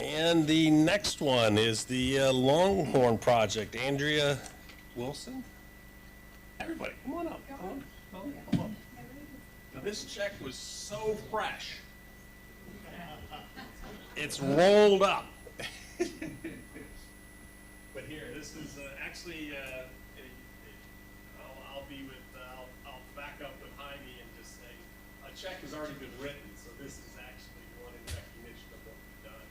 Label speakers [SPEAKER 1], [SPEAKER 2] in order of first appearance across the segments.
[SPEAKER 1] And the next one is the Longhorn Project. Andrea Wilson? Everybody, come on up. Come up. Now, this check was so fresh. It's rolled up. But here, this is actually, I'll be with, I'll back up with Jaime and just say, a check has already been written, so this is actually one in recognition of what we've done.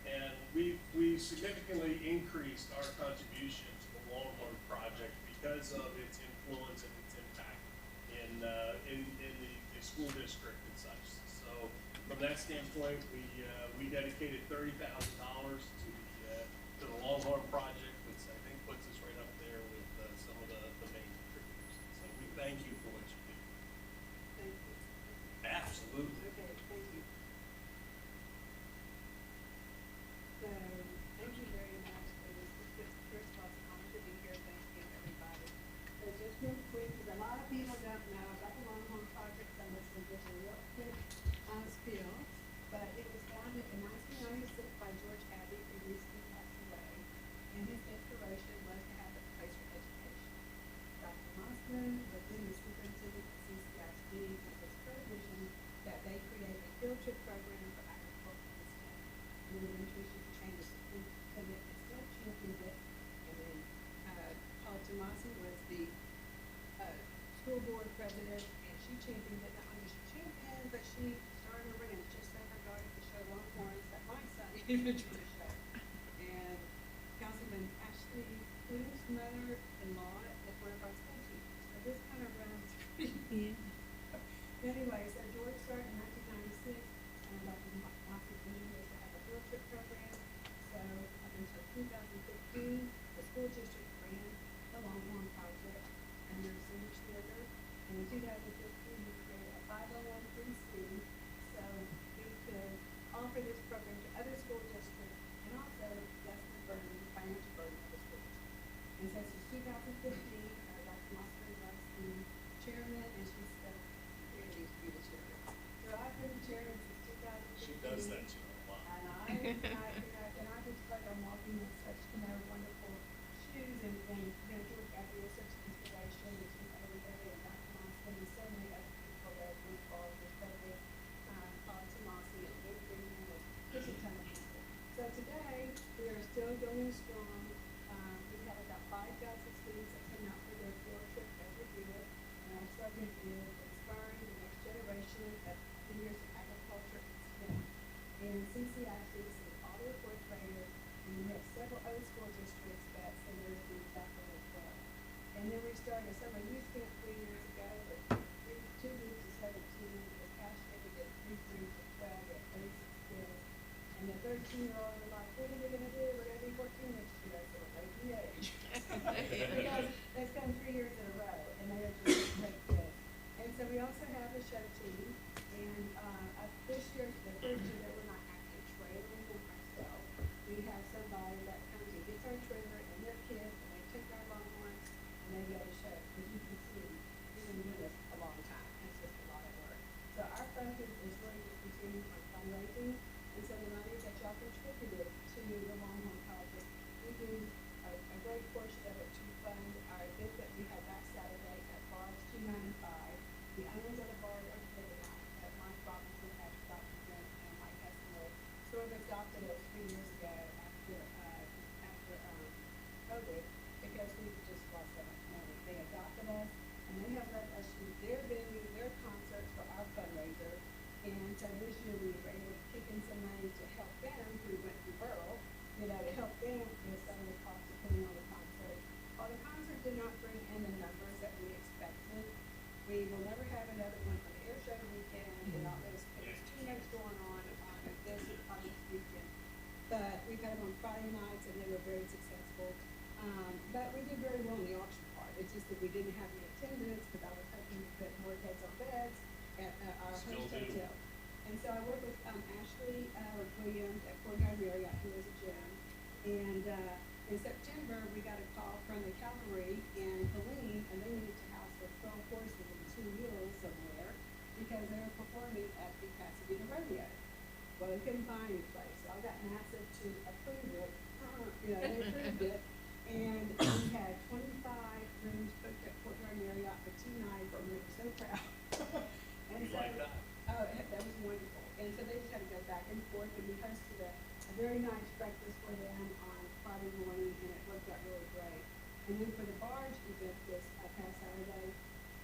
[SPEAKER 1] And we've significantly increased our contribution to the Longhorn Project because of its influence and its impact in the school district and such. So from that standpoint, we dedicated $30,000 to the Longhorn Project, which I think puts us right up there with some of the main contributors. So we thank you for what you do.
[SPEAKER 2] Thank you.
[SPEAKER 1] Absolutely.
[SPEAKER 2] Okay, thank you. So, thank you very much for this. First of all, it's an honor to be here. Thank you, everybody. So just real quick, because a lot of people don't know about the Longhorn Project, so let's do just a real quick spiel. But it was founded in 1996 by George Abbey, who recently passed away, and his inspiration was to have a place for education. Dr. Mossman was then the superintendent at CCISD, and it was her vision that they create a field trip program for agriculture and STEM. And then eventually she became the superintendent and still championed it. And then Paul Tomasi was the school board president, and she championed it. Not only she championed, but she started a ranch just so her daughter could show Longhorns that my son even drew to show. And Councilman Ashley Plume's mother-in-law is one of our school teachers. So this kind of runs pretty. Anyway, so George started in 1996, and Dr. Moss's vision was to have a field trip program. So up until 2015, the school district ran the Longhorn Project under Sandwich Theater. And in 2015, we created a 501(c), so we could offer this program to other school districts and also lessen the burden, the financial burden of the school district. And so since 2015, Dr. Mossman was the chairman, and she's really needs to be the chairman. So I've been the chairman since 2015.
[SPEAKER 1] She does that too a lot.
[SPEAKER 2] And I just feel like I'm walking in such, wonderful shoes, and George Abbey is such an inspiration, and she's every day, and Dr. Mossman and so many other people that have been involved in this program, Paul Tomasi and Luke Greenman, and just a ton of people. So today, we are still going strong. We have about 5,000 students that come out for their field trip every year, and our slogan is inspiring the next generation of leaders in agriculture and STEM. And CCIC sees all the fourth graders, and we have several other school districts that send their students out there as well. And then we started a summer youth camp 3 years ago, with 2 groups of 17. This past year we did 3 groups of 12, we had 36 kids. And the 13-year-old was like, what are we going to do? We're going to be 14 next year. So we're right the age. Because they've come 3 years in a row, and they are just great kids. And so we also have a show team. And this year, the first year that we're not actually trailing them ourselves, we have somebody that comes and gets our trailer and their kids, and they take our Longhorns, and they go to show. As you can see, we've been doing this a long time. It's just a lot of work. So our focus is really just continuing on fundraising. And so the money that y'all contributed to the Longhorn Project, we do a great portion of it to fund our event that we had last Saturday at Bars 295. The owners of the bar are big enough that Mike Robinson, Dr. Brent, and Mike Estimate sort of adopted us 3 years ago after COVID, because we just lost so much money. They adopted us, and they have let us use their venue, their concerts for our fundraiser. And so this year we were able to kick in some money to help them, who went through Burl, to help them with some of the costs depending on the concert. While the concert did not bring in the numbers that we expected, we will never have another one for the air show weekend, and all this. There's too much going on this weekend. But we've had them on Friday nights, and they were very successful. But we did very well in the auction part. It's just that we didn't have the attendance, because I was hoping to put more heads on beds at our host hotel. And so I worked with Ashley Williams at Courtyard Marriott, who was a gem. And in September, we got a call from the cavalry in Helene, and they needed to house their 12 horses and 2 mules somewhere because they were performing at the Pasadena Rodeo. Well, they couldn't find any place, so I got massive very nice breakfast for them on Friday morning, and it worked out really great. And then for the barge event this past Saturday,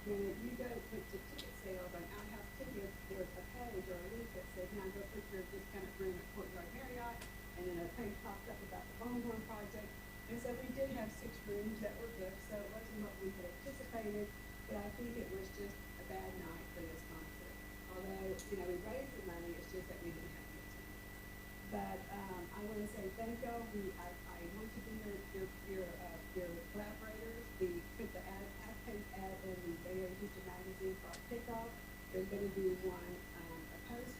[SPEAKER 2] when you go to ticket sales on Outhouse Tickets, there's a page or a link that says, now go put your discounted room at Courtyard Marriott, and then a page popped up about the Longhorn Project. And so we did have 6 rooms that were booked, so it wasn't what we had anticipated, but I think it was just a bad night for this concert. Although, you know, we raised the money, it's just that we didn't have the attendance. But I want to say thank y'all. I want to be your collaborators. We put the half-page ad in the Bay Area Houston Magazine for our kickoff. There's going to be a post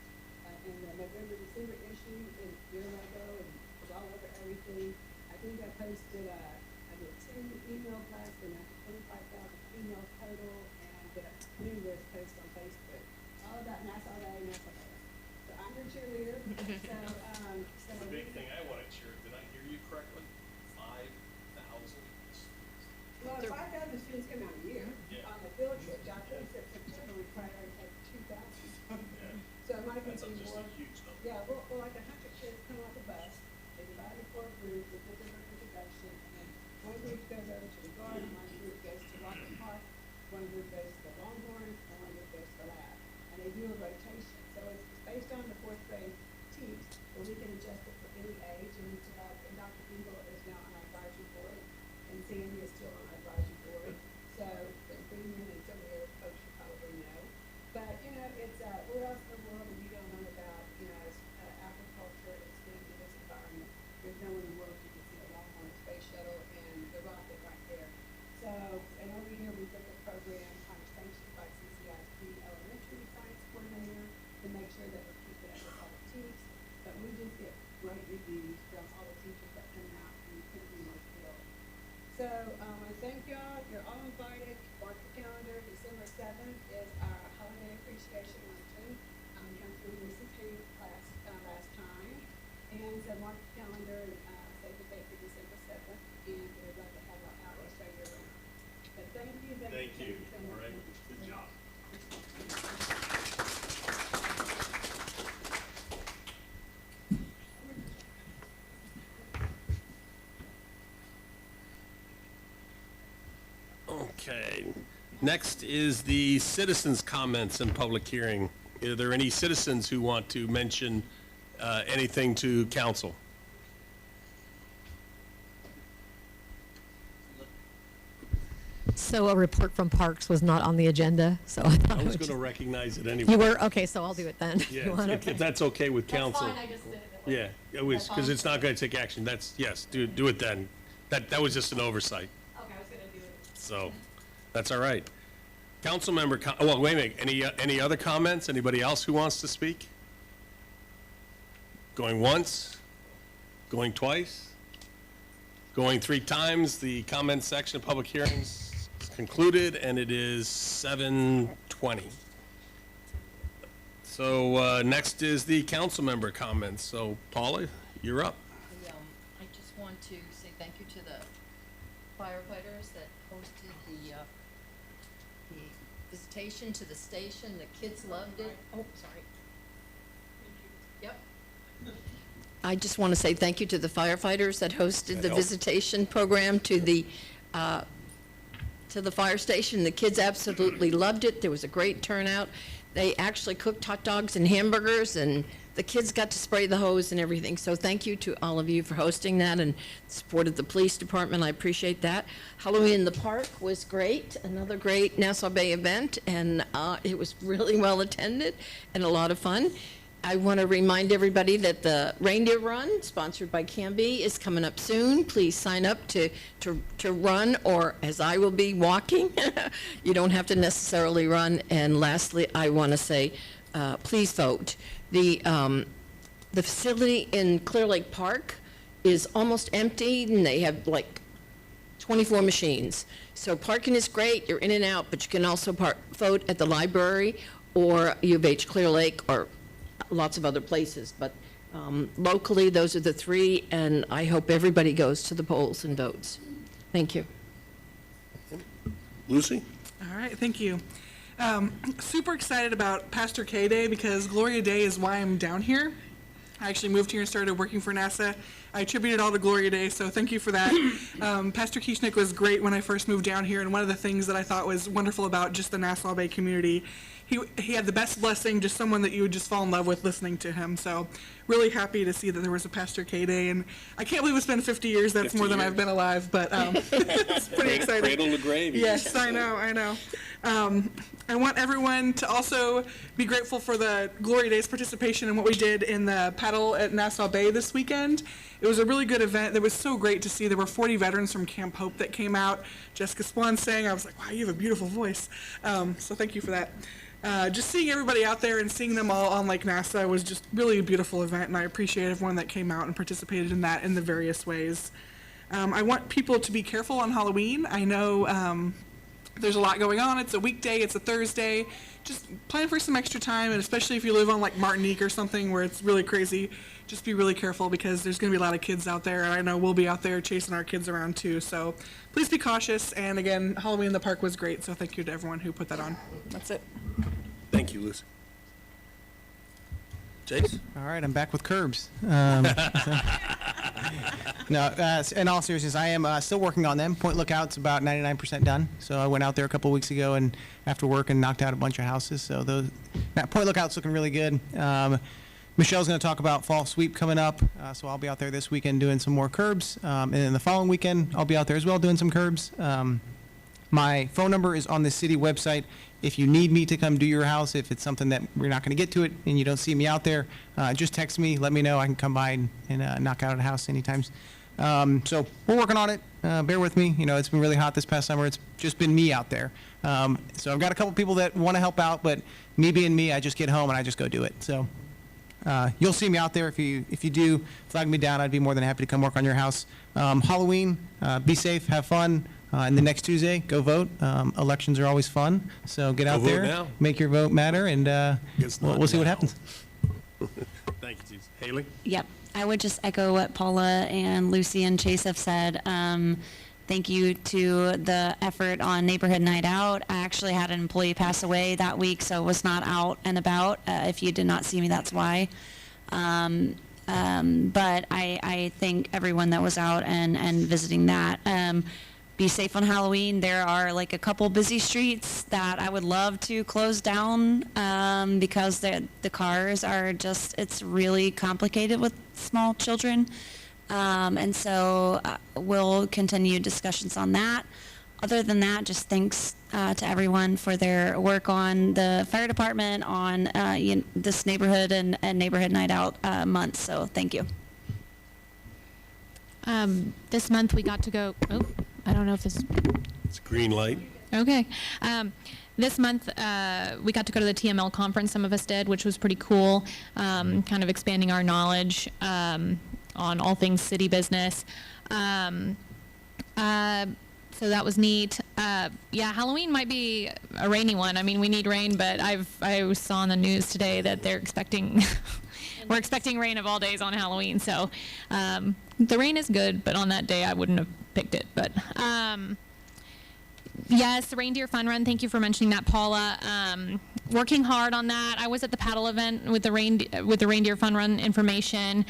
[SPEAKER 2] in the November-December issue, and your logo, and it's all over everything. I think I posted, I did 10 email blasts, and after 25,000 emails total, and did a numerous posts on Facebook, all about Nassau Day, Nassau Day. So I'm your cheerleader. So
[SPEAKER 1] The big thing I want to cheer, did I hear you correctly? 5,000 students.
[SPEAKER 2] Well, 5,000 students come out a year
[SPEAKER 1] Yeah.
[SPEAKER 2] on the field trip. I think that September we probably had 2,000.
[SPEAKER 1] Yeah.
[SPEAKER 2] So it might be
[SPEAKER 1] That's just
[SPEAKER 2] more.
[SPEAKER 1] a huge number.
[SPEAKER 2] Yeah, well, like 100 kids come off the bus, they divide in 4 groups, they get their introduction, and then one group goes over to the garden, one group goes to Rocket Park, one group goes to the Longhorns, and one group goes to the lab. And they do a rotation. So it's based on the 4th grade teams, but we can adjust it for any age. And Dr. Eagle is now on our advisory board, and Sandy is still on our advisory board. So Freeman and some of the other folks you probably know. But, you know, it's where else in the world do you don't learn about, you know, agriculture and STEM in this environment? There's no one in the world you can see the Longhorn Space Shuttle and the rocket right there. So, and over here we look at programs, conversations by CCIP elementary science coordinator to make sure that we're keeping up with all the teams. But we just get great reviews from all the teachers that come out, and we couldn't be more thrilled. So, I thank y'all. You're all invited. Mark the calendar. December 7th is our holiday appreciation luncheon. Comes from Mrs. Hayes' class last time. And so mark the calendar and save the date for December 7th. And we'd love to have our outreach show you around. But thank you.
[SPEAKER 1] Thank you.
[SPEAKER 2] so much.
[SPEAKER 1] All right, good job. Okay, next is the citizens' comments and public hearing. Are there any citizens who want to mention anything to council?
[SPEAKER 3] So a report from Parks was not on the agenda, so I thought
[SPEAKER 1] I was
[SPEAKER 3] would
[SPEAKER 1] going to
[SPEAKER 3] just-
[SPEAKER 1] recognize it anyway.
[SPEAKER 3] You were? Okay, so I'll do it then.
[SPEAKER 1] Yeah,
[SPEAKER 3] You wanna-
[SPEAKER 1] if that's okay with council.
[SPEAKER 3] That's fine, I just did it. that way.
[SPEAKER 1] Yeah, it was,
[SPEAKER 3] That's
[SPEAKER 1] because
[SPEAKER 3] fine?
[SPEAKER 1] it's not going to take action. That's, yes, do it then. That was just an oversight,
[SPEAKER 3] Okay, I was gonna do it.
[SPEAKER 1] so that's all right. Council member, well, wait a minute, any other comments? Anybody else who wants to speak? Going once? Going twice? Going 3 times? The comment section of public hearings is concluded, and it is 7:20. So next is the council member comments. So Paula, you're up.
[SPEAKER 4] I just want to say thank you to the firefighters that hosted the visitation to the station. The kids loved it. Oh, sorry. Yep. I just want to say thank you to the firefighters that hosted the
[SPEAKER 1] help?
[SPEAKER 4] visitation program to the fire station. The kids absolutely loved it. There was a great turnout. They actually cooked hot dogs and hamburgers, and the kids got to spray the hose and everything. So thank you to all of you for hosting that and supported the police department. I appreciate that. Halloween in the Park was great, another great Nassau Bay event, and it was really well attended and a lot of fun. I want to remind everybody that the reindeer run, sponsored by Canby, is coming up soon. Please sign up to run, or as I will be, walking. You don't have to necessarily run. And lastly, I want to say, please vote. The facility in Clear Lake Park is almost empty, and they have like 24 machines. So parking is great. You're in and out, but you can also vote at the library or U of H Clear Lake or lots of other places, but locally, those are the 3, and I hope everybody goes to the polls and votes. Thank you.
[SPEAKER 1] Lucy?
[SPEAKER 5] All right, thank you. Super excited about Pastor K Day because Gloria Day is why I'm down here. I actually moved here and started working for NASA. I attribute it all to Gloria Day, so thank you for that. Pastor Kieschnick was great when I first moved down here, and one of the things that I thought was wonderful about just the Nassau Bay community, he had the best blessing, just someone that you would just fall in love with listening to him. So really happy to see that there was a Pastor K Day, and I can't believe it's been 50 years. That's
[SPEAKER 6] 50
[SPEAKER 5] more than
[SPEAKER 6] years.
[SPEAKER 5] I've been alive, but it's pretty exciting.
[SPEAKER 6] Cradle to grave.
[SPEAKER 5] Yes, I know. I want everyone to also be grateful for the Glory Days participation in what we did in the paddle at Nassau Bay this weekend. It was a really good event. It was so great to see. There were 40 veterans from Camp Hope that came out. Jessica Swan sang. I was like, wow, you have a beautiful voice. So thank you for that. Just seeing everybody out there and seeing them all on Lake Nassau was just really a beautiful event, and I appreciate everyone that came out and participated in that in the various ways. I want people to be careful on Halloween. I know there's a lot going on. It's a weekday, it's a Thursday. Just plan for some extra time, and especially if you live on like Martinique or something where it's really crazy, just be really careful because there's going to be a lot of kids out there, and I know we'll be out there chasing our kids around too. So please be cautious, and again, Halloween in the park was great, so thank you to everyone who put that on. That's it.
[SPEAKER 6] Thank you, Lucy. Chase?
[SPEAKER 7] All right, I'm back with curbs. In all seriousness, I am still working on them. Point Lookout's about 99% done. So I went out there a couple weeks ago and after work and knocked out a bunch of houses. So Point Lookout's looking really good. Michelle's going to talk about fall sweep coming up. So I'll be out there this weekend doing some more curbs. And then the following weekend, I'll be out there as well doing some curbs. My phone number is on the city website. If you need me to come do your house, if it's something that we're not going to get to it and you don't see me out there, just text me, let me know. I can come by and knock out a house anytime. So we're working on it. Bear with me. You know, it's been really hot this past summer. It's just been me out there. So I've got a couple people that want to help out, but me being me, I just get home and I just go do it. So you'll see me out there. If you do, flag me down. I'd be more than happy to come work on your house. Halloween, be safe, have fun. And the next Tuesday, go vote. Elections are always fun, so get out
[SPEAKER 6] vote
[SPEAKER 7] there,
[SPEAKER 6] now.
[SPEAKER 7] make your vote matter, and we'll see what happens.
[SPEAKER 6] Thank you, Jesus. Haley?
[SPEAKER 8] Yep. I would just echo what Paula and Lucy and Chase have said. Thank you to the effort on Neighborhood Night Out. I actually had an employee pass away that week, so was not out and about. If you did not see me, that's why. But I thank everyone that was out and visiting that. Be safe on Halloween. There are like a couple busy streets that I would love to close down because the cars are just, it's really complicated with small children. And so we'll continue discussions on that. Other than that, just thanks to everyone for their work on the fire department, on this neighborhood and Neighborhood Night Out month. So thank you.
[SPEAKER 9] This month we got to go, I don't know if this,
[SPEAKER 6] It's green light.
[SPEAKER 9] okay. This month we got to go to the TML conference, some of us did, which was pretty cool, kind of expanding our knowledge on all things city business. So that was neat. Yeah, Halloween might be a rainy one. I mean, we need rain, but I saw on the news today that they're expecting, we're expecting rain of all days on Halloween. So the rain is good, but on that day I wouldn't have picked it. But yes, the reindeer fun run. Thank you for mentioning that, Paula. Working hard on that. I was at the paddle event with the reindeer fun run information.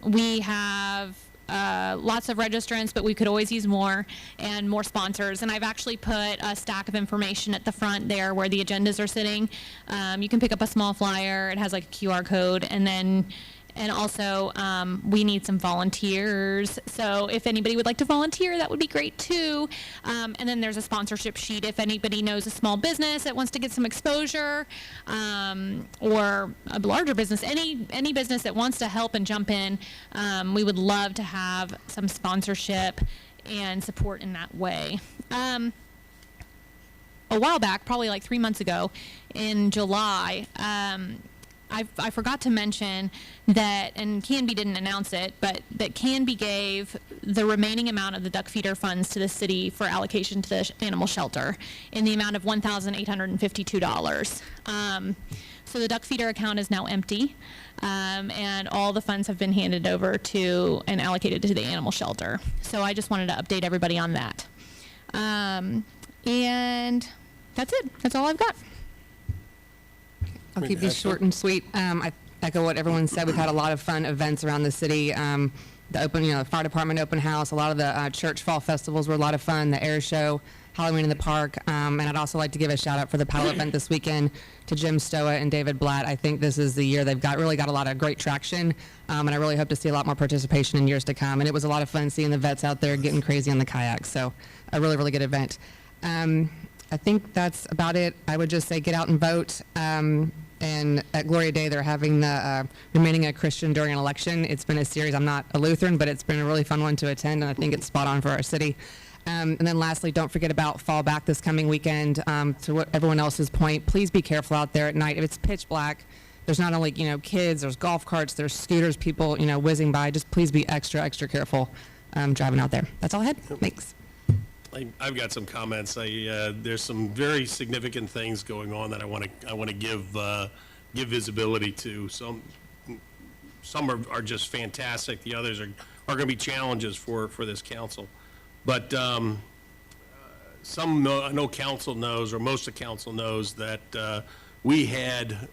[SPEAKER 9] We have lots of registrants, but we could always use more and more sponsors. And I've actually put a stack of information at the front there where the agendas are sitting. You can pick up a small flyer. It has like a QR code, and also we need some volunteers. So if anybody would like to volunteer, that would be great too. And then there's a sponsorship sheet if anybody knows a small business that wants to get some exposure, or a larger business, any business that wants to help and jump in. We would love to have some sponsorship and support in that way. A while back, probably like 3 months ago, in July, I forgot to mention that, and Canby didn't announce it, but that Canby gave the remaining amount of the duck feeder funds to the city for allocation to the animal shelter in the amount of $1,852. So the duck feeder account is now empty, and all the funds have been handed over to and allocated to the animal shelter. So I just wanted to update everybody on that. And that's it. That's all I've got.
[SPEAKER 3] I'll keep these short and sweet. I
[SPEAKER 10] echo what everyone said. We've had a lot of fun events around the city. The fire department open house, a lot of the church fall festivals were a lot of fun, the air show, Halloween in the park. And I'd also like to give a shout out for the paddle event this weekend to Jim Stoa and David Blatt. I think this is the year they've really got a lot of great traction. And I really hope to see a lot more participation in years to come. And it was a lot of fun seeing the vets out there getting crazy on the kayaks. So a really, really good event. I think that's about it. I would just say get out and vote. And at Gloria Day, they're having the remaining a Christian during an election. It's been a series. I'm not a Lutheran, but it's been a really fun one to attend, and I think it's spot on for our city. And then lastly, don't forget about Fall Back this coming weekend. To what everyone else's point, please be careful out there at night. If it's pitch black, there's not only kids, there's golf carts, there's scooters, people whizzing by. Just please be extra, extra careful driving out there. That's all I had. Thanks.
[SPEAKER 6] I've got some comments. There's some very significant things going on that I want to give visibility to. Some are just fantastic. The others are going to be challenges for this council. But I know council knows, or most of council knows, that we had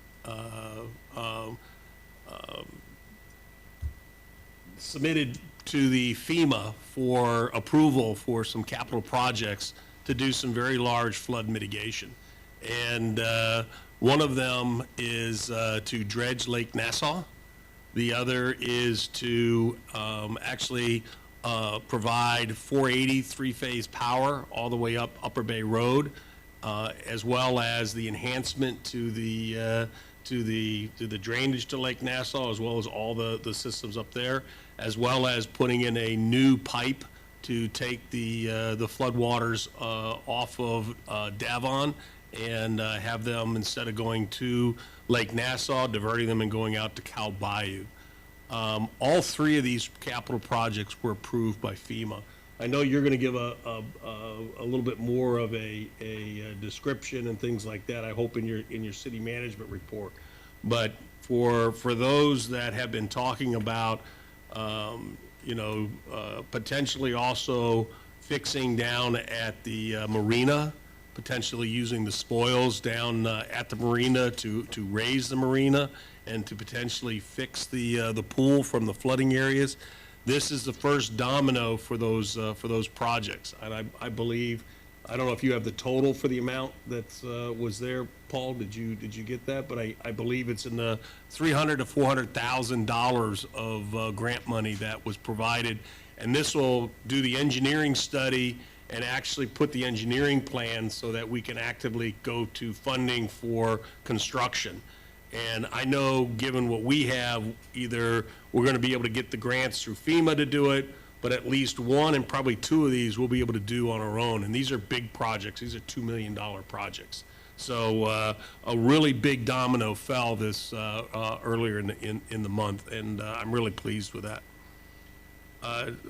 [SPEAKER 6] submitted to the FEMA for approval for some capital projects to do some very large flood mitigation. And one of them is to dredge Lake Nassau. The other is to actually provide 480 three-phase power all the way up Upper Bay Road, as well as the enhancement to the drainage to Lake Nassau, as well as all the systems up there, as well as putting in a new pipe to take the floodwaters off of Davon and have them, instead of going to Lake Nassau, diverting them and going out to Cow Bayou. All three of these capital projects were approved by FEMA. I know you're going to give a little bit more of a description and things like that, I hope, in your city management report. But for those that have been talking about, potentially also fixing down at the marina, potentially using the spoils down at the marina to raise the marina and to potentially fix the pool from the flooding areas. This is the first domino for those projects, and I believe, I don't know if you have the total for the amount that was there, Paul. Did you get that? But I believe it's in the $300,000 to $400,000 of grant money that was provided, and this will do the engineering study and actually put the engineering plan so that we can actively go to funding for construction. And I know, given what we have, either we're going to be able to get the grants through FEMA to do it, but at least one and probably two of these we'll be able to do on our own. And these are big projects. These are $2 million projects. So a really big domino fell this earlier in the month, and I'm really pleased with that.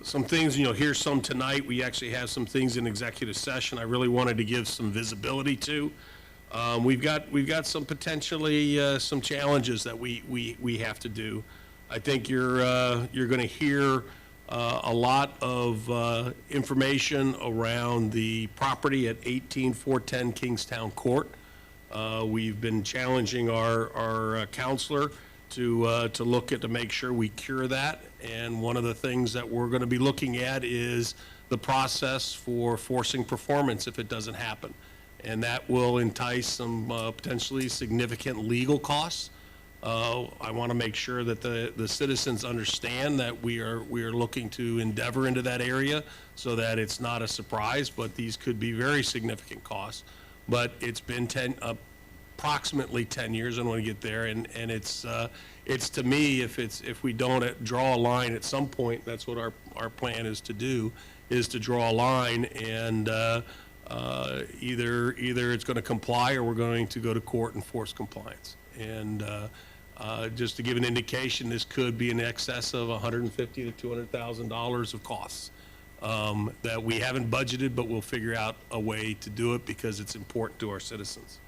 [SPEAKER 6] Some things, here's some tonight. We actually have some things in executive session I really wanted to give some visibility to. We've got some potentially some challenges that we have to do. I think you're going to hear a lot of information around the property at 18410 Kingstown Court. We've been challenging our counselor to look at, to make sure we cure that. And one of the things that we're going to be looking at is the process for forcing performance if it doesn't happen. And that will entice some potentially significant legal costs. I want to make sure that the citizens understand that we are looking to endeavor into that area so that it's not a surprise, but these could be very significant costs. But it's been approximately 10 years. I don't want to get there, and it's to me, if we don't draw a line at some point, that's what our plan is to do, is to draw a line, and either it's going to comply or we're going to go to court and force compliance. And just to give an indication, this could be in excess of $150,000 to $200,000 of costs that we haven't budgeted, but we'll figure out a way to do it because it's important to our citizens.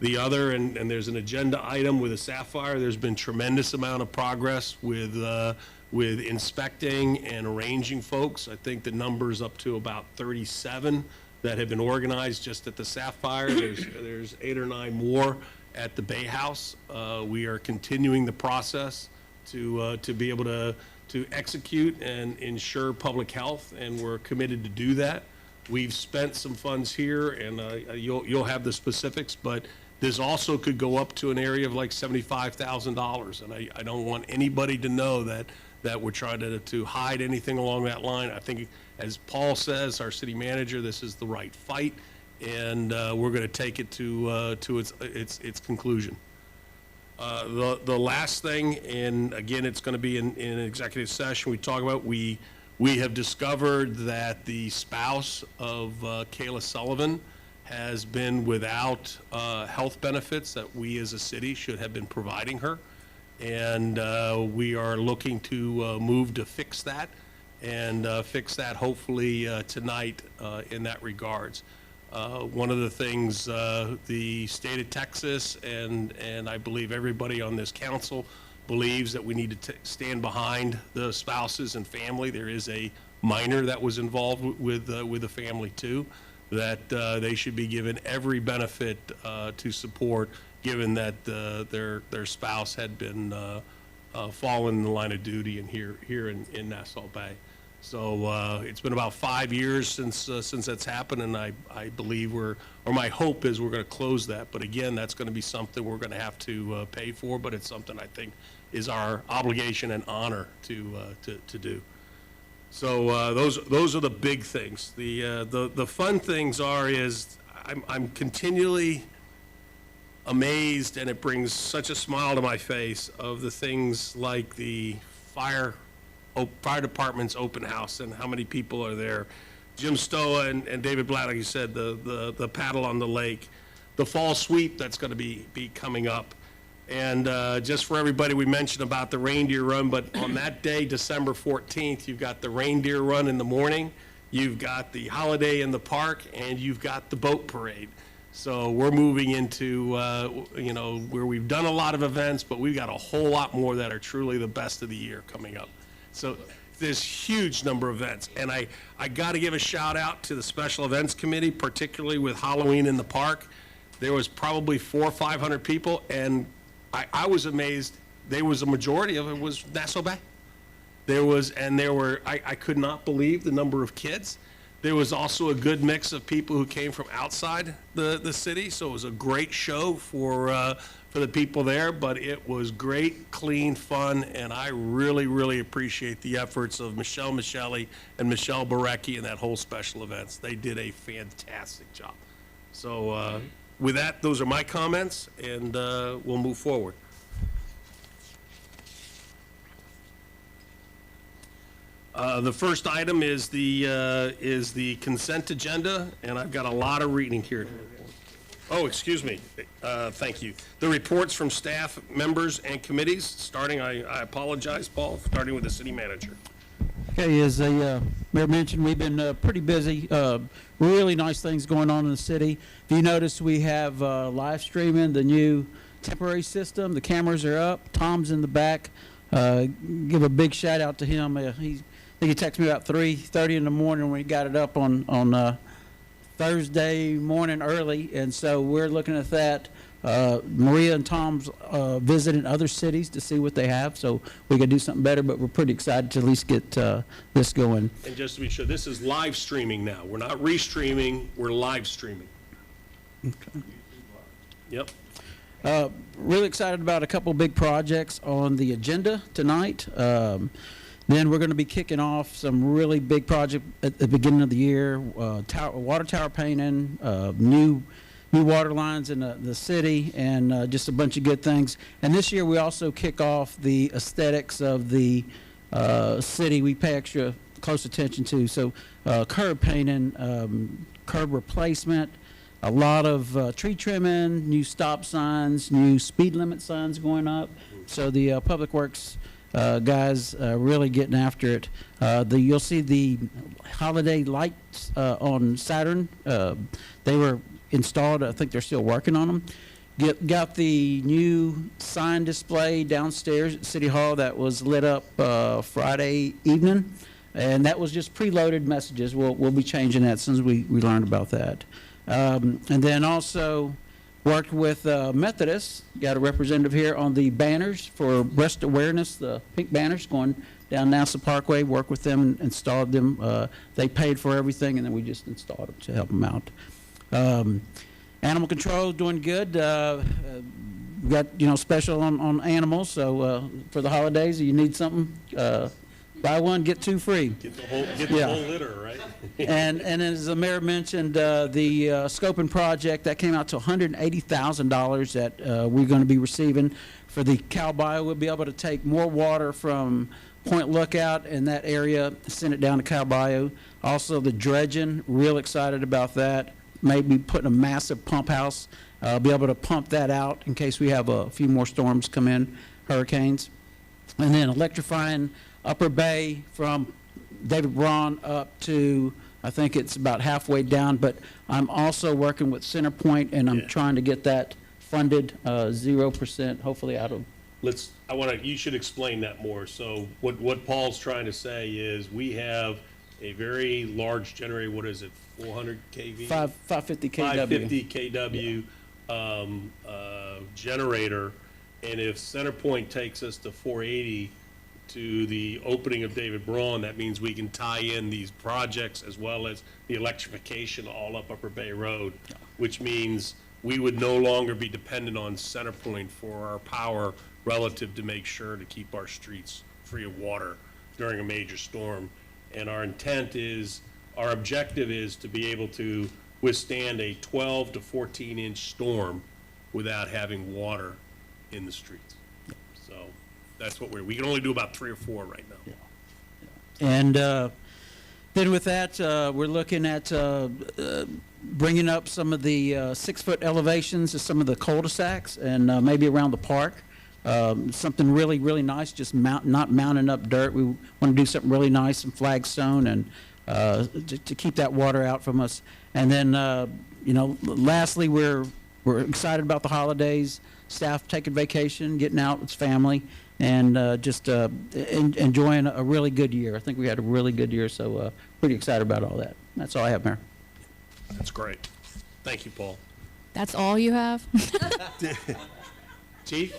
[SPEAKER 6] The other, and there's an agenda item with a Sapphire. There's been tremendous amount of progress with inspecting and arranging folks. I think the number's up to about 37 that have been organized just at the Sapphire. There's 8 or 9 more at the Bay House. We are continuing the process to be able to execute and ensure public health, and we're committed to do that. We've spent some funds here, and you'll have the specifics, but this also could go up to an area of like $75,000, and I don't want anybody to know that we're trying to hide anything along that line. I think, as Paul says, our city manager, this is the right fight, and we're going to take it to its conclusion. The last thing, and again, it's going to be in an executive session, we talk about, we have discovered that the spouse of Kayla Sullivan has been without health benefits that we as a city should have been providing her. And we are looking to move to fix that, and fix that hopefully tonight in that regards. One of the things the state of Texas and I believe everybody on this council believes that we need to stand behind the spouses and family. There is a minor that was involved with the family too, that they should be given every benefit to support, given that their spouse had been fallen in the line of duty and here in Nassau Bay. So it's been about 5 years since that's happened, and I believe my hope is we're going to close that. But again, that's going to be something we're going to have to pay for, but it's something I think is our obligation and honor to do. So those are the big things. The fun things is I'm continually amazed, and it brings such a smile to my face, of the things like the fire department's open house and how many people are there. Jim Stoa and David Blatt, like you said, the paddle on the lake, the fall sweep that's going to be coming up. And just for everybody, we mentioned about the reindeer run, but on that day, December 14th, you've got the reindeer run in the morning, you've got the holiday in the park, and you've got the boat parade. So we're moving into, where we've done a lot of events, but we've got a whole lot more that are truly the best of the year coming up. So there's huge number of events. And I got to give a shout out to the Special Events Committee, particularly with Halloween in the park. There was probably 400 or 500 people, and I was amazed. There was a majority of it was Nassau Bay. I could not believe the number of kids. There was also a good mix of people who came from outside the city, so it was a great show for the people there, but it was great, clean, fun, and I really, really appreciate the efforts of Michelle Michelli and Michelle Barecki and that whole special events. They did a fantastic job. So with that, those are my comments, and we'll move forward. The first item is the consent agenda, and I've got a lot of reading here. Oh, excuse me. Thank you. The reports from staff members and committees, starting, I apologize, Paul, starting with the city manager.
[SPEAKER 11] Okay, as the mayor mentioned, we've been pretty busy. Really nice things going on in the city. If you notice, we have live streaming the new temporary system. The cameras are up. Tom's in the back. Give a big shout out to him. I think he texted me about 3:30 in the morning when he got it up on Thursday morning early, and so we're looking at that. Maria and Tom's visiting other cities to see what they have, so we could do something better, but we're pretty excited to at least get this going.
[SPEAKER 6] And just to be sure, this is live streaming now. We're not restreaming, we're live streaming.
[SPEAKER 11] Okay.
[SPEAKER 6] Yep.
[SPEAKER 11] Really excited about a couple big projects on the agenda tonight. Then we're going to be kicking off some really big project at the beginning of the year, water tower painting, new water lines in the city, and just a bunch of good things. And this year we also kick off the aesthetics of the city. We pay extra close attention to. So curb painting, curb replacement, a lot of tree trimming, new stop signs, new speed limit signs going up. So the Public Works guys really getting after it. You'll see the holiday lights on Saturn. They were installed. I think they're still working on them. Got the new sign display downstairs at City Hall that was lit up Friday evening, and that was just preloaded messages. We'll be changing that as soon as we learned about that. And then also Worked with Methodist, got a representative here on the banners for breast awareness, the pink banners going down Nassau Parkway. Worked with them and installed them. They paid for everything, and then we just installed them to help them out. Animal control is doing good. We got, special on animals, so for the holidays, you need something, buy one, get two free.
[SPEAKER 6] Get the
[SPEAKER 11] Yeah.
[SPEAKER 6] whole litter, right?
[SPEAKER 11] And as the mayor mentioned, the scoping project, that came out to $180,000 that we're going to be receiving. For the cow bio, we'll be able to take more water from Point Lookout in that area, send it down to cow bio. Also, the dredging, real excited about that. Maybe putting a massive pump house, be able to pump that out in case we have a few more storms come in, hurricanes. And then electrifying Upper Bay from David Braun up to, I think it's about halfway down, but I'm also working with Centerpoint, and I'm trying to get that funded 0%, hopefully out of.
[SPEAKER 6] You should explain that more. So what Paul's trying to say is we have a very large generator, what is it, 400 kV?
[SPEAKER 11] 550 kW.
[SPEAKER 6] 550 kW generator, and if Centerpoint takes us to 480 to the opening of David Braun, that means we can tie in these projects as well as the electrification all up Upper Bay Road, which means we would no longer be dependent on Centerpoint for our power relative to make sure to keep our streets free of water during a major storm. And our objective is to be able to withstand a 12 to 14-inch storm without having water in the streets. So that's what we can only do about 3 or 4 right now.
[SPEAKER 11] And then with that, we're looking at bringing up some of the 6-foot elevations to some of the cul-de-sacs and maybe around the park. Something really, really nice, just not mounting up dirt. We want to do something really nice and flagstone and to keep that water out from us. And then, lastly, we're excited about the holidays, staff taking vacation, getting out with family, and just enjoying a really good year. I think we had a really good year, so pretty excited about all that. That's all I have, Mayor.
[SPEAKER 6] That's great. Thank you, Paul.
[SPEAKER 9] That's all you have?
[SPEAKER 6] Chief?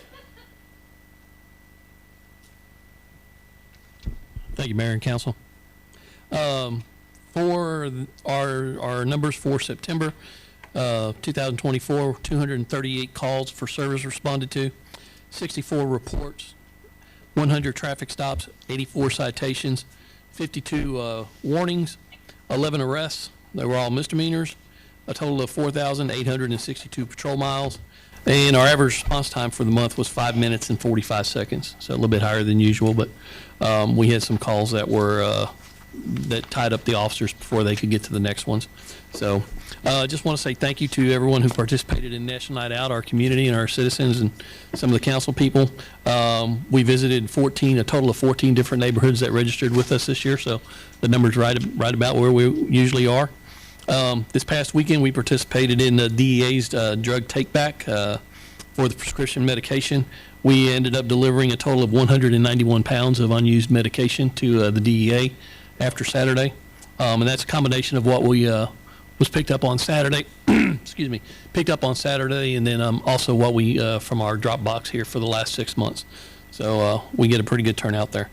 [SPEAKER 12] Thank you, Mayor and Council. For our numbers for September 2024, 238 calls for service responded to, 64 reports, 100 traffic stops, 84 citations, 52 warnings, 11 arrests. They were all misdemeanors, a total of 4,862 patrol miles. And our average response time for the month was 5 minutes and 45 seconds, so a little bit higher than usual. But we had some calls that were that tied up the officers before they could get to the next ones. So I just want to say thank you to everyone who participated in National Night Out, our community and our citizens and some of the council people. We visited a total of 14 different neighborhoods that registered with us this year, so the number's right about where we usually are. This past weekend, we participated in the DEA's drug take-back for the prescription medication. We ended up delivering a total of 191 pounds of unused medication to the DEA after Saturday. And that's a combination of what we was picked up on Saturday, excuse me, picked up on Saturday, and then also what we from our drop box here for the last 6 months. So we get a pretty good turnout there.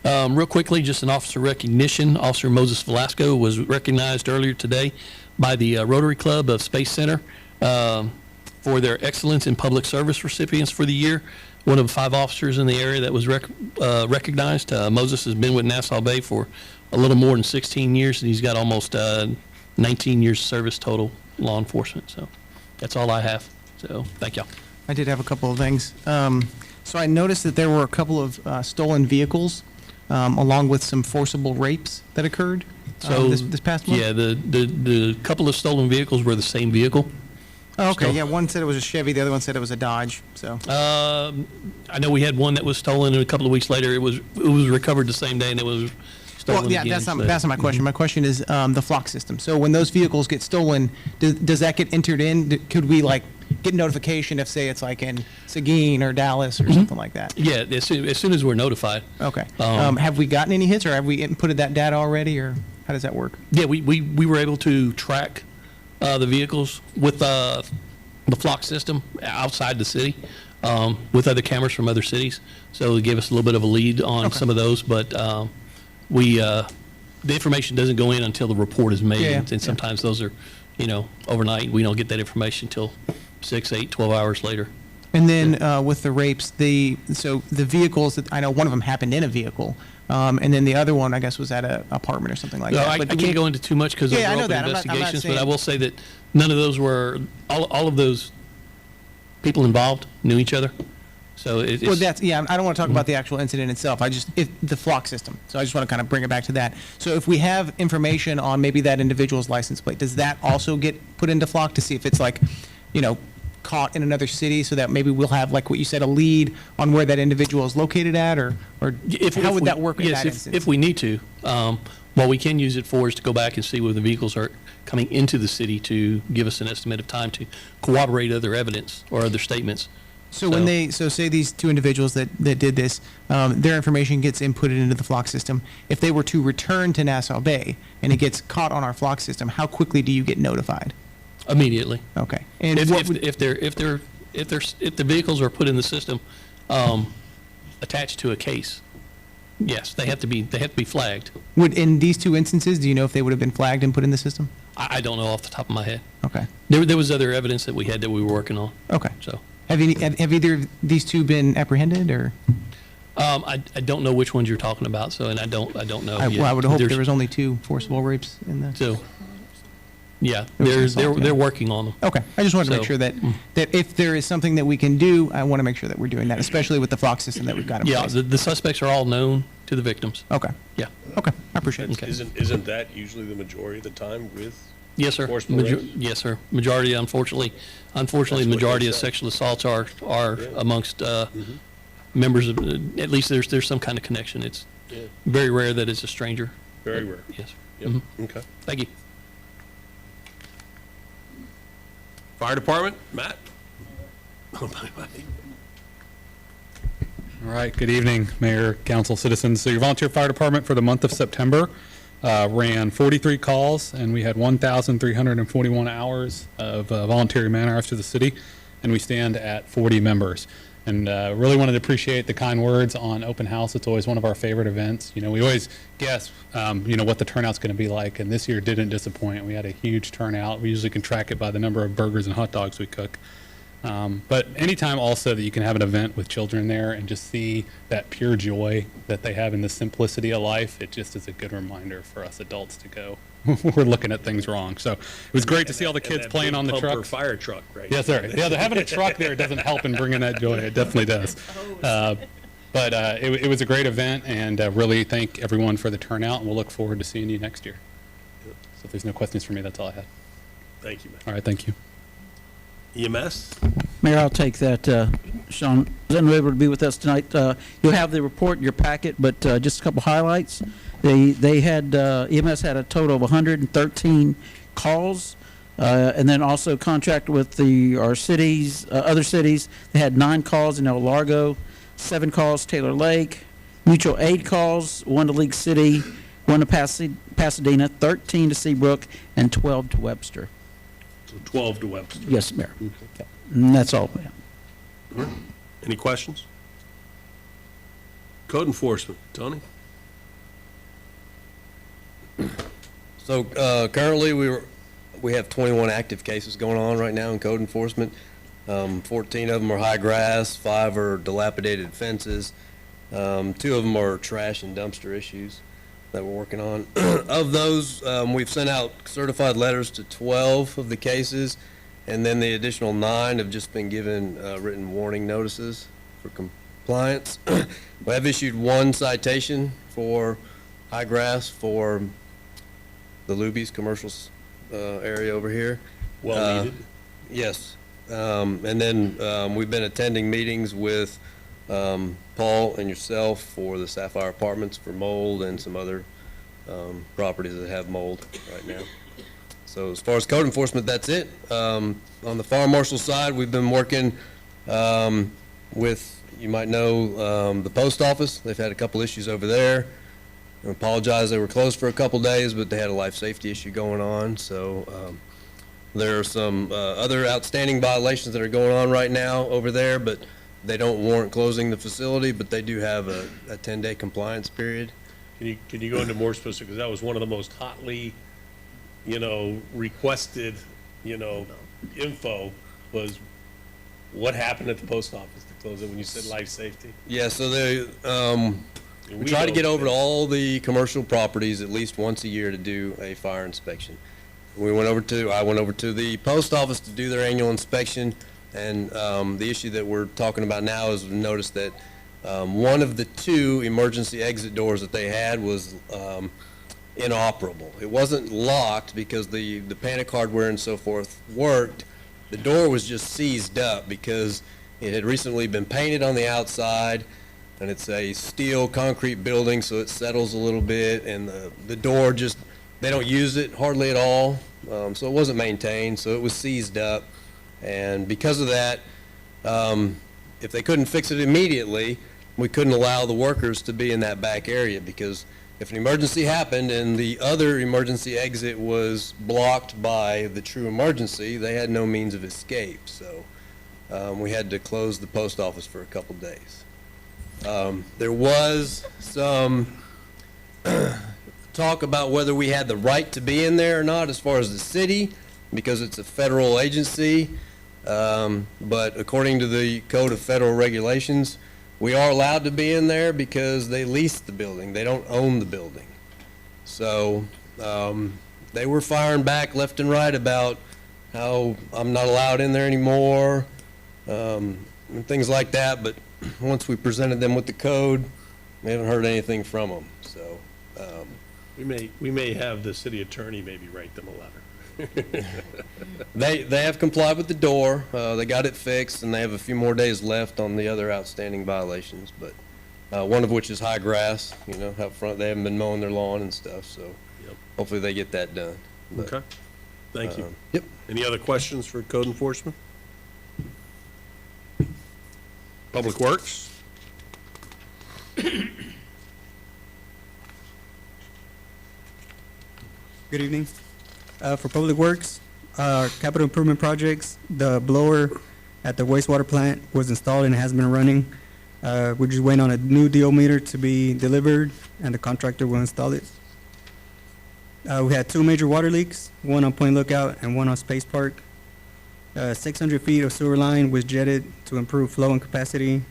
[SPEAKER 12] Real quickly, just an officer recognition. Officer Moses Velasco was recognized earlier today by the Rotary Club of Space Center for their excellence in public service recipients for the year. One of 5 officers in the area that was recognized. Moses has been with Nassau Bay for a little more than 16 years, and he's got almost 19 years service total law enforcement. So that's all I have. So thank y'all.
[SPEAKER 7] I did have a couple of things. So I noticed that there were a couple of stolen vehicles along with some forcible rapes that occurred this past month.
[SPEAKER 12] Yeah, the couple of stolen vehicles were the same vehicle.
[SPEAKER 7] Oh, okay. Yeah, one said it was a Chevy, the other one said it was a Dodge. So.
[SPEAKER 12] I know we had one that was stolen, and a couple of weeks later it was recovered the same day, and it was stolen
[SPEAKER 7] Well, yeah,
[SPEAKER 12] again.
[SPEAKER 7] that's not my question. My question is the flock system. So when those vehicles get stolen, does that get entered in? Could we get notification if, say, it's like in Seguin or Dallas or something like that?
[SPEAKER 12] Yeah, as soon as we're notified.
[SPEAKER 7] Okay. Have we gotten any hits, or have we inputted that data already, or how does that work?
[SPEAKER 12] Yeah, we were able to track the vehicles with the flock system outside the city with other cameras from other cities. So it gave us a little bit of a lead on some of those, but the information doesn't go in until the report is made.
[SPEAKER 7] Yeah,
[SPEAKER 12] And sometimes those are, overnight. We don't get that information until 6, 8, 12 hours later.
[SPEAKER 7] And then with the rapes, so the vehicles, that I know one of them happened in a vehicle, and then the other one, I guess, was at an apartment or something like
[SPEAKER 12] No,
[SPEAKER 7] that.
[SPEAKER 12] I
[SPEAKER 7] But
[SPEAKER 12] can't go into too much because of
[SPEAKER 7] Yeah, I know
[SPEAKER 12] open
[SPEAKER 7] that. I'm not
[SPEAKER 12] investigations, but I
[SPEAKER 7] saying-
[SPEAKER 12] will say that none of those were, all of those people involved knew each other. So it's.
[SPEAKER 7] Well, I don't want to talk about the actual incident itself. The flock system. So I just want to kind of bring it back to that. So if we have information on maybe that individual's license plate, does that also get put into flock to see if it's like, caught in another city, so that maybe we'll have, like what you said, a lead on where that individual is located at, or how would that work in that instance?
[SPEAKER 12] If we need to. What we can use it for is to go back and see where the vehicles are coming into the city to give us an estimate of time to corroborate other evidence or other statements.
[SPEAKER 7] So say these two individuals that did this, their information gets inputted into the flock system. If they were to return to Nassau Bay and it gets caught on our flock system, how quickly do you get notified?
[SPEAKER 12] Immediately.
[SPEAKER 7] Okay. And
[SPEAKER 12] If the vehicles are put in the system, attached to a case, yes, they have to be flagged.
[SPEAKER 7] in these two instances, do you know if they would have been flagged and put in the system?
[SPEAKER 12] I don't know off the top of my head.
[SPEAKER 7] Okay.
[SPEAKER 12] There was other evidence that we had that we were working on.
[SPEAKER 7] Okay.
[SPEAKER 12] So.
[SPEAKER 7] Have either of these two been apprehended, or?
[SPEAKER 12] I don't know which ones you're talking about, and I don't know.
[SPEAKER 7] Well,
[SPEAKER 12] yet.
[SPEAKER 7] I would hope
[SPEAKER 12] There's-
[SPEAKER 7] there was only 2 forcible rapes in the.
[SPEAKER 12] So, yeah,
[SPEAKER 7] There was assault,
[SPEAKER 12] they're
[SPEAKER 7] yeah.
[SPEAKER 12] working on them.
[SPEAKER 7] Okay, I just wanted to make
[SPEAKER 12] So,
[SPEAKER 7] sure that if there is something that we can do, I want to make sure that we're doing that, especially with the flock system that we've got in
[SPEAKER 12] Yeah,
[SPEAKER 7] place.
[SPEAKER 12] the suspects are all known to the victims.
[SPEAKER 7] Okay,
[SPEAKER 12] Yeah.
[SPEAKER 7] okay, I appreciate it.
[SPEAKER 12] Okay.
[SPEAKER 6] Isn't that usually the majority of the time with?
[SPEAKER 12] Yes, sir.
[SPEAKER 6] Forcible rapes?
[SPEAKER 12] Yes, sir. Majority, unfortunately,
[SPEAKER 6] That's what
[SPEAKER 12] majority
[SPEAKER 6] they
[SPEAKER 12] of
[SPEAKER 6] say.
[SPEAKER 12] sexual assaults are
[SPEAKER 6] Yeah.
[SPEAKER 12] amongst members of, at least there's some kind of connection. It's
[SPEAKER 6] Yeah.
[SPEAKER 12] very rare that it's a stranger.
[SPEAKER 6] Very rare.
[SPEAKER 12] Yes.
[SPEAKER 6] Yep.
[SPEAKER 12] Mhm.
[SPEAKER 6] Okay.
[SPEAKER 12] Thank you.
[SPEAKER 6] Fire Department, Matt?
[SPEAKER 13] All right, good evening, Mayor, Council, citizens. So your volunteer fire department for the month of September ran 43 calls, and we had 1,341 hours of voluntary man-hours to the city, and we stand at 40 members. And really wanted to appreciate the kind words on open house. It's always one of our favorite events. We always guess, what the turnout's going to be like, and this year didn't disappoint. We had a huge turnout. We usually can track it by the number of burgers and hot dogs we cook. But anytime also that you can have an event with children there and just see that pure joy that they have in the simplicity of life, it just is a good reminder for us adults to go. We're looking at things wrong. So it was great to see all the kids playing on the truck.
[SPEAKER 6] Fire truck, right?
[SPEAKER 13] Yes, sir. Yeah, having a truck there doesn't help in bringing that joy. It definitely does. But it was a great event, and really thank everyone for the turnout, and we'll look forward to seeing you next year. So if there's no questions for me, that's all I had.
[SPEAKER 6] Thank you, Matt.
[SPEAKER 13] All right, thank you.
[SPEAKER 6] EMS?
[SPEAKER 11] Mayor, I'll take that. Sean was unable to be with us tonight. You'll have the report in your packet, but just a couple highlights. They had, EMS had a total of 113 calls, and then also contract with our cities, other cities. They had 9 calls in El Largo, 7 calls Taylor Lake, mutual aid calls, 1 to League City, 1 to Pasadena, 13 to Seabrook, and 12 to Webster.
[SPEAKER 6] So 12 to Webster.
[SPEAKER 11] Yes, Mayor. And that's all.
[SPEAKER 6] Any questions? Code enforcement, Tony?
[SPEAKER 14] So currently, we have 21 active cases going on right now in code enforcement. 14 of them are high grass, 5 are dilapidated fences, 2 of them are trash and dumpster issues that we're working on. Of those, we've sent out certified letters to 12 of the cases, and then the additional 9 have just been given written warning notices for compliance. We have issued 1 citation for high grass for the Luby's commercial area over here.
[SPEAKER 6] Well needed.
[SPEAKER 14] Yes. And then we've been attending meetings with Paul and yourself for the Sapphire Apartments for mold and some other properties that have mold right now. So as far as code enforcement, that's it. On the fire marshal side, we've been working with, you might know, the post office. They've had a couple issues over there. I apologize, they were closed for a couple days, but they had a life safety issue going on. So There are some other outstanding violations that are going on right now over there, but they don't warrant closing the facility, but they do have a 10-day compliance period.
[SPEAKER 6] Can you go into more specific, because that was one of the most hotly, requested, info was what happened at the post office to close it when you said life safety?
[SPEAKER 14] Yeah, so we try to get over to all the commercial properties at least once a year to do a fire inspection. I went over to the post office to do their annual inspection, and the issue that we're talking about now is we noticed that one of the 2 emergency exit doors that they had was inoperable. It wasn't locked because the panic hardware and so forth worked. The door was just seized up because it had recently been painted on the outside, and it's a steel concrete building, so it settles a little bit, and the door just, they don't use it hardly at all, so it wasn't maintained, so it was seized up. And because of that, if they couldn't fix it immediately, we couldn't allow the workers to be in that back area, because if an emergency happened and the other emergency exit was blocked by the true emergency, they had no means of escape. So we had to close the post office for a couple days. There was some talk about whether we had the right to be in there or not as far as the city, because it's a federal agency. But according to the Code of Federal Regulations, we are allowed to be in there because they lease the building. They don't own the building. So they were firing back left and right about how I'm not allowed in there anymore, and things like that. But once we presented them with the code, we haven't heard anything from them. So
[SPEAKER 6] we may have the city attorney maybe write them a letter.
[SPEAKER 14] They have complied with the door. They got it fixed, and they have a few more days left on the other outstanding violations. But one of which is high grass. Out front they haven't been mowing their lawn and stuff. So hopefully they get that done. But,
[SPEAKER 6] Okay. Thank you.
[SPEAKER 14] Yep.
[SPEAKER 6] Any other questions for code enforcement? Public Works?
[SPEAKER 15] Good evening. For Public Works, capital improvement projects, the blower at the wastewater plant was installed and has been running. We're just waiting on a new DO meter to be delivered, and the contractor will install it. We had 2 major water leaks, one on Point Lookout and one on Space Park. 600 feet of sewer line was jetted to improve flow and capacity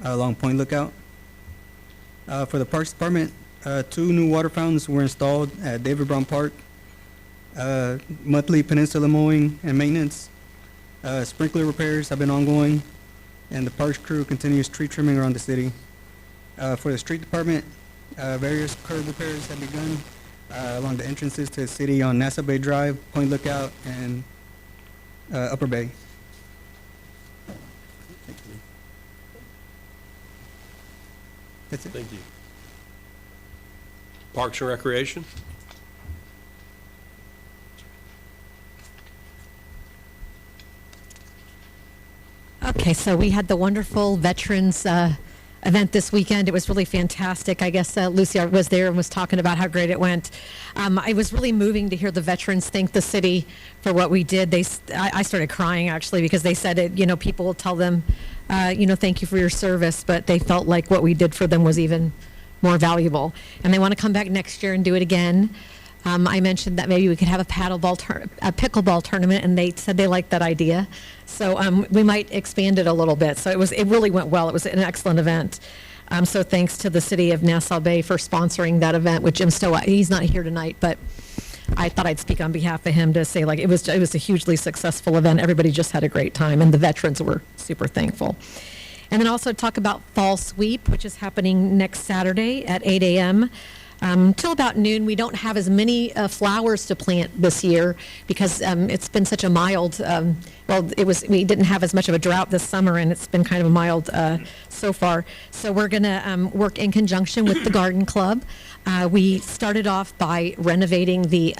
[SPEAKER 15] along Point Lookout. For the Parks Department, 2 new water fountains were installed at David Brown Park. Monthly peninsula mowing and maintenance. Sprinkler repairs have been ongoing, and the parks crew continues tree trimming around the city. For the street department, various curb repairs have begun along the entrances to the city on Nassau Bay Drive, Point Lookout, and Upper Bay. That's it.
[SPEAKER 6] Thank you. Parks and Recreation?
[SPEAKER 3] Okay, so we had the wonderful Veterans event this weekend. It was really fantastic. I guess Lucy was there and was talking about how great it went. It was really moving to hear the veterans thank the city for what we did. I started crying actually because they said it. People will tell them, thank you for your service, but they felt like what we did for them was even more valuable, and they want to come back next year and do it again. I mentioned that maybe we could have a pickleball tournament, and they said they liked that idea. So we might expand it a little bit. So it really went well. It was an excellent event. So thanks to the city of Nassau Bay for sponsoring that event with Jim Stowe. He's not here tonight, but I thought I'd speak on behalf of him to say it was a hugely successful event. Everybody just had a great time, and the veterans were super thankful. And then also talk about Fall Sweep, which is happening next Saturday at 8 a.m. Till about noon. We don't have as many flowers to plant this year because it's been such a mild, we didn't have as much of a drought this summer, and it's been kind of a mild so far. So we're going to work in conjunction with the Garden Club. We started off by renovating the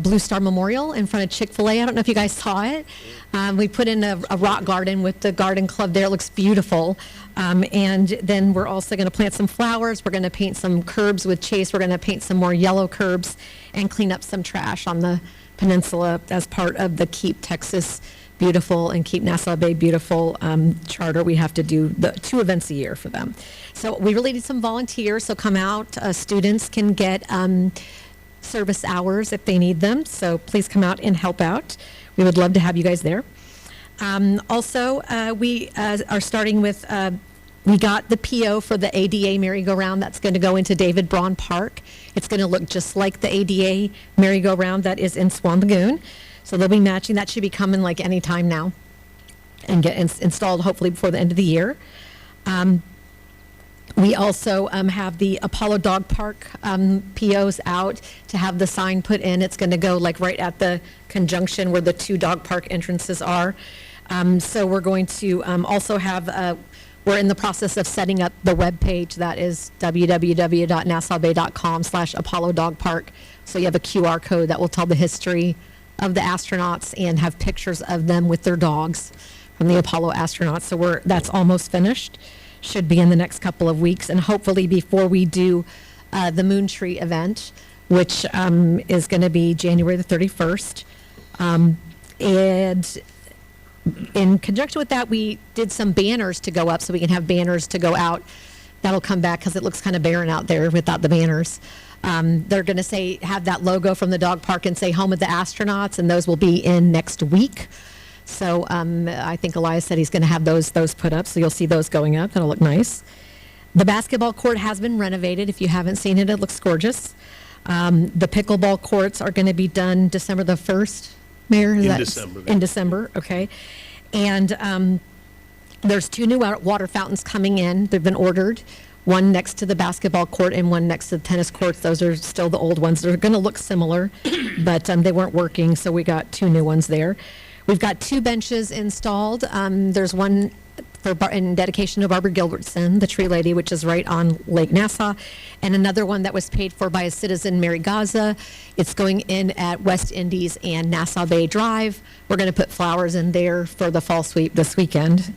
[SPEAKER 3] Blue Star Memorial in front of Chick-fil-A. I don't know if you guys saw it. We put in a rock garden with the Garden Club there. It looks beautiful. And then we're also going to plant some flowers. We're going to paint some curbs with Chase. We're going to paint some more yellow curbs and clean up some trash on the Peninsula as part of the Keep Texas Beautiful and Keep Nassau Bay Beautiful charter. We have to do the 2 events a year for them. So we really need some volunteers, so come out. Students can get service hours if they need them, so please come out and help out. We would love to have you guys there. Also, we are starting with, we got the PO for the ADA merry-go-round that's going to go into David Braun Park. It's going to look just like the ADA merry-go-round that is in Swan Lagoon. So they'll be matching. That should be coming like any time now and get installed hopefully before the end of the year. We also have the Apollo Dog Park POs out to have the sign put in. It's going to go like right at the conjunction where the 2 dog park entrances are. So we're going to also have, we're in the process of setting up the webpage that is www.nassaubay.com/Apollo Dog Park. So you have a QR code that will tell the history of the astronauts and have pictures of them with their dogs from the Apollo astronauts. So that's almost finished. Should be in the next couple of weeks, and hopefully before we do the Moon Tree event, which is going to be January the 31st. And in conjunction with that, we did some banners to go up so we can have banners to go out. That'll come back because it looks kind of barren out there without the banners. They're going to have that logo from the dog park and say Home of the Astronauts, and those will be in next week. So I think Elias said he's going to have those put up, so you'll see those going up. That'll look nice. The basketball court has been renovated. If you haven't seen it, it looks gorgeous. The pickleball courts are going to be done December the 1st, Mayor?
[SPEAKER 6] December.
[SPEAKER 3] In December, okay. And there's 2 new water fountains coming in. They've been ordered. One next to the basketball court and one next to the tennis courts. Those are still the old ones. They're going to look similar, but they weren't working, so we got 2 new ones there. We've got 2 benches installed. There's one in dedication to Barbara Gilbertson, the tree lady, which is right on Lake Nassau, and another one that was paid for by a citizen, Mary Gaza. It's going in at West Indies and Nassau Bay Drive. We're going to put flowers in there for the fall sweep this weekend.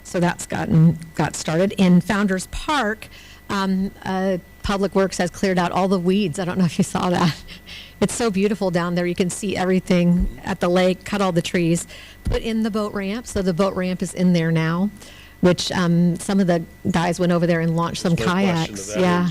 [SPEAKER 3] So that's got started. In Founders Park, Public Works has cleared out all the weeds. I don't know if you saw that. It's so beautiful down there. You can see everything at the lake, cut all the trees, put in the boat ramp. So the boat ramp is in there now, which some of the guys went over there and launched some kayaks. Yeah.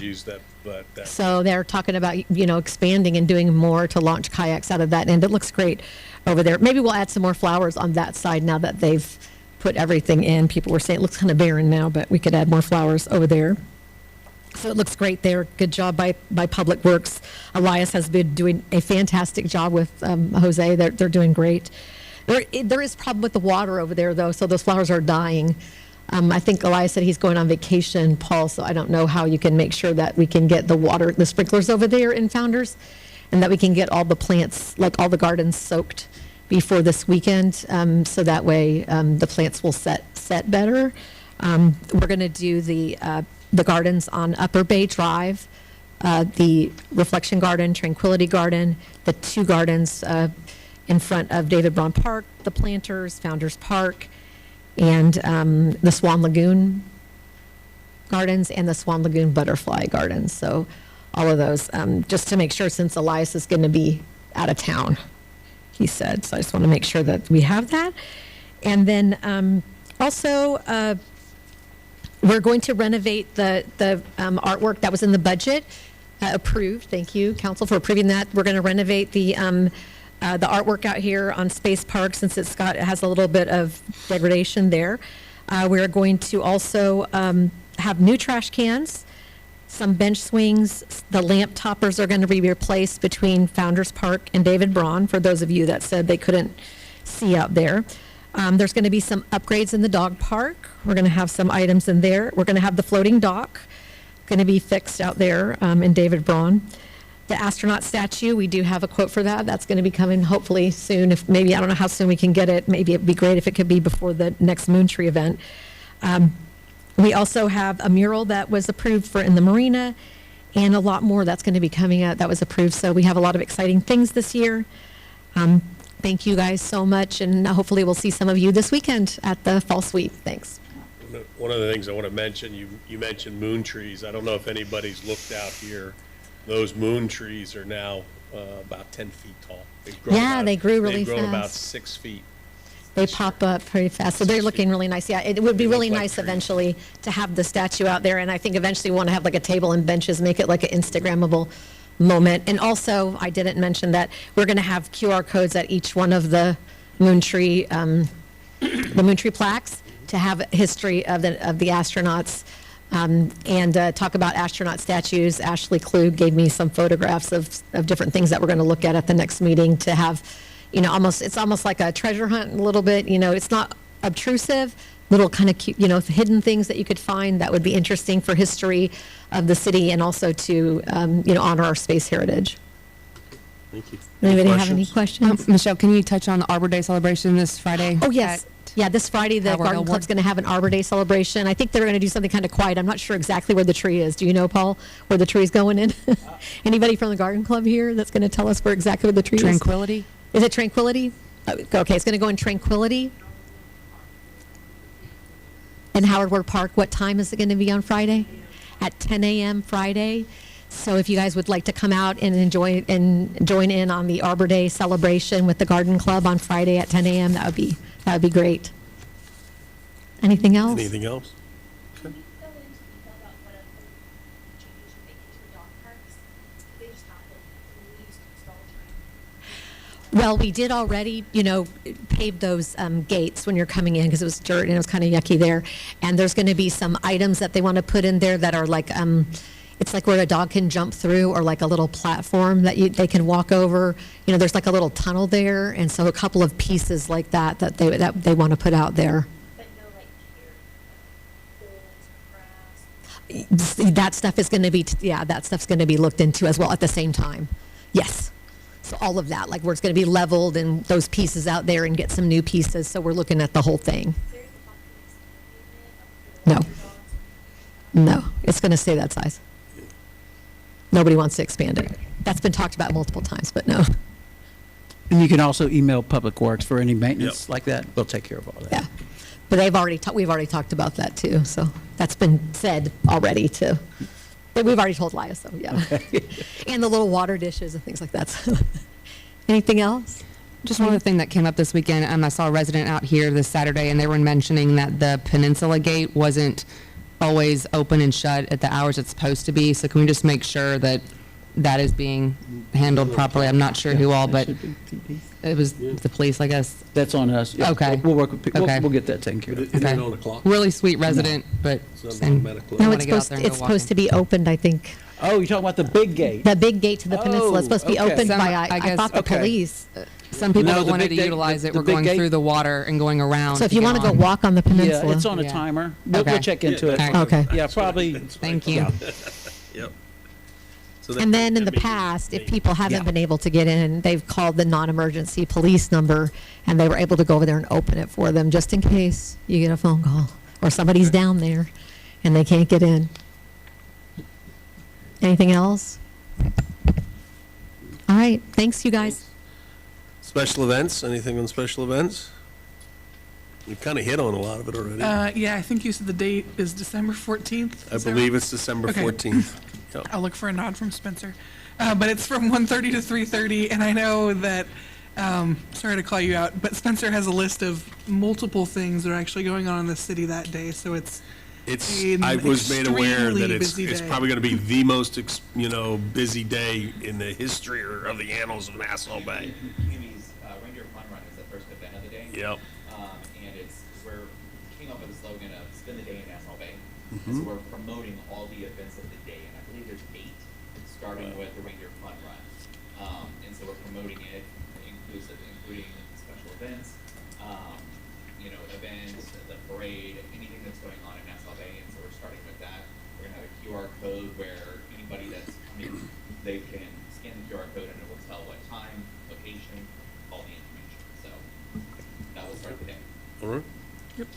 [SPEAKER 3] So they're talking about, expanding and doing more to launch kayaks out of that. And it looks great over there. Maybe we'll add some more flowers on that side now that they've put everything in. People were saying it looks kind of barren now, but we could add more flowers over there. So it looks great there. Good job by Public Works. Elias has been doing a fantastic job with Jose. They're doing great. There is a problem with the water over there, though, so those flowers are dying. I think Elias said he's going on vacation, Paul, so I don't know how you can make sure that we can get the sprinklers over there in Founders, and that we can get all the plants, like all the gardens, soaked before this weekend, so that way the plants will set better. We're going to do the gardens on Upper Bay Drive, the Reflection Garden, Tranquility Garden, the 2 gardens in front of David Braun Park, the Planters, Founders Park, and the Swan Lagoon Gardens and the Swan Lagoon Butterfly Gardens. So all of those, just to make sure, since Elias is going to be out of town, he said. So I just want to make sure that we have that. And then also, we're going to renovate the artwork that was in the budget, approved. Thank you, Council, for approving that. We're going to renovate the artwork out here on Space Park, since it has a little bit of degradation there. We're going to also have new trash cans, some bench swings. The lamp toppers are going to be replaced between Founders Park and David Braun, for those of you that said they couldn't see out there. There's going to be some upgrades in the dog park. We're going to have some items in there. We're going to have the floating dock going to be fixed out there in David Braun. The astronaut statue, we do have a quote for that. That's going to be coming hopefully soon. I don't know how soon we can get it. Maybe it'd be great if it could be before the next Moon Tree event. We also have a mural that was approved in the marina, and a lot more that's going to be coming out that was approved. So we have a lot of exciting things this year. Thank you guys so much, and hopefully we'll see some of you this weekend at the fall sweep. Thanks.
[SPEAKER 6] One of the things I want to mention, you mentioned moon trees. I don't know if anybody's looked out here. Those moon trees are now about 10 feet tall.
[SPEAKER 3] Yeah, they grew really
[SPEAKER 6] They've grown about
[SPEAKER 3] fast.
[SPEAKER 6] 6 feet.
[SPEAKER 3] They pop up pretty fast, so they're looking really nice. Yeah, it would be
[SPEAKER 6] They look
[SPEAKER 3] really
[SPEAKER 6] like
[SPEAKER 3] nice
[SPEAKER 6] trees.
[SPEAKER 3] eventually to have the statue out there, and I think eventually we want to have like a table and benches, make it like an Instagrammable moment. And also, I didn't mention that we're going to have QR codes at each one of the Moon Tree plaques to have history of the astronauts, and talk about astronaut statues. Ashley Klug gave me some photographs of different things that we're going to look at the next meeting to have, it's almost like a treasure hunt a little bit. It's not obtrusive, little kind of cute, hidden things that you could find that would be interesting for history of the city and also to, honor our space heritage.
[SPEAKER 6] Thank you.
[SPEAKER 3] Anybody have any questions?
[SPEAKER 10] Michelle, can you touch on the Arbor Day celebration this Friday?
[SPEAKER 3] Oh, yes. Yeah, this Friday, the
[SPEAKER 10] Howard
[SPEAKER 3] Garden
[SPEAKER 10] Elmore.
[SPEAKER 3] Club's going to have an Arbor Day celebration. I think they're going to do something kind of quiet. I'm not sure exactly where the tree is. Do you know, Paul, where the tree's going in? Anybody from the Garden Club here that's going to tell us where exactly where the tree
[SPEAKER 10] Tranquility?
[SPEAKER 3] is? Is it Tranquility? Okay, it's going to go in Tranquility. In Howard Ward Park. What time is it going to be on Friday? At 10 a.m. Friday. So if you guys would like to come out and enjoy and join in on the Arbor Day celebration with the Garden Club on Friday at 10 a.m., that would be great. Anything else?
[SPEAKER 6] Anything else?
[SPEAKER 2] Can you go into detail about what other changes you're making to the dog parks? They just happened, and we used to install a train.
[SPEAKER 3] Well, we did already, pave those gates when you're coming in because it was dirt and it was kind of yucky there. And there's going to be some items that they want to put in there that are like, it's like where a dog can jump through, or like a little platform that they can walk over. There's like a little tunnel there, and so a couple of pieces like that they want to put out there.
[SPEAKER 2] But no, like, grass.
[SPEAKER 3] That stuff is going to be, that stuff's going to be looked into as well at the same time. Yes. So all of that, like where it's going to be leveled and those pieces out there and get some new pieces. So we're looking at the whole thing. No. No, it's going to stay that size. Nobody wants to expand it. That's been talked about multiple times, but no.
[SPEAKER 11] And you can also email Public Works for any maintenance like that. They'll take care of all that.
[SPEAKER 3] Yeah. But we've already talked about that too. So that's been said already too. But we've already told Lias, so yeah. And the little water dishes and things like that. So. Anything else?
[SPEAKER 10] Just one other thing that came up this weekend. I saw a resident out here this Saturday, and they were mentioning that the Peninsula Gate wasn't always open and shut at the hours it's supposed to be. So can we just make sure that that is being handled properly? I'm not sure who all, but it was the police, I guess.
[SPEAKER 11] That's on us. Yeah.
[SPEAKER 10] Okay.
[SPEAKER 11] We'll work with,
[SPEAKER 10] Okay.
[SPEAKER 11] we'll get that taken care of.
[SPEAKER 6] Isn't it on the clock?
[SPEAKER 10] Really sweet resident, but
[SPEAKER 6] It's not
[SPEAKER 10] and
[SPEAKER 6] automatic close.
[SPEAKER 3] No,
[SPEAKER 10] wanna
[SPEAKER 3] it's
[SPEAKER 10] get out
[SPEAKER 3] supposed,
[SPEAKER 10] there and go
[SPEAKER 3] it's supposed to
[SPEAKER 10] walking.
[SPEAKER 3] be opened, I think.
[SPEAKER 11] Oh, you're talking about the big gate?
[SPEAKER 3] The big gate to the peninsula is supposed to be
[SPEAKER 11] okay.
[SPEAKER 3] opened
[SPEAKER 10] Some-
[SPEAKER 3] by,
[SPEAKER 10] I
[SPEAKER 3] I
[SPEAKER 10] guess-
[SPEAKER 3] thought the
[SPEAKER 11] okay.
[SPEAKER 3] police.
[SPEAKER 10] some people
[SPEAKER 11] No,
[SPEAKER 10] that
[SPEAKER 11] the
[SPEAKER 10] wanted to
[SPEAKER 11] big gate-
[SPEAKER 10] utilize it
[SPEAKER 11] the
[SPEAKER 10] were
[SPEAKER 11] big
[SPEAKER 10] going
[SPEAKER 11] gate-
[SPEAKER 10] through the water and going around.
[SPEAKER 3] So if
[SPEAKER 10] to
[SPEAKER 3] you
[SPEAKER 10] get
[SPEAKER 3] want to go
[SPEAKER 10] on.
[SPEAKER 3] walk on the
[SPEAKER 11] Yeah,
[SPEAKER 3] peninsula.
[SPEAKER 11] it's on a
[SPEAKER 10] Yeah.
[SPEAKER 11] timer. We'll
[SPEAKER 10] Okay.
[SPEAKER 11] check into it.
[SPEAKER 10] All right.
[SPEAKER 3] Okay.
[SPEAKER 11] Yeah, probably.
[SPEAKER 10] Thank you.
[SPEAKER 6] Yep. So that-
[SPEAKER 3] And then in
[SPEAKER 6] that
[SPEAKER 3] the
[SPEAKER 6] means
[SPEAKER 3] past, if
[SPEAKER 6] they-
[SPEAKER 3] people haven't been able to get in, they've called the non-emergency police number, and they were able to go over there and open it for them, just in case you get a phone call, or somebody's down there and they can't get in. Anything else? All right, thanks, you guys.
[SPEAKER 6] Special events, anything on special events? We kind of hit on a lot of it already.
[SPEAKER 5] Yeah, I think you said the date is December 14th.
[SPEAKER 6] I
[SPEAKER 5] Is that
[SPEAKER 6] believe
[SPEAKER 5] right?
[SPEAKER 6] it's December
[SPEAKER 5] Okay.
[SPEAKER 6] 14th. Yep.
[SPEAKER 5] I'll look for a nod from Spencer. But it's from 1:30 to 3:30, and I know that, sorry to call you out, but Spencer has a list of multiple things that are actually going on in the city that day, so it's
[SPEAKER 6] I was made aware that
[SPEAKER 5] extremely
[SPEAKER 6] it's
[SPEAKER 5] busy day.
[SPEAKER 6] probably going to be the most, busy day in the history or of the annals of Nassau Bay.
[SPEAKER 16] Community's Reindeer Fun Run is the first event of the day.
[SPEAKER 6] Yep.
[SPEAKER 16] And we're came up with the slogan of "Spend the Day in Nassau Bay."
[SPEAKER 6] Mhm.
[SPEAKER 16] So we're promoting all the events of the day, and I believe there's 8, starting with the Reindeer Fun Run. And so we're promoting it, including special events, events, the parade, anything that's going on in Nassau Bay. And so we're starting with that. We're gonna have a QR code where anybody that's coming, they can scan the QR code and it will tell what time, location, all the information. So that will start the day.
[SPEAKER 6] All right.
[SPEAKER 5] Yep.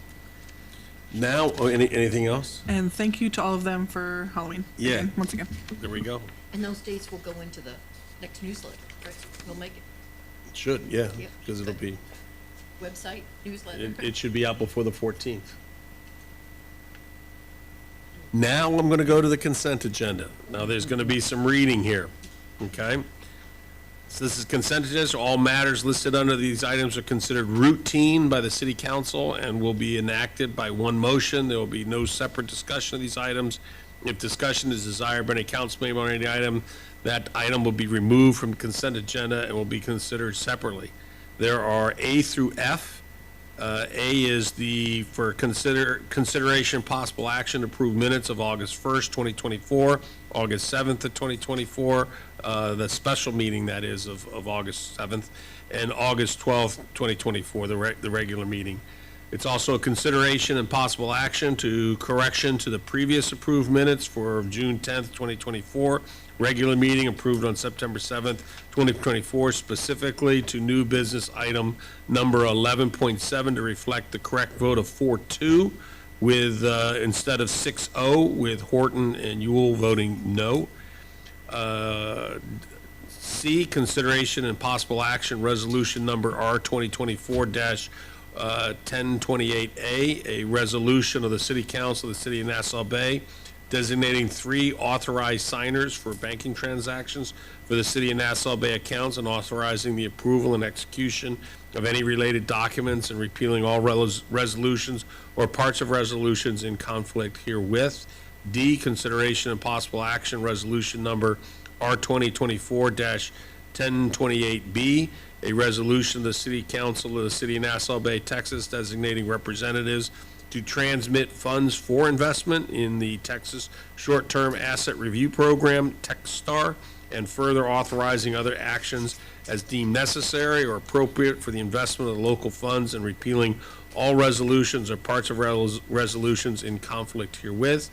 [SPEAKER 6] Now, anything else?
[SPEAKER 5] And thank you to all of them for Halloween.
[SPEAKER 6] Yeah.
[SPEAKER 5] Again, once again.
[SPEAKER 6] There we go.
[SPEAKER 4] And those dates will go into the next newsletter, right? We'll make it
[SPEAKER 6] It should, yeah,
[SPEAKER 4] Yep.
[SPEAKER 6] because it'll be,
[SPEAKER 4] website, newsletter.
[SPEAKER 6] it should be out before the 14th. Now I'm going to go to the consent agenda. Now, there's going to be some reading here, okay? So this is consent agenda. All matters listed under these items are considered routine by the city council and will be enacted by one motion. There will be no separate discussion of these items. If discussion is desired by any council member on any item, that item will be removed from the consent agenda and will be considered separately. There are A through F. A is for consideration possible action to approve minutes of August 1st, 2024, August 7th of 2024, the special meeting that is of August 7th, and August 12th, 2024, the regular meeting. It's also a consideration and possible action to correction to the previous approved minutes for June 10th, 2024, regular meeting approved on September 7th, 2024, specifically to new business item number 11.7 to reflect the correct vote of 4-2 with, instead of 6-0, with Horton and Ewell voting no. C, consideration and possible action, resolution number R 2024-1028A, a resolution of the City Council of the City of Nassau Bay designating 3 authorized signers for banking transactions for the City of Nassau Bay accounts and authorizing the approval and execution of any related documents and repealing all resolutions or parts of resolutions in conflict herewith. D, consideration and possible action, resolution number R 2024-1028B, a resolution of the City Council of the City of Nassau Bay, Texas, designating representatives to transmit funds for investment in the Texas Short-Term Asset Review Program, TechStar, and further authorizing other actions as deemed necessary or appropriate for the investment of the local funds and repealing all resolutions or parts of resolutions in conflict herewith.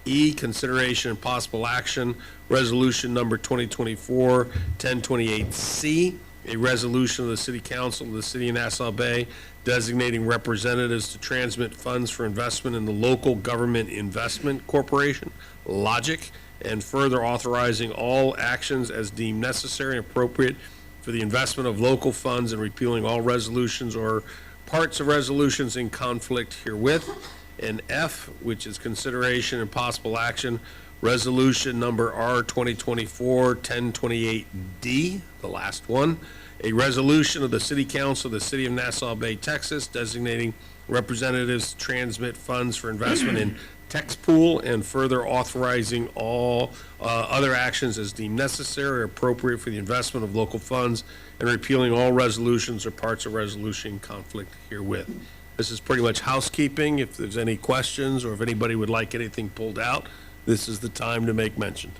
[SPEAKER 6] E, consideration and possible action, resolution number 2024-1028C, a resolution of the City Council of the City of Nassau Bay designating representatives to transmit funds for investment in the Local Government Investment Corporation, LOGIC, and further authorizing all actions as deemed necessary and appropriate for the investment of local funds and repealing all resolutions or parts of resolutions in conflict herewith. And F, which is consideration and possible action, resolution number R 2024-1028D, the last one, a resolution of the City Council of the City of Nassau Bay, Texas, designating representatives to transmit funds for investment in TexPool and further authorizing all other actions as deemed necessary or appropriate for the investment of local funds and repealing all resolutions or parts of resolution in conflict herewith. This is pretty much housekeeping. If there's any questions or if anybody would like anything pulled out, this is the time to make mention.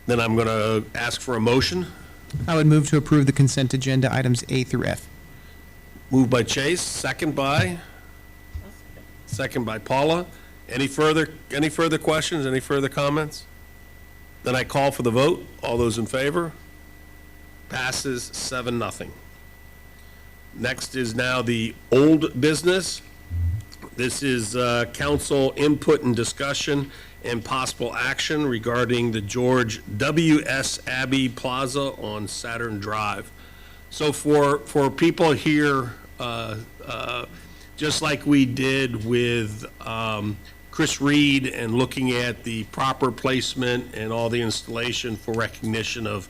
[SPEAKER 6] Then I'm going to ask for a motion.
[SPEAKER 7] I would move to approve the consent agenda items A through F.
[SPEAKER 6] Moved by Chase, second by Paula. Any further questions, any further comments? Then I call for the vote. All those in favor? Passes 7-0. Next is now the old business. This is council input and discussion and possible action regarding the George W.S. Abbey Plaza on Saturn Drive. So for people here, just like we did with Chris Reed and looking at the proper placement and all the installation for recognition of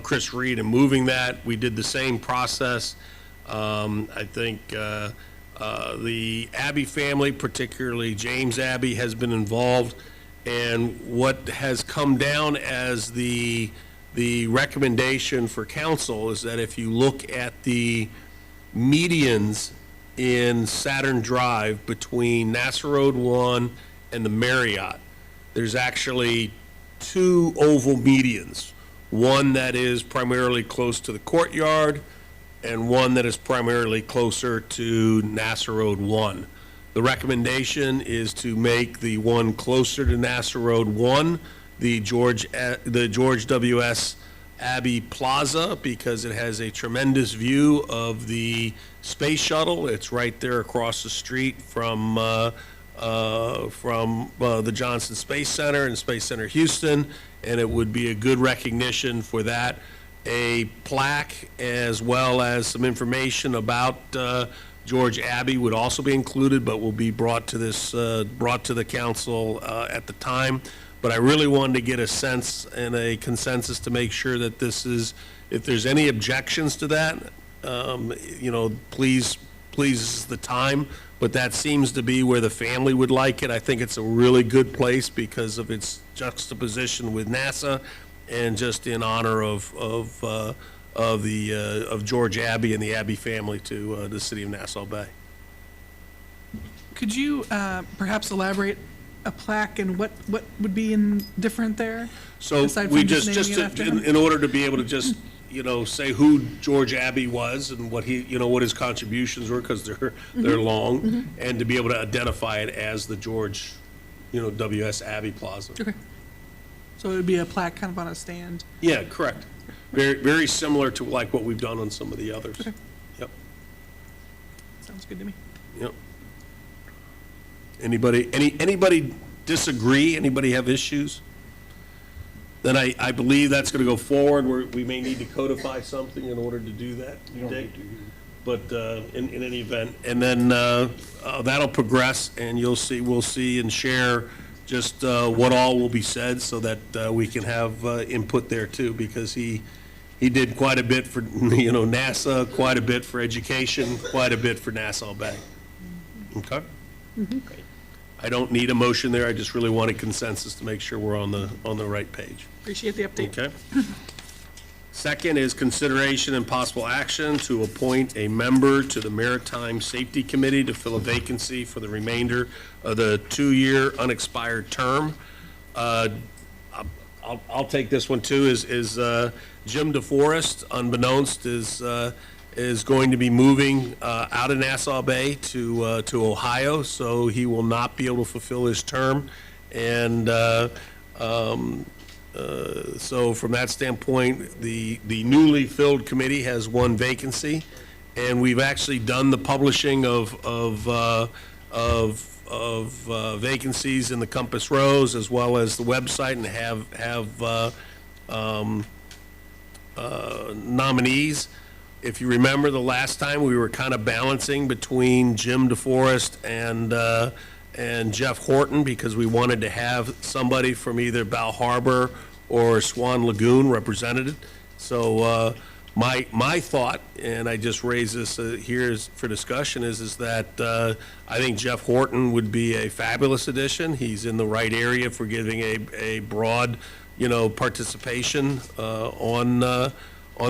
[SPEAKER 6] Chris Reed and moving that, we did the same process. I think the Abbey family, particularly James Abbey, has been involved. And what has come down as the recommendation for council is that if you look at the medians in Saturn Drive between Nassau Road 1 and the Marriott, there's actually 2 oval medians. One that is primarily close to the courtyard and one that is primarily closer to Nassau Road 1. The recommendation is to make the one closer to Nassau Road 1 the George W.S. Abbey Plaza because it has a tremendous view of the space shuttle. It's right there across the street from the Johnson Space Center and Space Center Houston, and it would be a good recognition for that. A plaque as well as some information about George Abbey would also be included, but will be brought to the council at the time. but I really wanted to get a sense and a consensus to make sure that this is, if there's any objections to that, please, this is the time. But that seems to be where the family would like it. I think it's a really good place because of its juxtaposition with NASA, and just in honor of George Abbey and the Abbey family to the city of Nassau Bay.
[SPEAKER 5] Could you perhaps elaborate a plaque and what would be different there?
[SPEAKER 6] So
[SPEAKER 5] aside
[SPEAKER 6] we
[SPEAKER 5] from
[SPEAKER 6] just
[SPEAKER 5] naming it after him?
[SPEAKER 6] in order to be able to just, say who George Abbey was and what what his contributions were, because they're long, and to be able to identify it as the George, W.S. Abbey Plaza.
[SPEAKER 5] Okay. So it would be a plaque kind of on a stand.
[SPEAKER 6] Yeah, correct. Very, very similar to like what we've done on some of the others.
[SPEAKER 5] Okay.
[SPEAKER 6] Yep,
[SPEAKER 5] Sounds good to me.
[SPEAKER 6] yep. Anybody disagree? Anybody have issues? Then I believe that's going to go forward. We may need to codify something in order to do that, Dick. But in any event, and then that'll progress, and we'll see and share just what all will be said, so that we can have input there too, because he did quite a bit for NASA, quite a bit for education, quite a bit for Nassau Bay. Okay. I don't need a motion there. I just really wanted consensus to make sure we're on the right page.
[SPEAKER 5] Appreciate the update.
[SPEAKER 6] Okay. Second is consideration and possible action to appoint a member to the Maritime Safety Committee to fill a vacancy for the remainder of the 2-year unexpired term. I'll take this one too. Is Jim DeForest, unbeknownst, is going to be moving out of Nassau Bay to Ohio, so he will not be able to fulfill his term, and so from that standpoint, the newly filled committee has one vacancy, and we've actually done the publishing of vacancies in the Compass Rose as well as the website, and have nominees. If you remember the last time, we were kind of balancing between Jim DeForest and Jeff Horton, because we wanted to have somebody from either Bal Harbor or Swan Lagoon represented. So my thought, and I just raise this here for discussion, is that I think Jeff Horton would be a fabulous addition. He's in the right area for giving a broad, participation on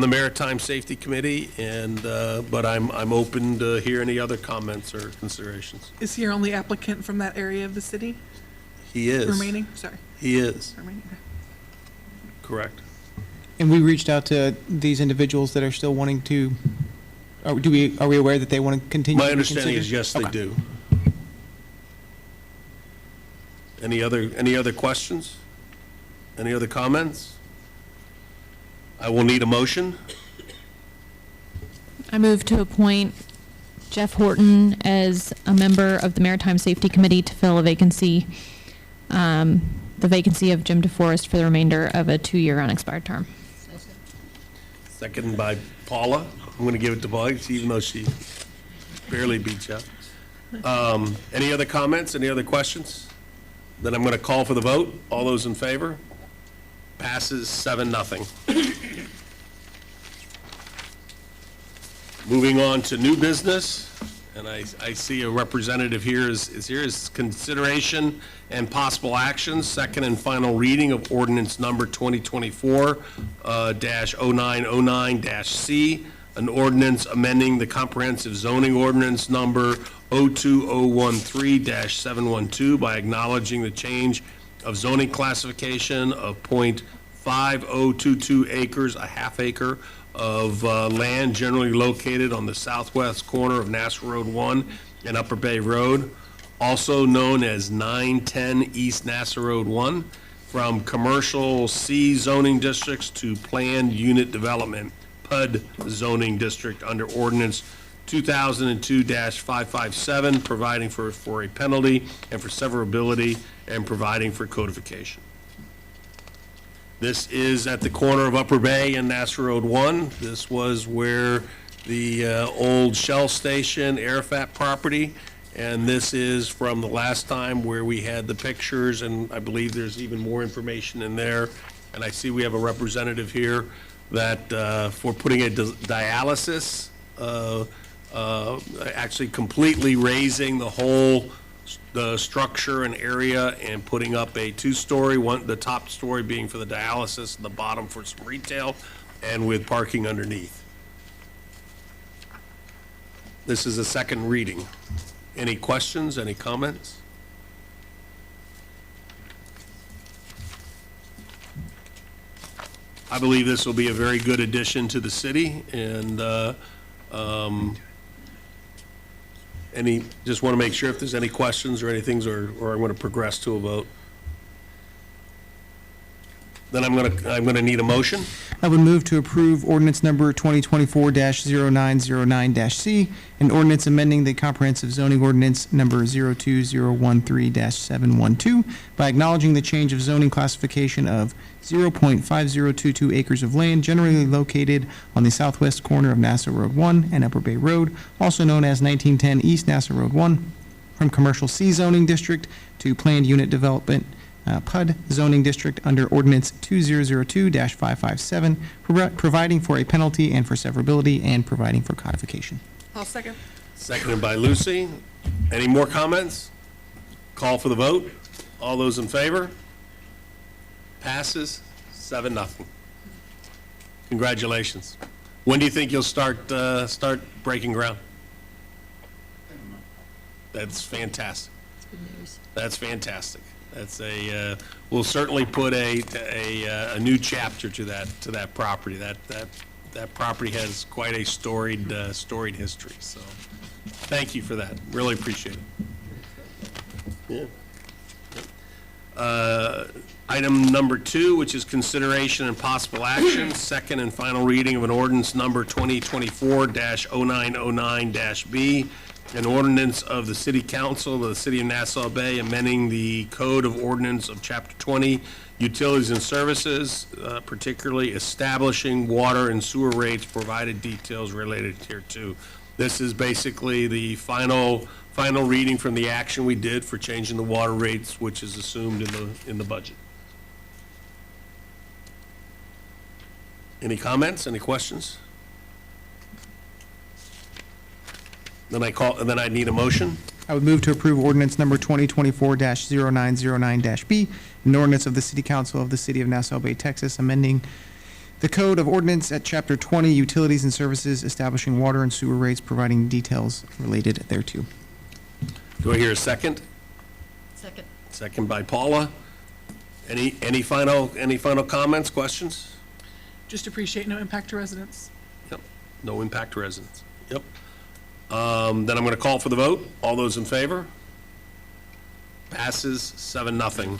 [SPEAKER 6] the Maritime Safety Committee, and but I'm open to hear any other comments or considerations.
[SPEAKER 5] Is he our only applicant from that area of the city?
[SPEAKER 6] He is.
[SPEAKER 5] Remaining? Sorry.
[SPEAKER 6] He is.
[SPEAKER 5] Remaining.
[SPEAKER 6] Correct.
[SPEAKER 7] And we reached out to these individuals that are still wanting to, are we aware that they want to continue?
[SPEAKER 6] My
[SPEAKER 7] to be
[SPEAKER 6] understanding is
[SPEAKER 7] considered?
[SPEAKER 6] yes, they
[SPEAKER 7] Okay.
[SPEAKER 6] do. Any other questions? Any other comments? I will need a motion.
[SPEAKER 9] I move to appoint Jeff Horton as a member of the Maritime Safety Committee to fill a vacancy, the vacancy of Jim DeForest for the remainder of a 2-year unexpired term.
[SPEAKER 6] Second by Paula. I'm going to give it to Paula, even though she barely beat you up. Any other comments? Any other questions? Then I'm going to call for the vote. All those in favor? Passes 7-0. Moving on to new business, and I see a representative here is here, is consideration and possible action, second and final reading of ordinance number 2024-0909-C, an ordinance amending the comprehensive zoning ordinance number 02013-712 by acknowledging the change of zoning classification of .5022 acres, a half acre, of land generally located on the southwest corner of Nassau Road 1 and Upper Bay Road, also known as 910 East Nassau Road 1, from commercial C zoning districts to planned unit development, PUD zoning district, under ordinance 2002-557, providing for a penalty and for severability and providing for codification. This is at the corner of Upper Bay and Nassau Road 1. This was where the old Shell Station, Arafat property, And this is from the last time where we had the pictures, and I believe there's even more information in there. And I see we have a representative here that, for putting a dialysis, actually completely raising the structure and area and putting up a two-story, the top story being for the dialysis and the bottom for some retail, and with parking underneath. This is a second reading. Any questions, any comments? I believe this will be a very good addition to the city, and just want to make sure if there's any questions or anything, or I'm going to progress to a vote. Then I'm going to need a motion.
[SPEAKER 7] I would move to approve ordinance number 2024-0909-C, an ordinance amending the comprehensive zoning ordinance number 02013-712 by acknowledging the change of zoning classification of 0.5022 acres of land generally located on the southwest corner of Nassau Road 1 and Upper Bay Road, also known as 1910 East Nassau Road 1, from commercial C zoning district to planned unit development PUD zoning district under ordinance 2002-557, providing for a penalty and for severability and providing for codification.
[SPEAKER 5] I'll second.
[SPEAKER 6] Seconded by Lucy. Any more comments? Call for the vote. All those in favor? Passes 7-0. Congratulations. When do you think you'll start breaking ground? That's fantastic. That's fantastic. That's we'll certainly put a new chapter to that property. That property has quite a storied history. So, thank you for that. Really appreciate it. Yeah. Item number 2, which is consideration and possible action, second and final reading of an ordinance number 2024-0909-B. An ordinance of the City Council of the City of Nassau Bay amending the Code of Ordinance of Chapter 20, Utilities and Services, particularly establishing water and sewer rates, provided details related hereto. This is basically the final reading from the action we did for changing the water rates, which is assumed in the budget. Any comments? Any questions? Then I need a motion.
[SPEAKER 7] I would move to approve ordinance number 2024-0909-B, an ordinance of the City Council of the City of Nassau Bay, Texas, amending the Code of Ordinance at Chapter 20, Utilities and Services, establishing water and sewer rates, providing details related thereto.
[SPEAKER 6] Do I hear a second?
[SPEAKER 4] Second.
[SPEAKER 6] Second by Paula. Any final comments, questions?
[SPEAKER 5] Just appreciate no impact to residents.
[SPEAKER 6] Yep. No impact to residents. Yep. Then I'm going to call for the vote. All those in favor? Passes 7-0.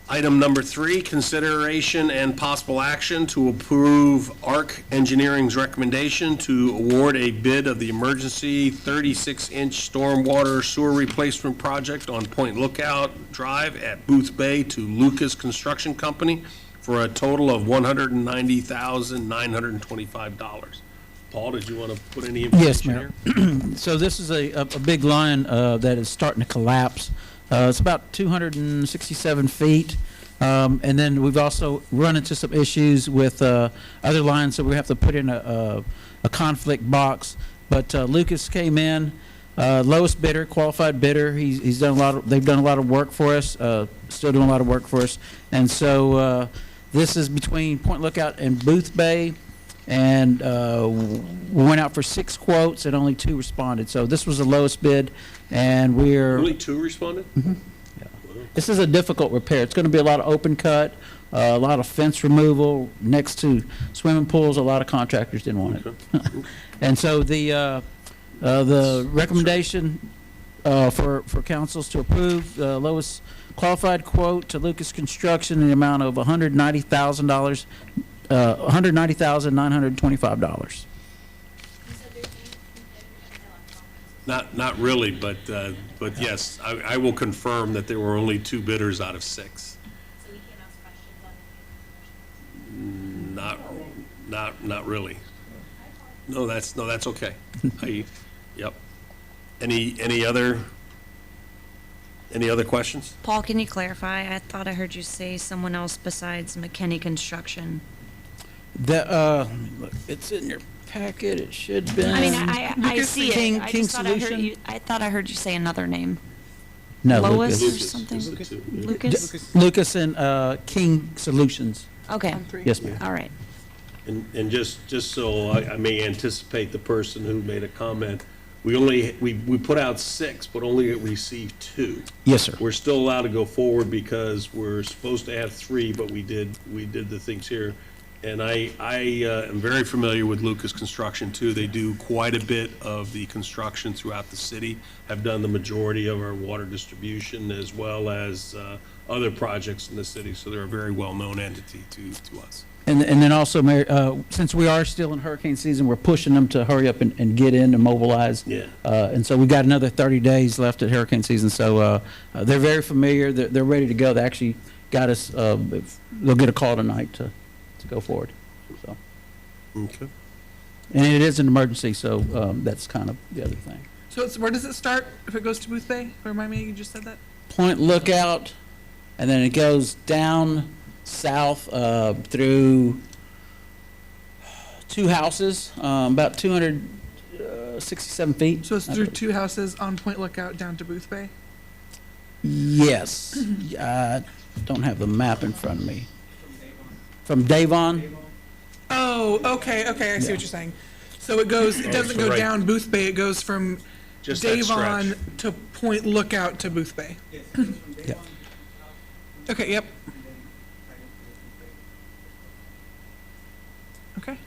[SPEAKER 6] Item number 3, consideration and possible action to approve ARC Engineering's recommendation to award a bid of the emergency 36-inch stormwater sewer replacement project on Point Lookout Drive at Booth Bay to Lucas Construction Company for a total of $190,925. Paul, did you want to put any information here?
[SPEAKER 11] Yes, Mayor. So this is a big line that is starting to collapse. It's about 267 feet. And then we've also run into some issues with other lines, so we have to put in a conflict box. But Lucas came in, lowest bidder, qualified bidder. He's done a lot. They've done a lot of work for us. Still doing a lot of work for us. And so this is between Point Lookout and Booth Bay. And we went out for 6 quotes and only 2 responded. So this was the lowest bid, and we're...
[SPEAKER 6] Only 2 responded?
[SPEAKER 11] Mm-hmm. Yeah. This is a difficult repair. It's going to be a lot of open cut, a lot of fence removal next to swimming pools. A lot of contractors didn't want it. And so the recommendation for councils to approve the lowest qualified quote to Lucas Construction in the amount of $190,000. $190,925.
[SPEAKER 6] Not really, but yes, I will confirm that there were only 2 bidders out of 6.
[SPEAKER 17] So we can't ask questions on
[SPEAKER 6] Not really. No, that's okay. Yep. Any other questions?
[SPEAKER 8] Paul, can you clarify? I thought I heard you say someone else besides McKinney Construction.
[SPEAKER 11] It's in your packet, it should have been.
[SPEAKER 8] I mean, I see
[SPEAKER 11] King,
[SPEAKER 8] it. I
[SPEAKER 11] King
[SPEAKER 8] just thought I heard
[SPEAKER 11] Solution?
[SPEAKER 8] you, I thought I heard you say another name.
[SPEAKER 11] No,
[SPEAKER 8] Lois or
[SPEAKER 11] Lucas.
[SPEAKER 8] something?
[SPEAKER 6] Lucas.
[SPEAKER 8] Lucas?
[SPEAKER 11] Lucas and King Solutions.
[SPEAKER 8] Okay.
[SPEAKER 11] Yes, ma'am.
[SPEAKER 8] All right.
[SPEAKER 6] And just so I may anticipate the person who made a comment, we put out 6, but only received 2.
[SPEAKER 11] Yes, sir.
[SPEAKER 6] We're still allowed to go forward because we're supposed to have 3, but we did the things here. And I am very familiar with Lucas Construction too. They do quite a bit of the construction throughout the city, have done the majority of our water distribution as well as other projects in the city. So they're a very well-known entity to us.
[SPEAKER 11] And then also, Mayor, since we are still in hurricane season, we're pushing them to hurry up and get in and mobilize.
[SPEAKER 6] Yeah.
[SPEAKER 11] And so we've got another 30 days left at hurricane season. So they're very familiar. They're ready to go. They actually got us, they'll get a call tonight to go forward. So.
[SPEAKER 6] Okay.
[SPEAKER 11] And it is an emergency, so that's kind of the other thing.
[SPEAKER 5] So where does it start if it goes to Booth Bay? Remind me, you just said that?
[SPEAKER 11] Point Lookout, and then it goes down south through 2 houses, about 267 feet.
[SPEAKER 5] So it's through 2 houses on Point Lookout down to Booth Bay?
[SPEAKER 11] Yes. I don't have the map in front of me. From Davon?
[SPEAKER 5] Oh, okay, I see what you're saying. So it doesn't go
[SPEAKER 6] right.
[SPEAKER 5] down Booth Bay, it goes from
[SPEAKER 6] Just that
[SPEAKER 5] Davon
[SPEAKER 6] stretch.
[SPEAKER 5] to Point Lookout to Booth Bay.
[SPEAKER 11] Yeah.
[SPEAKER 5] Okay, yep. Okay.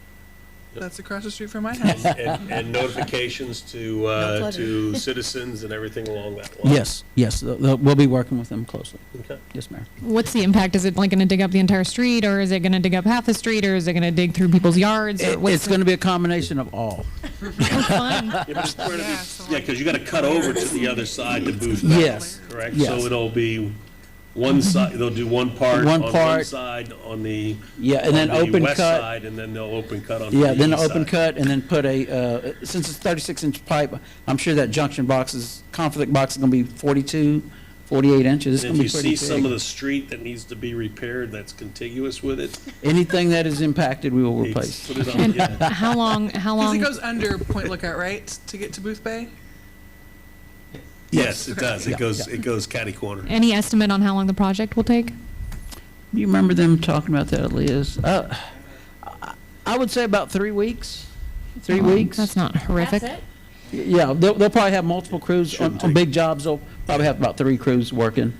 [SPEAKER 5] That's across the street from my house.
[SPEAKER 6] And notifications to citizens and everything along that line.
[SPEAKER 11] Yes. We'll be working with them closely.
[SPEAKER 6] Okay.
[SPEAKER 11] Yes, Mayor.
[SPEAKER 9] What's the impact? Is it like going to dig up the entire street, or is it going to dig up half the street, or is it going to dig through people's yards? Or what's
[SPEAKER 11] It's going to be a combination of all.
[SPEAKER 9] fun?
[SPEAKER 6] Yeah, but it's where because you got to cut over to the other side to Booth Bay.
[SPEAKER 11] Yes.
[SPEAKER 6] Correct?
[SPEAKER 11] Yes.
[SPEAKER 6] So it'll be one side, they'll do one part on one
[SPEAKER 11] part.
[SPEAKER 6] side on the
[SPEAKER 11] Yeah, and then
[SPEAKER 6] on the
[SPEAKER 11] open
[SPEAKER 6] west
[SPEAKER 11] cut.
[SPEAKER 6] side, and then they'll open cut on the
[SPEAKER 11] Yeah, then
[SPEAKER 6] east
[SPEAKER 11] open
[SPEAKER 6] side.
[SPEAKER 11] cut, and then put a, since it's 36-inch pipe, I'm sure that junction box conflict box is going to be 42, 48 inches. It's
[SPEAKER 6] And
[SPEAKER 11] going
[SPEAKER 6] if
[SPEAKER 11] to
[SPEAKER 6] you
[SPEAKER 11] be pretty
[SPEAKER 6] see some of
[SPEAKER 11] big.
[SPEAKER 6] the street that needs to be repaired that's contiguous with it,
[SPEAKER 11] Anything that is impacted, we will replace.
[SPEAKER 6] put it on.
[SPEAKER 9] And
[SPEAKER 6] yeah.
[SPEAKER 9] how long? How
[SPEAKER 5] Because it
[SPEAKER 9] long?
[SPEAKER 5] goes under Point Lookout, right, to get to Booth Bay?
[SPEAKER 6] Yes, it does.
[SPEAKER 11] Yeah,
[SPEAKER 6] It goes catty corner.
[SPEAKER 9] Any estimate on how long the project will take?
[SPEAKER 11] You remember them talking about that, Liz? I would say about 3 weeks. 3 weeks.
[SPEAKER 9] That's not horrific.
[SPEAKER 11] Yeah, they'll probably have multiple crews on big jobs. They'll probably have about 3 crews working.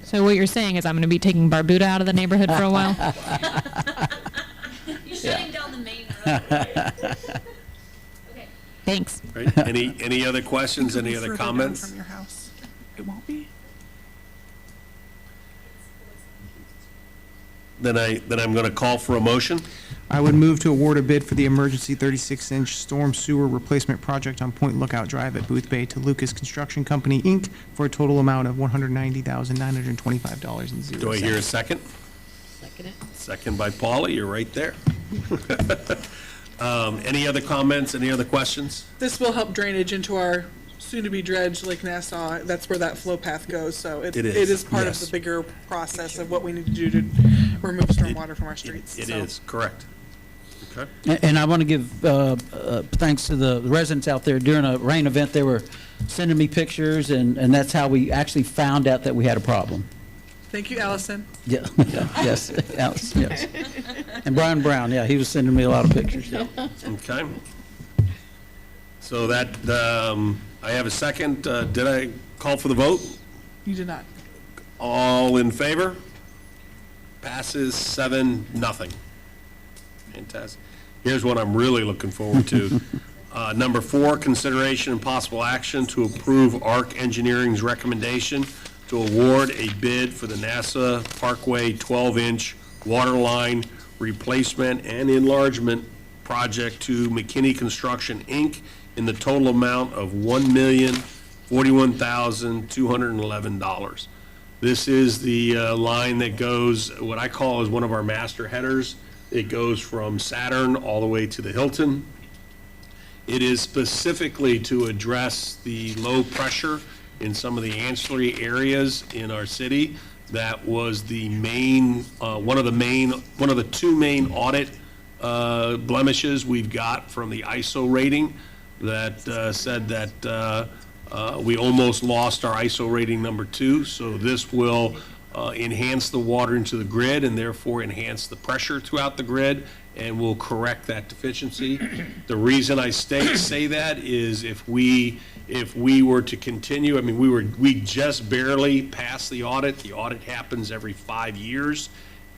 [SPEAKER 9] So what you're saying is I'm going to be taking Barbuda out of the neighborhood for a while?
[SPEAKER 8] You're shutting down the main road.
[SPEAKER 9] Thanks.
[SPEAKER 6] Right? Any other questions? Any other
[SPEAKER 5] Further down
[SPEAKER 6] comments?
[SPEAKER 5] From your house. It won't be?
[SPEAKER 6] Then I'm going to call for a motion.
[SPEAKER 7] I would move to award a bid for the emergency 36-inch storm sewer replacement project on Point Lookout Drive at Booth Bay to Lucas Construction Company, Inc. for a total amount of $190,925.00.
[SPEAKER 6] Do I hear a second?
[SPEAKER 4] Second it.
[SPEAKER 6] Second by Paula, you're right there. Any other comments, any other questions?
[SPEAKER 5] This will help drainage into our soon-to-be dredge, Lake Nassau. That's where that flow path goes, so it
[SPEAKER 6] It is,
[SPEAKER 5] is part
[SPEAKER 6] yes.
[SPEAKER 5] of the bigger process of what we need to do to remove stormwater from our streets.
[SPEAKER 6] It
[SPEAKER 5] so.
[SPEAKER 6] is, correct. Okay.
[SPEAKER 11] And I want to give thanks to the residents out there. During a rain event, they were sending me pictures, and that's how we actually found out that we had a problem.
[SPEAKER 5] Thank you, Allison.
[SPEAKER 11] Yeah, yes, Alice, yes. And Brian Brown, yeah, he was sending me a lot of pictures, yeah.
[SPEAKER 6] Okay. So that, I have a second. Did I call for the vote?
[SPEAKER 5] You did not.
[SPEAKER 6] All in favor? Passes 7-0. Fantastic. Here's what I'm really looking forward to. Number 4, consideration and possible action to approve ARC Engineering's recommendation to award a bid for the Nassau Parkway 12-inch water line replacement and enlargement project to McKinney Construction, Inc. in the total amount of $1,041,211. This is the line that goes, what I call is one of our master headers. It goes from Saturn all the way to the Hilton. It is specifically to address the low pressure in some of the ancillary areas in our city. That was the main, one of the two main audit blemishes we've got from the ISO rating that said that we almost lost our ISO rating number 2. So this will enhance the water into the grid and therefore enhance the pressure throughout the grid and will correct that deficiency. The reason I say that is if we were to continue, I mean, we just barely passed the audit. The audit happens every 5 years.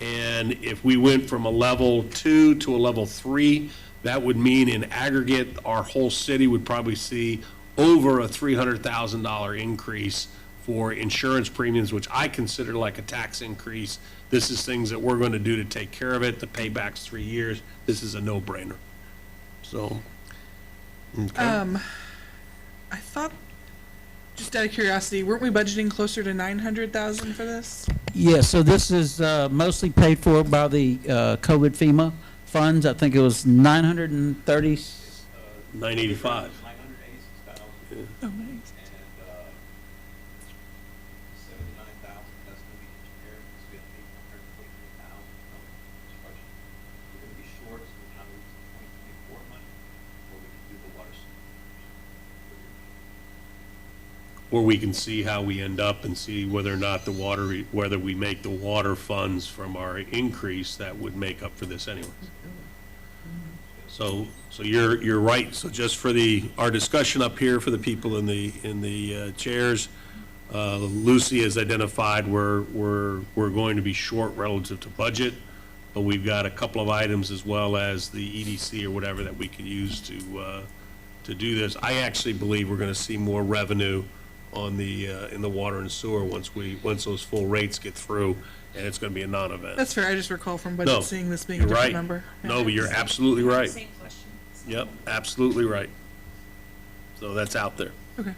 [SPEAKER 6] And if we went from a level 2 to a level 3, that would mean in aggregate, our whole city would probably see over a $300,000 increase for insurance premiums, which I consider like a tax increase. This is things that we're going to do to take care of it. The payback's 3 years. This is a no-brainer. So, okay.
[SPEAKER 5] I thought, just out of curiosity, weren't we budgeting closer to 900,000 for this?
[SPEAKER 11] Yeah, so this is mostly paid for by the COVID FEMA funds. I think it was 930.
[SPEAKER 6] 985.
[SPEAKER 5] Oh, nice.
[SPEAKER 6] Or we can see how we end up and see whether or not whether we make the water funds from our increase that would make up for this anyways. So you're right. So just for our discussion up here for the people in the chairs, Lucy has identified we're going to be short relative to budget, but we've got a couple of items as well as the EDC or whatever that we can use to do this. I actually believe we're going to see more revenue on the in the water and sewer once those full rates get through, and it's going to be a non-event.
[SPEAKER 5] That's fair. I just recall from budget seeing this being a
[SPEAKER 6] you're
[SPEAKER 5] different
[SPEAKER 6] right.
[SPEAKER 5] number.
[SPEAKER 6] No, but you're absolutely right.
[SPEAKER 2] Same question.
[SPEAKER 6] Yep, absolutely right. So that's out there.
[SPEAKER 5] Okay.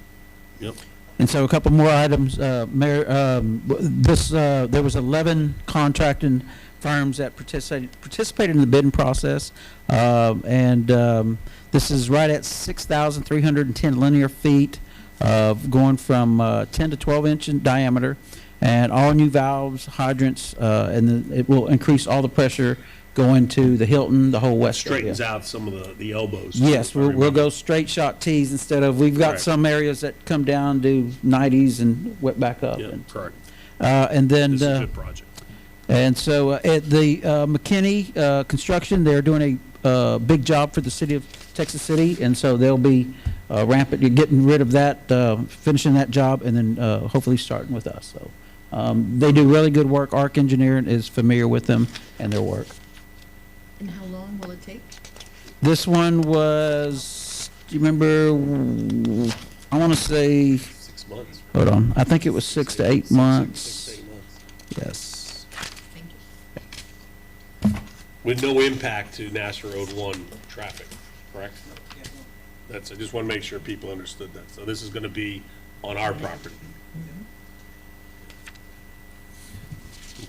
[SPEAKER 6] Yep.
[SPEAKER 11] And so a couple more items, Mayor. There was 11 contracting firms that participated in the bidding process, and this is right at 6,310 linear feet. Going from 10 to 12 inch in diameter, and all new valves, hydrants, and then it will increase all the pressure going to the Hilton, the whole west
[SPEAKER 6] Straightens
[SPEAKER 11] area.
[SPEAKER 6] out some of the elbows.
[SPEAKER 11] Yes, we'll go straight shot tees instead of, we've got
[SPEAKER 6] Correct.
[SPEAKER 11] some areas that come down, do 90s and wet back up.
[SPEAKER 6] Yeah,
[SPEAKER 11] And,
[SPEAKER 6] correct.
[SPEAKER 11] and then,
[SPEAKER 6] This is a good project.
[SPEAKER 11] and so at the McKinney Construction, they're doing a big job for the city of Texas City, and so they'll be you're getting rid of that, finishing that job, and then hopefully starting with us. So they do really good work. Arc Engineering is familiar with them and their work.
[SPEAKER 4] And how long will it take?
[SPEAKER 11] This one was, do you remember, I want to say,
[SPEAKER 6] 6 months.
[SPEAKER 11] hold on, I think it was 6 to 8 months.
[SPEAKER 6] 6 to 8 months.
[SPEAKER 11] Yes.
[SPEAKER 4] Thank you.
[SPEAKER 6] With no impact to Nassau Road 1 traffic, correct? I just want to make sure people understood that. So this is going to be on our property.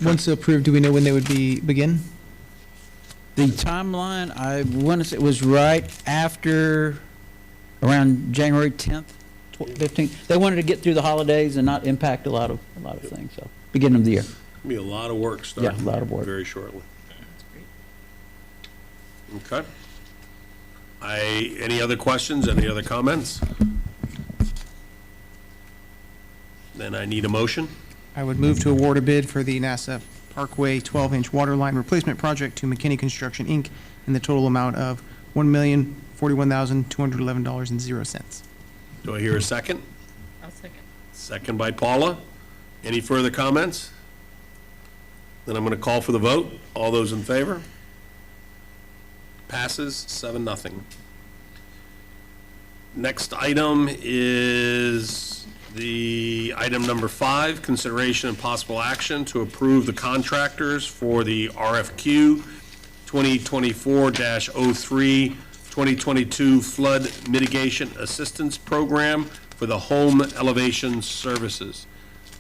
[SPEAKER 7] Once approved, do we know when they would begin?
[SPEAKER 11] The timeline, I want to say it was right after, around January 10th, 15th. They wanted to get through the holidays and not impact a lot of things, so, beginning of the year.
[SPEAKER 6] Be a lot of work starting.
[SPEAKER 11] Yeah, a lot of work.
[SPEAKER 6] Very shortly.
[SPEAKER 4] That's great.
[SPEAKER 6] Okay. Any other questions, any other comments? Then I need a motion.
[SPEAKER 7] I would move to award a bid for the NASA Parkway 12-inch water line replacement project to McKinney Construction, Inc. in the total amount of $1,041,211.00.
[SPEAKER 6] Do I hear a second?
[SPEAKER 4] I'll second.
[SPEAKER 6] Second by Paula. Any further comments? Then I'm going to call for the vote. All those in favor? Passes 7-0. Next item is the item number 5, consideration and possible action to approve the contractors for the RFQ 2024-03 2022 Flood Mitigation Assistance Program for the Home Elevation Services.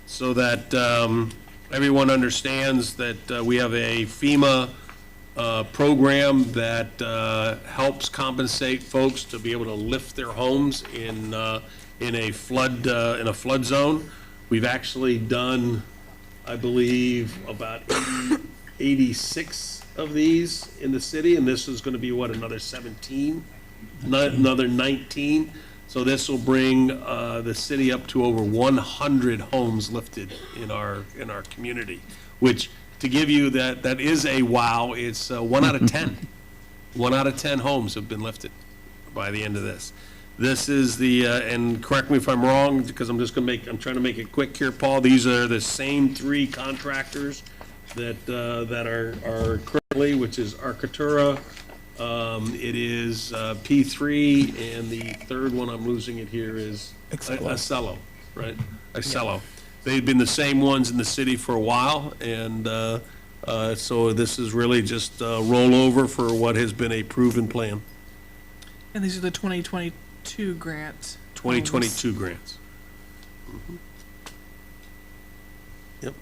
[SPEAKER 6] So that everyone understands that we have a FEMA program that helps compensate folks to be able to lift their homes in a flood zone. We've actually done, I believe, about 86 of these in the city, and this is going to be what, another 17, another 19. So this will bring the city up to over 100 homes lifted in our community, which, to give you that is a wow. It's 1 out of 10. 1 out of 10 homes have been lifted by the end of this. This is the and correct me if I'm wrong, because I'm trying to make it quick here, Paul. These are the same 3 contractors that are currently, which is Architectura. It is P3, and the third one, I'm losing it here, is Acello, right? Acello. They've been the same ones in the city for a while, and so this is really just a rollover for what has been a proven plan.
[SPEAKER 5] And these are the 2022 grants.
[SPEAKER 6] 2022 grants. Mm-hmm. Yep.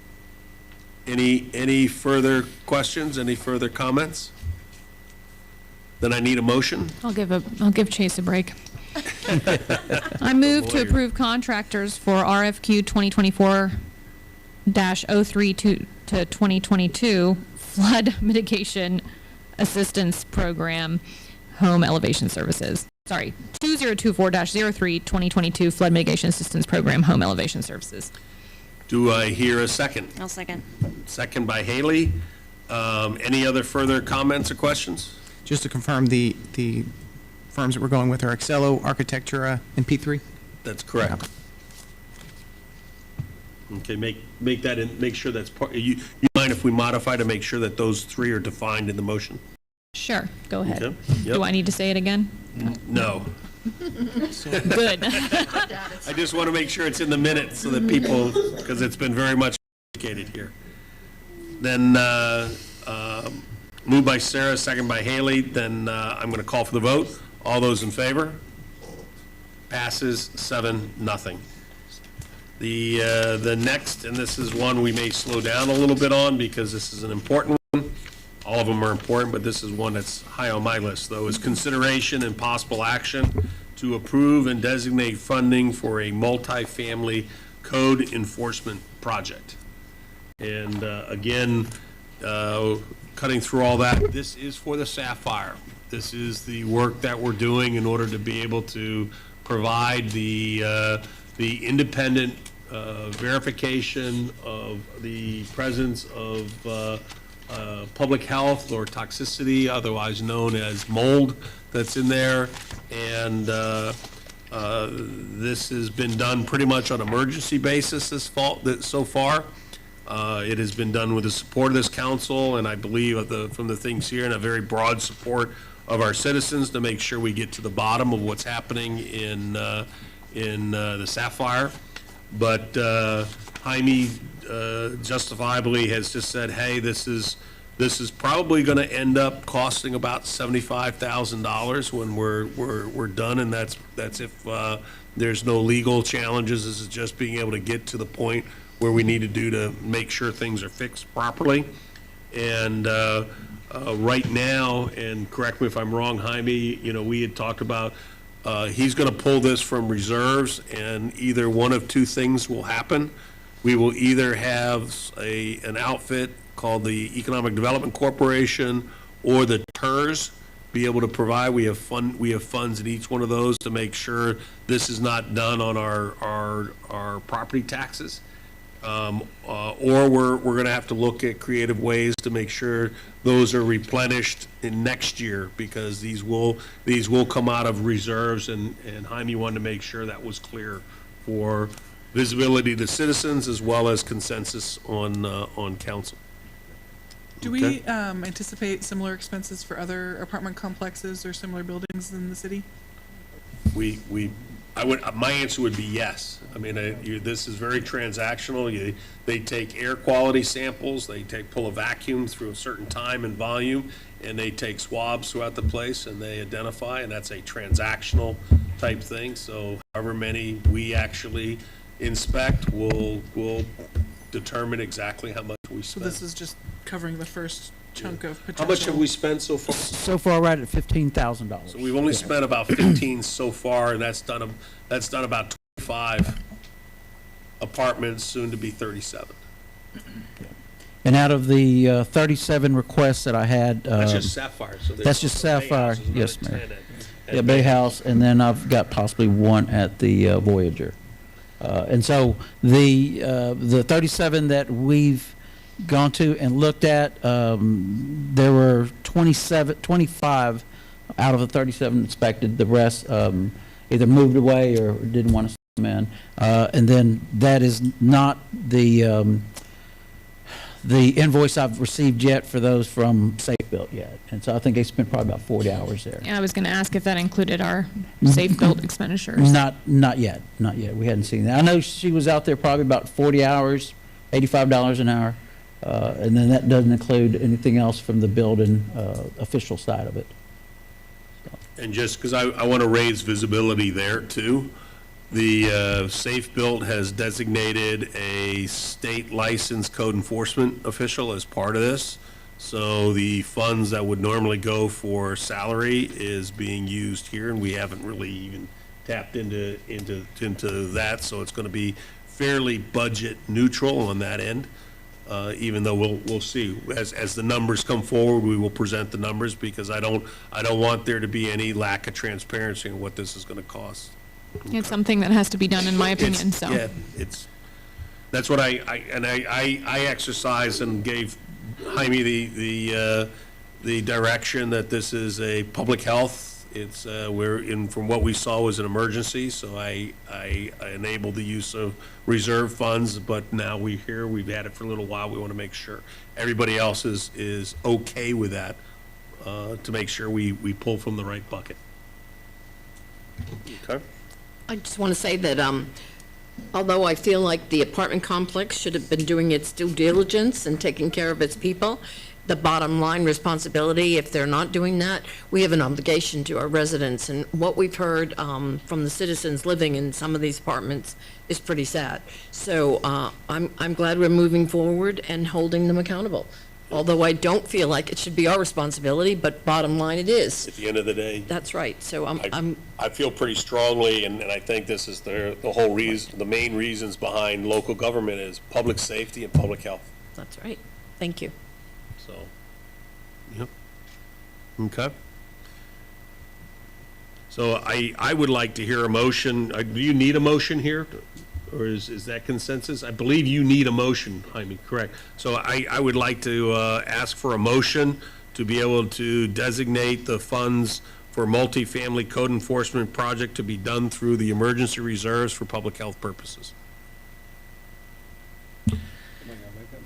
[SPEAKER 6] Any further questions? Any further comments? Then I need a motion.
[SPEAKER 9] I'll give Chase a break. I move to approve contractors for RFQ 2024-03 to 2022 Flood Mitigation Assistance Program Home Elevation Services. Sorry, 2024-03 2022 Flood Mitigation Assistance Program Home Elevation Services.
[SPEAKER 6] Do I hear a second?
[SPEAKER 8] I'll second.
[SPEAKER 6] Second by Haley. Any other further comments or questions?
[SPEAKER 7] Just to confirm, the firms that we're going with are Excello, Architectura, and P3?
[SPEAKER 6] That's correct. Okay, make that in, make sure that's part, you mind if we modify to make sure that those 3 are defined in the motion?
[SPEAKER 9] Sure, go ahead.
[SPEAKER 6] Okay. Yep.
[SPEAKER 9] Do I need to say it again?
[SPEAKER 6] No.
[SPEAKER 9] Good.
[SPEAKER 6] I just want to make sure it's in the minutes so that people, because it's been very much communicated here. Then moved by Sarah, second by Haley. Then I'm going to call for the vote. All those in favor? Passes 7-0. The next, and this is one we may slow down a little bit on because this is an important one. All of them are important, but this is one that's high on my list, though, is consideration and possible action to approve and designate funding for a multifamily code enforcement project. And again, cutting through all that, this is for the Sapphire. This is the work that we're doing in order to be able to provide the independent verification of the presence of public health or toxicity, otherwise known as mold, that's in there. And this has been done pretty much on an emergency basis so far. It has been done with the support of this council, and I believe from the things here, and a very broad support of our citizens to make sure we get to the bottom of what's happening in the Sapphire. But Jaime justifiably has just said, hey, this is probably going to end up costing about $75,000 when we're done, and that's if there's no legal challenges. This is just being able to get to the point where we need to do to make sure things are fixed properly. And right now, and correct me if I'm wrong, Jaime, we had talked about he's going to pull this from reserves, and either one of 2 things will happen. We will either have an outfit called the Economic Development Corporation or the TERS be able to provide. We have funds in each one of those to make sure this is not done on our property taxes. Or we're going to have to look at creative ways to make sure those are replenished in next year, because these will come out of reserves, and Jaime wanted to make sure that was clear for visibility to citizens as well as consensus on council.
[SPEAKER 5] Do we anticipate similar expenses for other apartment complexes or similar buildings in the city?
[SPEAKER 6] My answer would be yes. I mean, this is very transactional. They take air quality samples, they pull a vacuum through a certain time and volume, and they take swabs throughout the place, and they identify, and that's a transactional type thing. So however many we actually inspect will determine exactly how much we
[SPEAKER 5] So
[SPEAKER 6] spend.
[SPEAKER 5] this is just covering the first chunk of
[SPEAKER 6] How
[SPEAKER 5] potential.
[SPEAKER 6] much have we spent so far?
[SPEAKER 11] So far, right at $15,000.
[SPEAKER 6] So we've only spent about 15 so far, and that's done about 25 apartments, soon to be 37.
[SPEAKER 11] And out of the 37 requests that I had.
[SPEAKER 6] That's just Sapphire. So there's
[SPEAKER 11] That's just
[SPEAKER 6] also Bay
[SPEAKER 11] Sapphire,
[SPEAKER 6] House, there's
[SPEAKER 11] yes,
[SPEAKER 6] another
[SPEAKER 11] Mayor.
[SPEAKER 6] 10 at
[SPEAKER 11] Yeah, Bay House, and then I've got possibly one at the Voyager. And so the 37 that we've gone to and looked at, there were 25 out of the 37 inspected. The rest either moved away or didn't want to come in. And then that is not the invoice I've received yet for those from Safe Built yet. And so I think they spent probably about 40 hours there.
[SPEAKER 9] Yeah, I was going to ask if that included our safe built expenditures.
[SPEAKER 11] Not yet, not yet. We hadn't seen that. I know she was out there probably about 40 hours, $85 an hour. And then that doesn't include anything else from the building official side of it.
[SPEAKER 6] And just because I want to raise visibility there too, the Safe Built has designated a state licensed code enforcement official as part of this. So the funds that would normally go for salary is being used here, and we haven't really even tapped into that. So it's going to be fairly budget neutral on that end. Even though we'll see as the numbers come forward, we will present the numbers, because I don't want there to be any lack of transparency in what this is going to cost.
[SPEAKER 9] It's something that has to be done, in my opinion, so.
[SPEAKER 6] Yeah, that's what I exercised and gave Jaime the direction that this is a public health. It's, from what we saw was an emergency, so I enabled the use of reserve funds, but now we've had it for a little while. We want to make sure everybody else is okay with that, to make sure we pull from the right bucket. Okay.
[SPEAKER 4] I just want to say that although I feel like the apartment complex should have been doing its due diligence and taking care of its people, the bottom line responsibility, if they're not doing that, we have an obligation to our residents. And what we've heard from the citizens living in some of these apartments is pretty sad. So I'm glad we're moving forward and holding them accountable. Although I don't feel like it should be our responsibility, but bottom line it is.
[SPEAKER 6] At the end of the day.
[SPEAKER 4] That's right. So
[SPEAKER 6] I feel pretty strongly, and I think this is the whole reason, the main reasons behind local government is public safety and public health.
[SPEAKER 4] That's right. Thank you.
[SPEAKER 6] So, yep. Okay. So I would like to hear a motion. Do you need a motion here? Or is that consensus? I believe you need a motion, Jaime, correct? So I would like to ask for a motion to be able to designate the funds for multifamily code enforcement project to be done through the emergency reserves for public health purposes.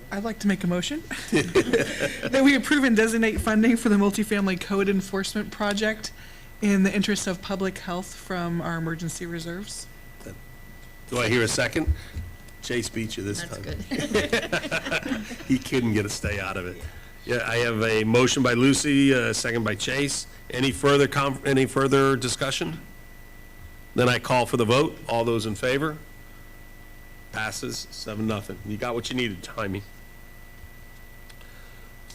[SPEAKER 5] I'd like to make a motion that we approve and designate funding for the multifamily code enforcement project in the interest of public health from our emergency reserves.
[SPEAKER 6] Do I hear a second? Chase beat you this time.
[SPEAKER 4] That's good.
[SPEAKER 6] He couldn't get a stay out of it. Yeah, I have a motion by Lucy, a second by Chase. Any further discussion? Then I call for the vote. All those in favor? Passes 7-0. You got what you needed, Jaime.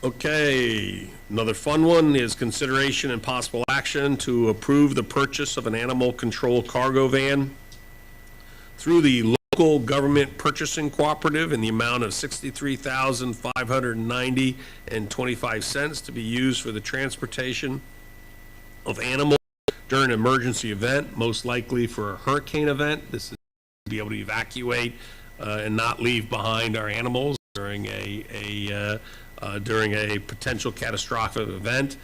[SPEAKER 6] Okay, another fun one is consideration and possible action to approve the purchase of an animal control cargo van through the local government purchasing cooperative in the amount of $63,590.25 to be used for the transportation of animals during an emergency event, most likely for a hurricane event. This is to be able to evacuate and not leave behind our animals during a potential catastrophic event.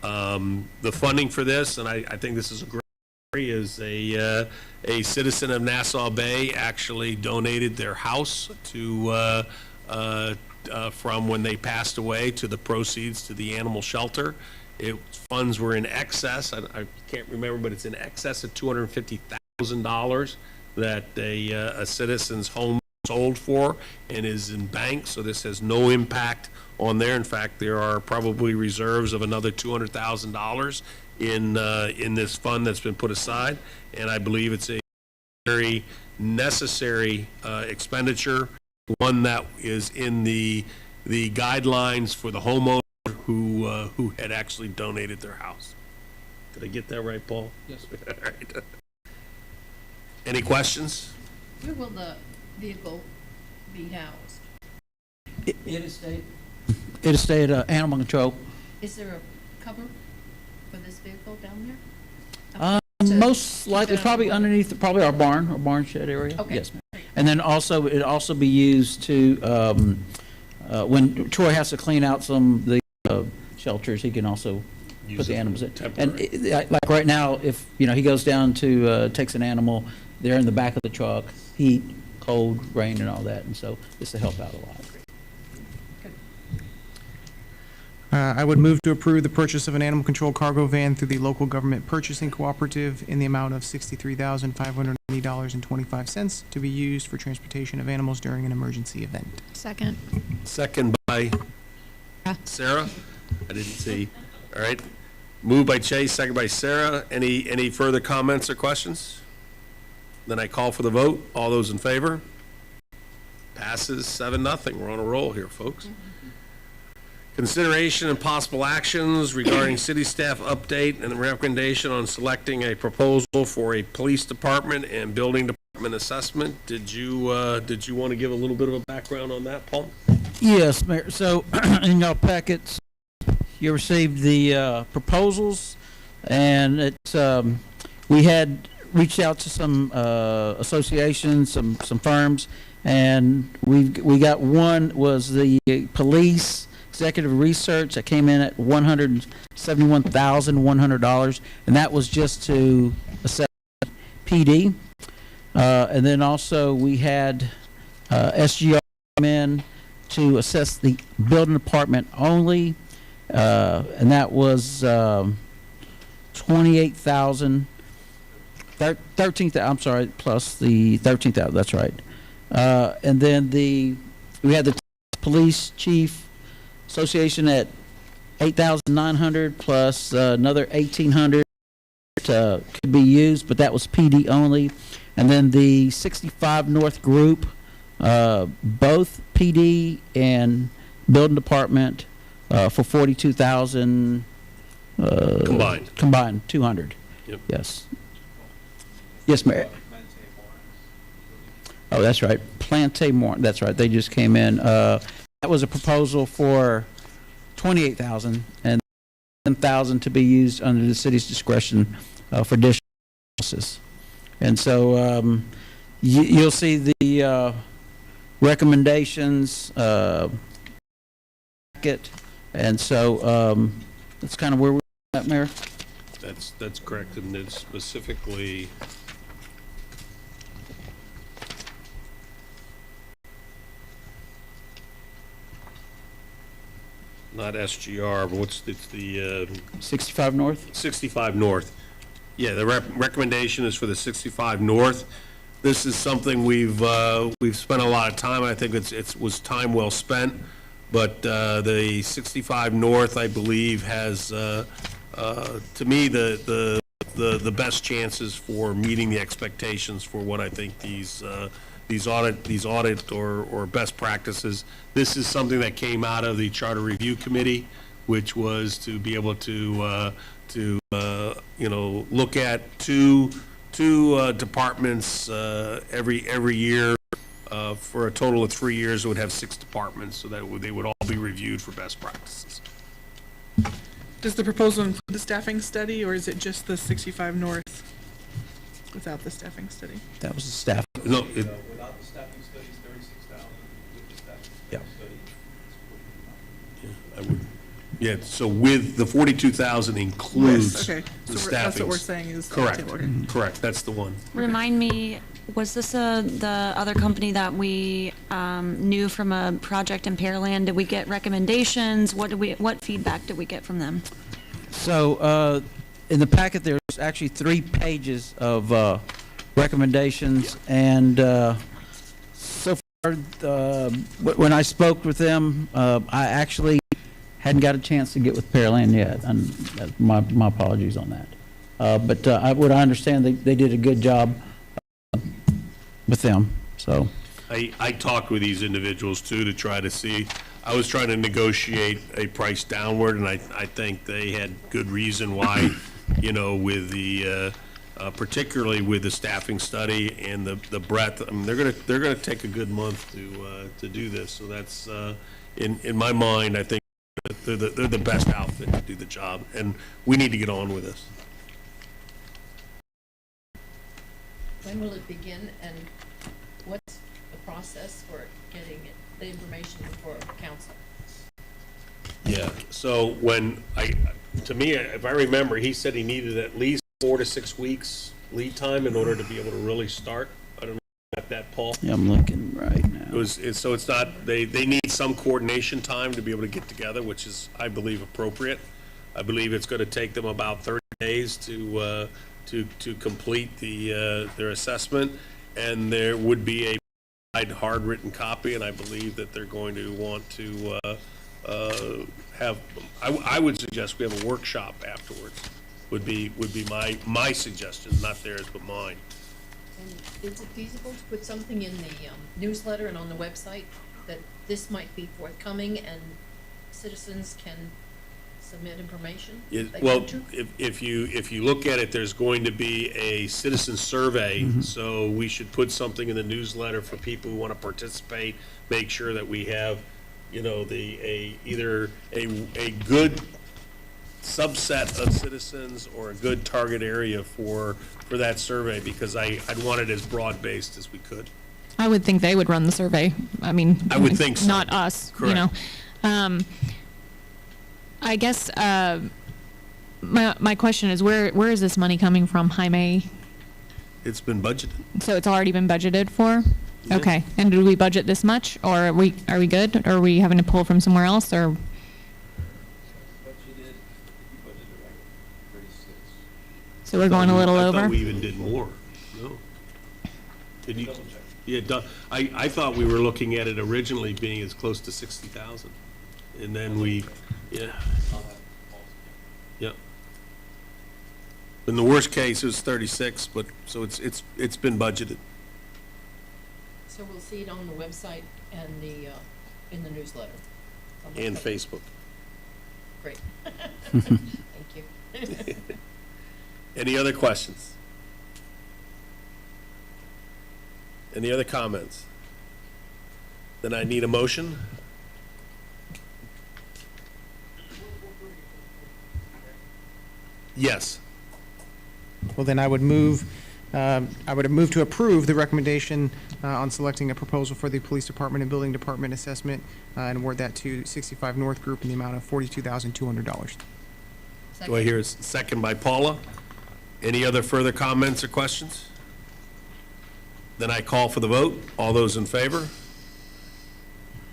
[SPEAKER 6] The funding for this, and I think this is a great story, is a citizen of Nassau Bay actually donated their house to from when they passed away to the proceeds to the animal shelter. Funds were in excess, I can't remember, but it's in excess of $250,000 that a citizen's home sold for and is in bank, so this has no impact on there. In fact, there are probably reserves of another $200,000 in this fund that's been put aside, and I believe it's a very necessary expenditure, one that is in the guidelines for the homeowner who had actually donated their house. Did I get that right, Paul?
[SPEAKER 11] Yes.
[SPEAKER 6] All right. Any questions?
[SPEAKER 4] Where will the vehicle be housed?
[SPEAKER 11] It'll stay at animal control.
[SPEAKER 4] Is there a cover for this vehicle down there?
[SPEAKER 11] Most likely, probably underneath, probably our barn shed area.
[SPEAKER 4] Okay.
[SPEAKER 11] Yes, ma'am. And then also, it'd also be used to, when Troy has to clean out some of the shelters, he can also
[SPEAKER 6] Use
[SPEAKER 11] put the
[SPEAKER 6] it
[SPEAKER 11] animals in.
[SPEAKER 6] temporary.
[SPEAKER 11] And like right now, if, he goes down to, takes an animal, they're in the back of the truck, heat, cold, rain and all that, and so this will help out a lot.
[SPEAKER 7] I would move to approve the purchase of an animal control cargo van through the local government purchasing cooperative in the amount of $63,590.25 to be used for transportation of animals during an emergency event.
[SPEAKER 9] Second.
[SPEAKER 6] Second by Sarah? I didn't see. All right. Moved by Chase, second by Sarah. Any further comments or questions? Then I call for the vote. All those in favor? Passes 7-0. We're on a roll here, folks. Consideration and possible actions regarding city staff update and recommendation on selecting a proposal for a police department and building department assessment. Did you want to give a little bit of a background on that, Paul?
[SPEAKER 11] Yes, Mayor. So in your packets, you received the proposals, and it's we had reached out to some associations, some firms, and we got one was the police executive research that came in at $171,100, and that was just to assess PD. And then also we had SGR come in to assess the building department only, and that was 28,000, 13,000. I'm sorry, plus the 13,000. That's right. And then we had the police chief association at 8,900 plus another 1,800 could be used, but that was PD only. And then the 65 North group, both PD and building department for 42,000 combined 200.
[SPEAKER 6] Yep.
[SPEAKER 11] Yes. Yes, Mayor. Oh, that's right. Plante Moore. That's right. They just came in. That was a proposal for 28,000 and 10,000 to be used under the city's discretion for additional services. And so you'll see the recommendations packet, and so that's kind of where we're at, Mayor.
[SPEAKER 6] That's correct, and it's specifically not SGR, but it's the
[SPEAKER 11] 65 North?
[SPEAKER 6] 65 North. Yeah, the recommendation is for the 65 North. This is something we've spent a lot of time. I think it was time well spent. But the 65 North, I believe, has to me the best chances for meeting the expectations for what I think these audit or best practices. This is something that came out of the Charter Review Committee, which was to be able to look at two departments every year. For a total of 3 years, it would have 6 departments, so that they would all be reviewed for best practices.
[SPEAKER 5] Does the proposal include the staffing study, or is it just the 65 North without the staffing study?
[SPEAKER 11] That was the staff.
[SPEAKER 6] No,
[SPEAKER 17] Without the staffing study, it's 36,000. With the staffing study,
[SPEAKER 6] I would. Yeah, so with the 42,000 includes
[SPEAKER 5] Yes, okay.
[SPEAKER 6] the
[SPEAKER 5] So
[SPEAKER 6] staffing.
[SPEAKER 5] that's what we're saying is.
[SPEAKER 6] Correct,
[SPEAKER 5] okay.
[SPEAKER 6] correct, that's the one.
[SPEAKER 8] Remind me, was this the other company that we knew from a project in Pearland? Did we get recommendations? What feedback did we get from them?
[SPEAKER 11] So in the packet, there's actually 3 pages of recommendations, and so far, when I spoke with them, I actually hadn't got a chance to get with Pearland yet, and my apologies on that. But what I understand, they did a good job with them. So
[SPEAKER 6] I talked with these individuals too to try to see. I was trying to negotiate a price downward, and I think they had good reason why, with the, particularly with the staffing study and the breadth. I mean, they're gonna take a good month to do this. So that's, in my mind, I think they're the best outfit to do the job, and we need to get on with this.
[SPEAKER 4] When will it begin, and what's the process for getting the information for council?
[SPEAKER 6] Yeah, so to me, if I remember, he said he needed at least 4 to 6 weeks lead time in order to be able to really start. I don't know about that, Paul.
[SPEAKER 11] Yeah, I'm looking right now.
[SPEAKER 6] So it's not, they need some coordination time to be able to get together, which is, I believe, appropriate. I believe it's going to take them about 30 days to complete their assessment, and there would be a hard written copy, and I believe that they're going to want to have, I would suggest we have a workshop afterwards, would be my suggestion, not theirs, but mine.
[SPEAKER 4] And is it feasible to put something in the newsletter and on the website that this might be forthcoming and citizens can submit information?
[SPEAKER 6] Well, if you look at it, there's going to be a citizen survey, so we should put something in the newsletter for people who want to participate, make sure that we have, either a good subset of citizens or a good target area for that survey, because I'd want it as broad-based as we could.
[SPEAKER 9] I would think they would run the survey. I mean,
[SPEAKER 6] I would think so.
[SPEAKER 9] Not us,
[SPEAKER 6] Correct.
[SPEAKER 9] I guess my question is, where is this money coming from, Jaime?
[SPEAKER 6] It's been budgeted.
[SPEAKER 9] So it's already been budgeted for? Okay. And did we budget this much, or are we good? Or are we having to pull from somewhere else, or? So we're going a little over?
[SPEAKER 6] I thought we even did more. No. Did you? Yeah, I thought we were looking at it originally being as close to 60,000. And then yeah. In the worst case, it was 36, but, so it's been budgeted.
[SPEAKER 4] So we'll see it on the website and in the newsletter.
[SPEAKER 6] And Facebook.
[SPEAKER 4] Great. Thank you.
[SPEAKER 6] Any other questions? Any other comments? Then I need a motion. Yes.
[SPEAKER 7] Well, then I would move to approve the recommendation on selecting a proposal for the Police Department and Building Department assessment and award that to 65 North Group in the amount of $42,200.
[SPEAKER 6] Do I hear a second by Paula? Any other further comments or questions? Then I call for the vote. All those in favor?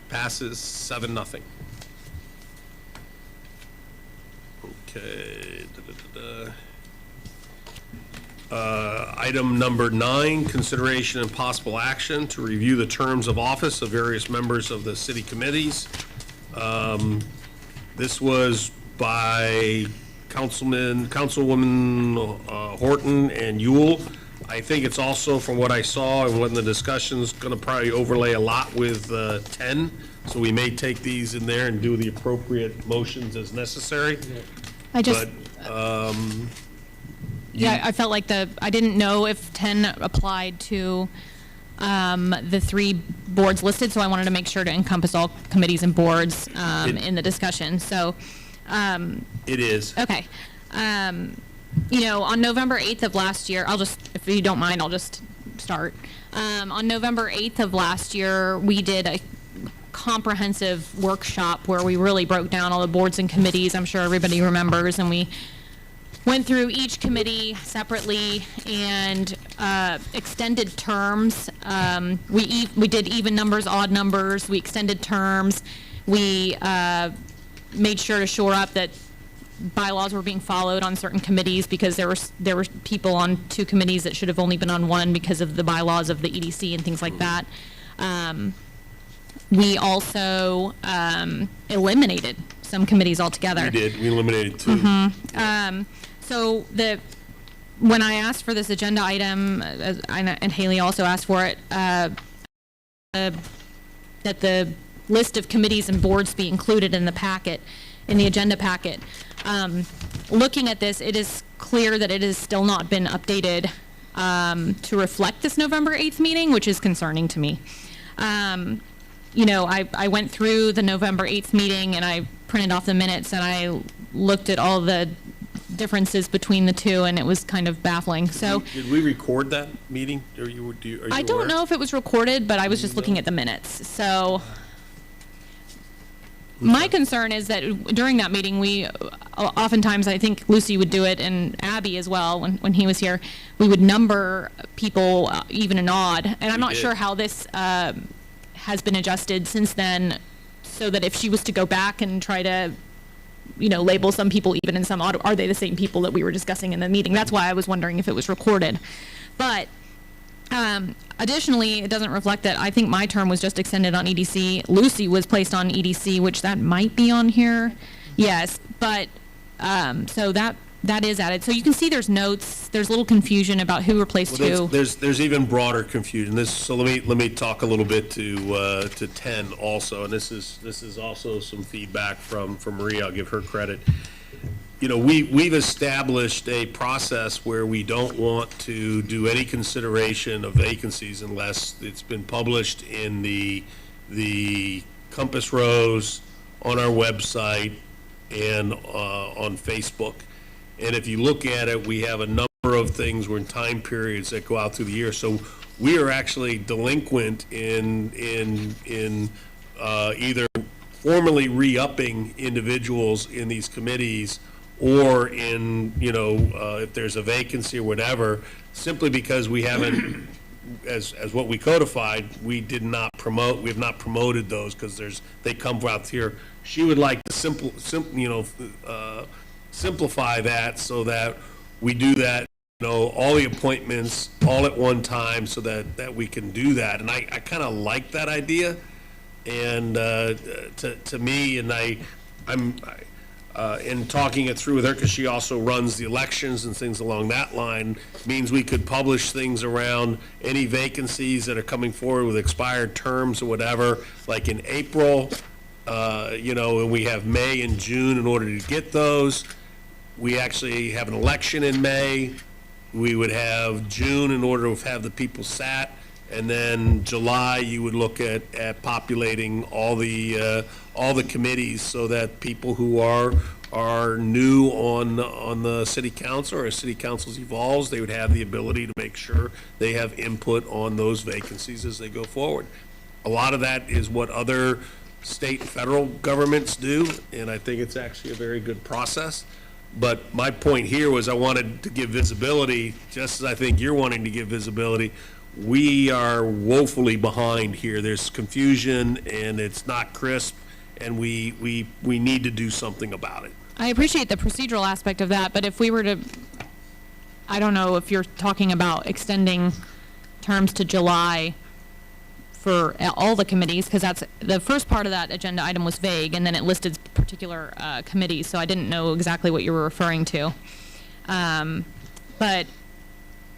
[SPEAKER 6] Passes 7-0. Okay. Item number 9, consideration and possible action to review the terms of office of various members of the city committees. This was by Councilwoman Horton and Yule. I think it's also, from what I saw and when the discussion's going to probably overlay a lot with 10, so we may take these in there and do the appropriate motions as necessary.
[SPEAKER 9] I just, I felt like I didn't know if 10 applied to the 3 boards listed, so I wanted to make sure to encompass all committees and boards in the discussion. So
[SPEAKER 6] it is.
[SPEAKER 9] Okay. On November 8th of last year, if you don't mind, I'll just start. On November 8th of last year, we did a comprehensive workshop where we really broke down all the boards and committees. I'm sure everybody remembers, and we went through each committee separately and extended terms. We did even numbers, odd numbers. We extended terms. We made sure to shore up that bylaws were being followed on certain committees, because there were people on 2 committees that should have only been on 1 because of the bylaws of the EDC and things like that. We also eliminated some committees altogether.
[SPEAKER 6] We did. We eliminated 2.
[SPEAKER 9] So when I asked for this agenda item, and Haley also asked for it, that the list of committees and boards be included in the packet, in the agenda packet. Looking at this, it is clear that it has still not been updated to reflect this November 8th meeting, which is concerning to me. You know, I went through the November 8th meeting and I printed off the minutes and I looked at all the differences between the two, and it was kind of baffling. So
[SPEAKER 6] Did we record that meeting? Are you
[SPEAKER 9] I don't know if it was recorded, but I was just looking at the minutes. So my concern is that during that meeting, we oftentimes, I think Lucy would do it, and Abby as well, when he was here, we would number people even and odd. And I'm not sure how this has been adjusted since then, so that if she was to go back and try to, you know, label some people even and some odd, are they the same people that we were discussing in the meeting? That's why I was wondering if it was recorded. But additionally, it doesn't reflect that I think my term was just extended on EDC. Lucy was placed on EDC, which that might be on here. Yes, but so that is added. So you can see there's notes. There's a little confusion about who replaced who.
[SPEAKER 6] There's even broader confusion. So let me talk a little bit to 10 also, and this is also some feedback from Maria. I'll give her credit. You know, we've established a process where we don't want to do any consideration of vacancies unless it's been published in the Compass Rose, on our website, and on Facebook. And if you look at it, we have a number of things, we're in time periods that go out through the year. So we are actually delinquent in either formally re-upping individuals in these committees, or in, you know, if there's a vacancy or whatever, simply because we haven't, as what we codified, we have not promoted those because they come out here. She would like to simplify that so that we do that, you know, all the appointments all at one time, so that we can do that. And I kind of like that idea. And to me, and I'm in talking it through with her, because she also runs the elections and things along that line, means we could publish things around any vacancies that are coming forward with expired terms or whatever, like in April, you know, and we have May and June in order to get those. We actually have an election in May. We would have June in order to have the people sat, and then July you would look at populating all the committees, so that people who are new on the city council, or as city councils evolves, they would have the ability to make sure they have input on those vacancies as they go forward. A lot of that is what other state and federal governments do, and I think it's actually a very good process. But my point here was I wanted to give visibility, just as I think you're wanting to give visibility. We are woefully behind here. There's confusion, and it's not crisp, and we need to do something about it.
[SPEAKER 9] I appreciate the procedural aspect of that, but if we were to, I don't know if you're talking about extending terms to July for all the committees, because that's the first part of that agenda item was vague, and then it listed particular committees, so I didn't know exactly what you were referring to. But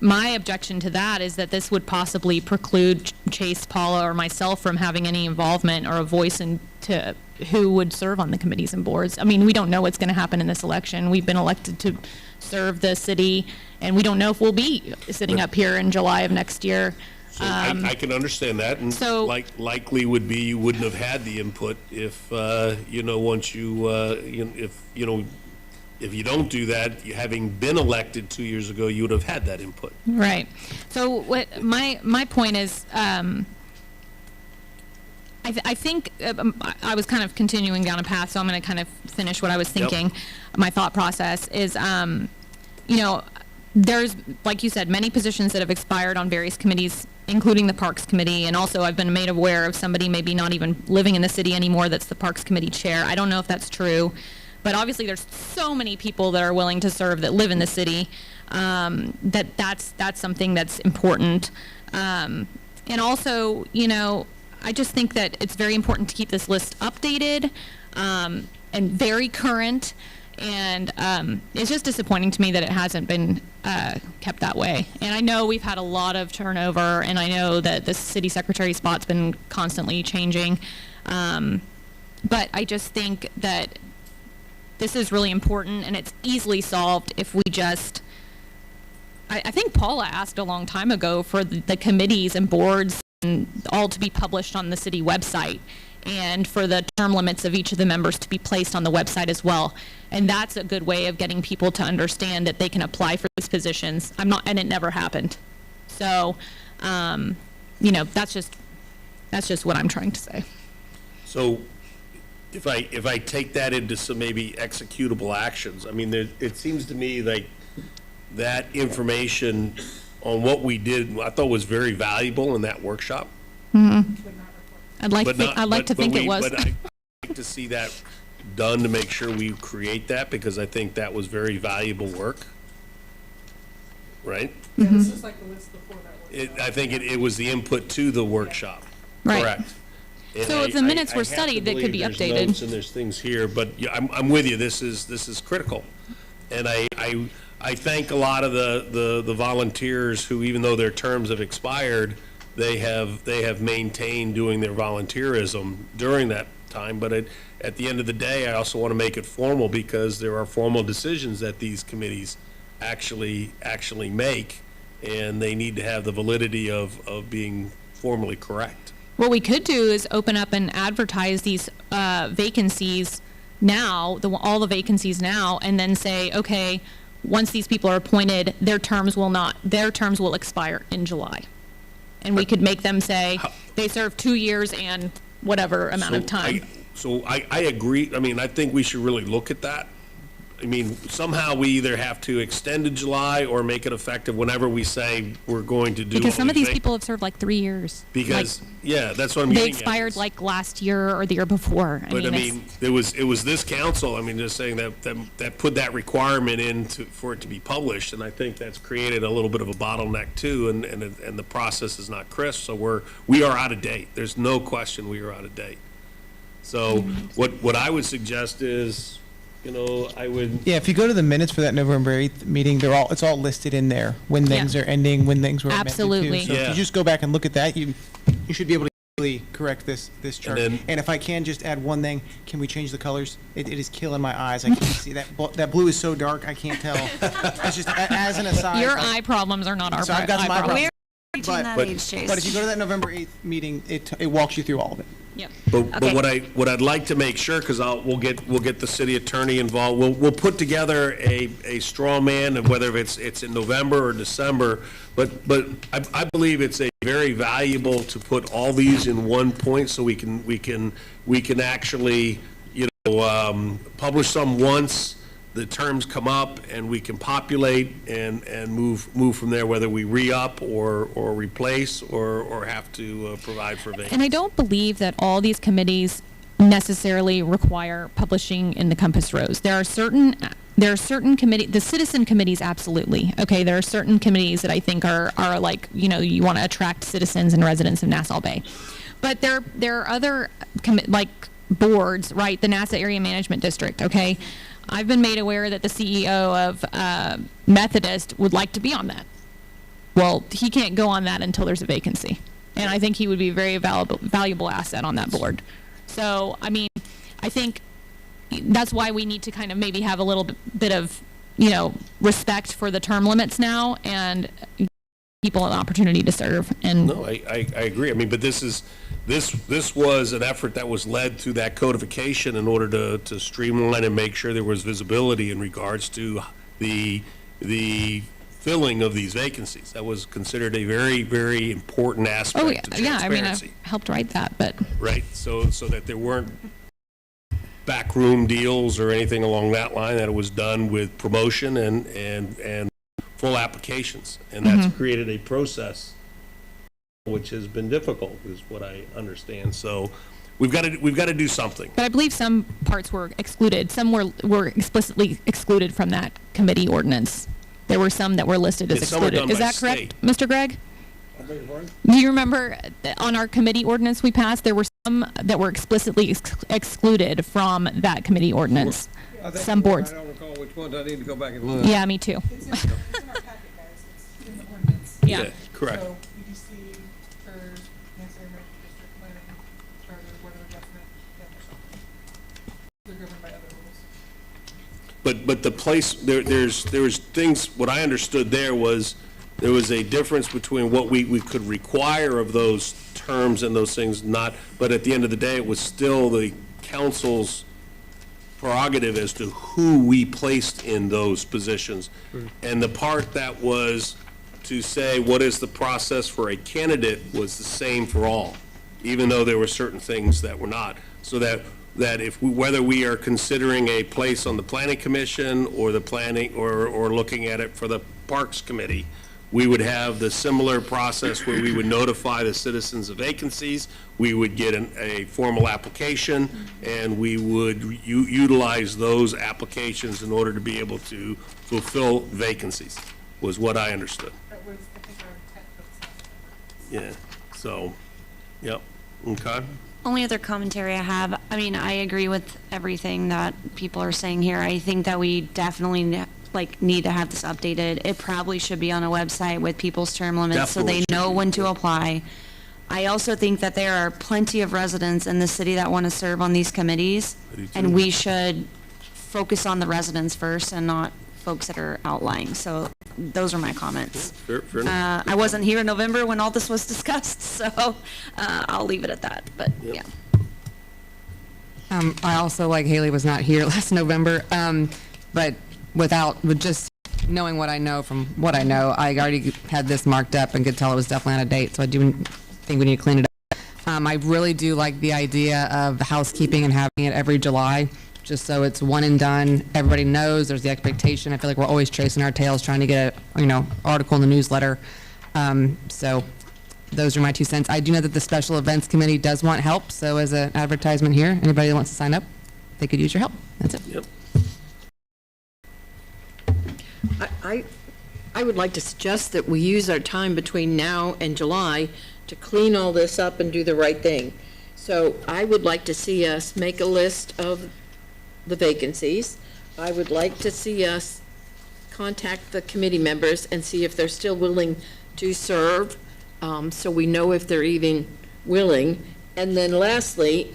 [SPEAKER 9] my objection to that is that this would possibly preclude Chase, Paula, or myself from having any involvement or a voice into who would serve on the committees and boards. I mean, we don't know what's going to happen in this election. We've been elected to serve the city, and we don't know if we'll be sitting up here in July of next year.
[SPEAKER 6] So I can understand that, and
[SPEAKER 9] so,
[SPEAKER 6] likely would be you wouldn't have had the input if you know, once if you don't do that, having been elected 2 years ago, you would have had that input.
[SPEAKER 9] Right. So what my point is, I think I was kind of continuing down a path, so I'm going to kind of finish what I was thinking. Yep. My thought process is, you know, there's, like you said, many positions that have expired on various committees, including the Parks Committee, and also I've been made aware of somebody maybe not even living in the city anymore that's the Parks Committee chair. I don't know if that's true, but obviously there's so many people that are willing to serve that live in the city, that's something that's important. And also, you know, I just think that it's very important to keep this list updated and very current. And it's just disappointing to me that it hasn't been kept that way. And I know we've had a lot of turnover, and I know that the city secretary spot's been constantly changing. But I just think that this is really important, and it's easily solved if we just, I think Paula asked a long time ago for the committees and boards and all to be published on the city website, and for the term limits of each of the members to be placed on the website as well. And that's a good way of getting people to understand that they can apply for these positions. And it never happened. So, that's just what I'm trying to say.
[SPEAKER 6] So if I take that into some maybe executable actions, I mean, it seems to me like that information on what we did, I thought was very valuable in that workshop.
[SPEAKER 9] I'd like to think it was.
[SPEAKER 6] But I'd like to see that done to make sure we create that, because I think that was very valuable work. Right?
[SPEAKER 5] Yeah, this is like the list before that workshop.
[SPEAKER 6] I think it was the input to the workshop.
[SPEAKER 9] Right.
[SPEAKER 6] Correct. And
[SPEAKER 9] So if the minutes were
[SPEAKER 6] have to
[SPEAKER 9] studied, they could be
[SPEAKER 6] believe there's
[SPEAKER 9] updated.
[SPEAKER 6] notes and there's things here, but yeah, I'm with you. This is critical. And I thank a lot of the volunteers who, even though their terms have expired, they have maintained doing their volunteerism during that time. But at the end of the day, I also want to make it formal, because there are formal decisions that these committees actually make, and they need to have the validity of being formally correct.
[SPEAKER 9] What we could do is open up and advertise these vacancies now, all the vacancies now, and then say, okay, once these people are appointed, their terms will expire in July. And we could make them say, they serve 2 years and whatever amount of time.
[SPEAKER 6] I agree. I mean, I think we should really look at that. I mean, somehow we either have to extend to July or make it effective whenever we say we're going to do.
[SPEAKER 9] Because some of these people have served like 3 years.
[SPEAKER 6] Because, yeah, that's what I'm
[SPEAKER 9] They
[SPEAKER 6] getting at.
[SPEAKER 9] expired like last year or the year before.
[SPEAKER 6] But I mean, it was this council, I mean, just saying that put that requirement in for it to be published, and I think that's created a little bit of a bottleneck too, and the process is not crisp, so we are out of date. There's no question we are out of date. So what I would suggest is, I would.
[SPEAKER 7] Yeah, if you go to the minutes for that November 8th meeting, it's all listed in there, when things are ending, when things were amended to.
[SPEAKER 9] Absolutely.
[SPEAKER 7] So if
[SPEAKER 6] Yeah.
[SPEAKER 7] you just go back and look at that, you should be able to easily correct this chart.
[SPEAKER 6] And
[SPEAKER 7] And if I can just add one thing, can we change the colors? It is killing my eyes. I can't see that. That blue is so dark, I can't tell. It's just as an aside.
[SPEAKER 9] Your eye problems are not our
[SPEAKER 7] So I've got some eye
[SPEAKER 9] problems.
[SPEAKER 7] problems.
[SPEAKER 8] Reaching that age, Chase.
[SPEAKER 7] But if you go to that November 8th meeting, it walks you through all of it.
[SPEAKER 9] Yep.
[SPEAKER 6] But
[SPEAKER 8] Okay.
[SPEAKER 6] what I'd like to make sure, because we'll get the city attorney involved. We'll put together a straw man, and whether it's in November or December. But I believe it's a very valuable to put all these in one point, so we can actually publish some once the terms come up, and we can populate and move from there, whether we re-up or replace or have to provide for vacancies.
[SPEAKER 9] And I don't believe that all these committees necessarily require publishing in the Compass Rose. There are certain committee, the citizen committees, absolutely. Okay, there are certain committees that I think are like, you want to attract citizens and residents of Nassau Bay. But there are other like boards, right? The Nassau Area Management District, okay? I've been made aware that the CEO of Methodist would like to be on that. Well, he can't go on that until there's a vacancy. And I think he would be a very valuable asset on that board. So, I mean, I think that's why we need to kind of maybe have a little bit of, respect for the term limits now and give people an opportunity to serve. And
[SPEAKER 6] No, I agree. I mean, but this was an effort that was led through that codification in order to streamline and make sure there was visibility in regards to the filling of these vacancies. That was considered a very, very important aspect of transparency.
[SPEAKER 9] I mean, I helped write that, but.
[SPEAKER 6] Right, so that there weren't backroom deals or anything along that line, that it was done with promotion and full applications. And that's created a process which has been difficult, is what I understand. So we've got to do something.
[SPEAKER 9] But I believe some parts were excluded. Some were explicitly excluded from that committee ordinance. There were some that were listed as
[SPEAKER 6] Some are
[SPEAKER 9] excluded.
[SPEAKER 6] done
[SPEAKER 9] Is
[SPEAKER 6] by
[SPEAKER 9] that correct,
[SPEAKER 6] state.
[SPEAKER 9] Mr. Gregg? Do you remember on our committee ordinance we passed, there were some that were explicitly excluded from that committee ordinance? Some boards.
[SPEAKER 18] I don't recall which ones. I need to go back and look.
[SPEAKER 9] Yeah, me too.
[SPEAKER 5] It's in our packet, guys. It's in the ordinance.
[SPEAKER 9] Yeah.
[SPEAKER 6] Correct.
[SPEAKER 5] So EDC or Nassau Area District Planning Charter, whatever definition
[SPEAKER 6] but the place, there's things, what I understood there was a difference between what we could require of those terms and those things, but at the end of the day, it was still the council's prerogative as to who we placed in those positions. And the part that was to say what is the process for a candidate was the same for all, even though there were certain things that were not. So that if whether we are considering a place on the planning commission or the planning, or looking at it for the Parks Committee, we would have the similar process where we would notify the citizens of vacancies, we would get a formal application, and we would utilize those applications in order to be able to fulfill vacancies, was what I understood.
[SPEAKER 5] That was, I think, our intent.
[SPEAKER 6] Yeah, so, yep, okay.
[SPEAKER 8] Only other commentary I have, I mean, I agree with everything that people are saying here. I think that we definitely need to have this updated. It probably should be on a website with people's term limits so they know when to apply. I also think that there are plenty of residents in the city that want to serve on these committees, and we should focus on the residents first and not folks that are outlying. So those are my comments.
[SPEAKER 6] Fair enough.
[SPEAKER 8] I wasn't here in November when all this was discussed, so I'll leave it at that, but yeah.
[SPEAKER 10] I also, like Haley, was not here last November, but with just knowing what I know from what I know, I already had this marked up and could tell it was definitely on a date, so I do think we need to clean it up. I really do like the idea of housekeeping and having it every July, just so it's one and done. Everybody knows there's the expectation. I feel like we're always chasing our tails trying to get a, article in the newsletter. So those are my 2 cents. I do know that the Special Events Committee does want help, so as an advertisement here, anybody that wants to sign up, they could use your help. That's it.
[SPEAKER 6] Yep.
[SPEAKER 4] I would like to suggest that we use our time between now and July to clean all this up and do the right thing. So I would like to see us make a list of the vacancies. I would like to see us contact the committee members and see if they're still willing to serve, so we know if they're even willing. And then lastly,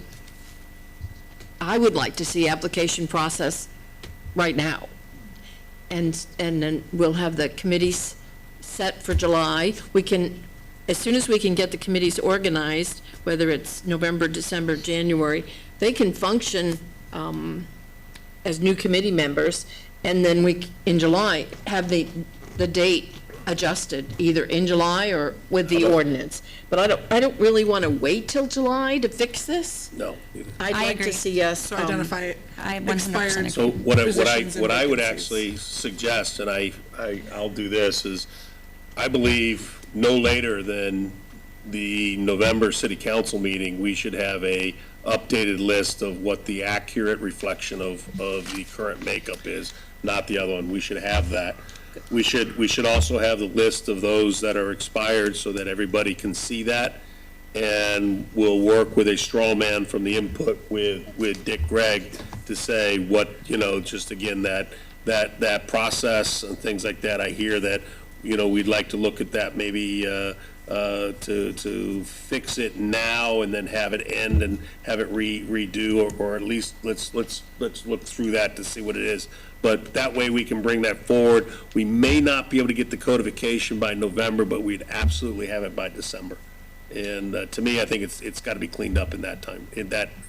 [SPEAKER 4] I would like to see application process right now. And then we'll have the committees set for July. We can, as soon as we can get the committees organized, whether it's November, December, January, they can function as new committee members, and then we, in July, have the date adjusted, either in July or with the ordinance. But I don't really want to wait till July to fix this.
[SPEAKER 6] No.
[SPEAKER 4] I'd like to see us.
[SPEAKER 5] So identify
[SPEAKER 8] I 100%
[SPEAKER 5] expired.
[SPEAKER 8] agree.
[SPEAKER 6] So what I would
[SPEAKER 5] vacancies.
[SPEAKER 6] actually suggest, and I'll do this, is I believe no later than the November city council meeting, we should have a updated list of what the accurate reflection of the current makeup is, not the other one. We should have that. We should also have the list of those that are expired so that everybody can see that. And we'll work with a straw man from the input with Dick Gregg to say what, just again, that process and things like that. I hear that, we'd like to look at that maybe to fix it now and then have it end and have it redo, or at least let's look through that to see what it is. But that way we can bring that forward. We may not be able to get the codification by November, but we'd absolutely have it by December. And to me, I think it's got to be cleaned up in that time,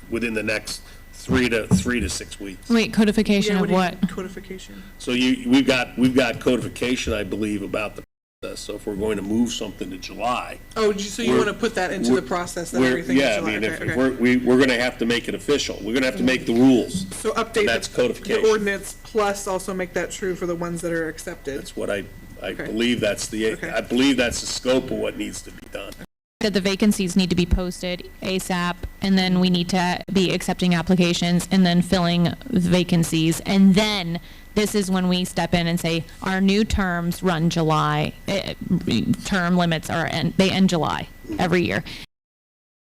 [SPEAKER 6] within the next 3 to 6 weeks.
[SPEAKER 9] Wait, codification
[SPEAKER 5] Yeah,
[SPEAKER 9] of what?
[SPEAKER 5] Codification.
[SPEAKER 6] So we've got codification, I believe, about the process. So if we're going to move something to July.
[SPEAKER 5] Oh, so you want to put that into the process that everything is
[SPEAKER 6] Yeah, I
[SPEAKER 5] July?
[SPEAKER 6] mean, if
[SPEAKER 5] Okay.
[SPEAKER 6] we're going to have to make it official. We're going to have to make the rules.
[SPEAKER 5] So update
[SPEAKER 6] That's
[SPEAKER 5] the
[SPEAKER 6] codification.
[SPEAKER 5] ordinance, plus also make that true for the ones that are accepted.
[SPEAKER 6] That's what I
[SPEAKER 5] Okay.
[SPEAKER 6] believe
[SPEAKER 5] Okay.
[SPEAKER 6] I believe that's the scope of what needs to be done.
[SPEAKER 9] That the vacancies need to be posted ASAP, and then we need to be accepting applications and then filling the vacancies. And then this is when we step in and say, our new terms run July, term limits they end July every year.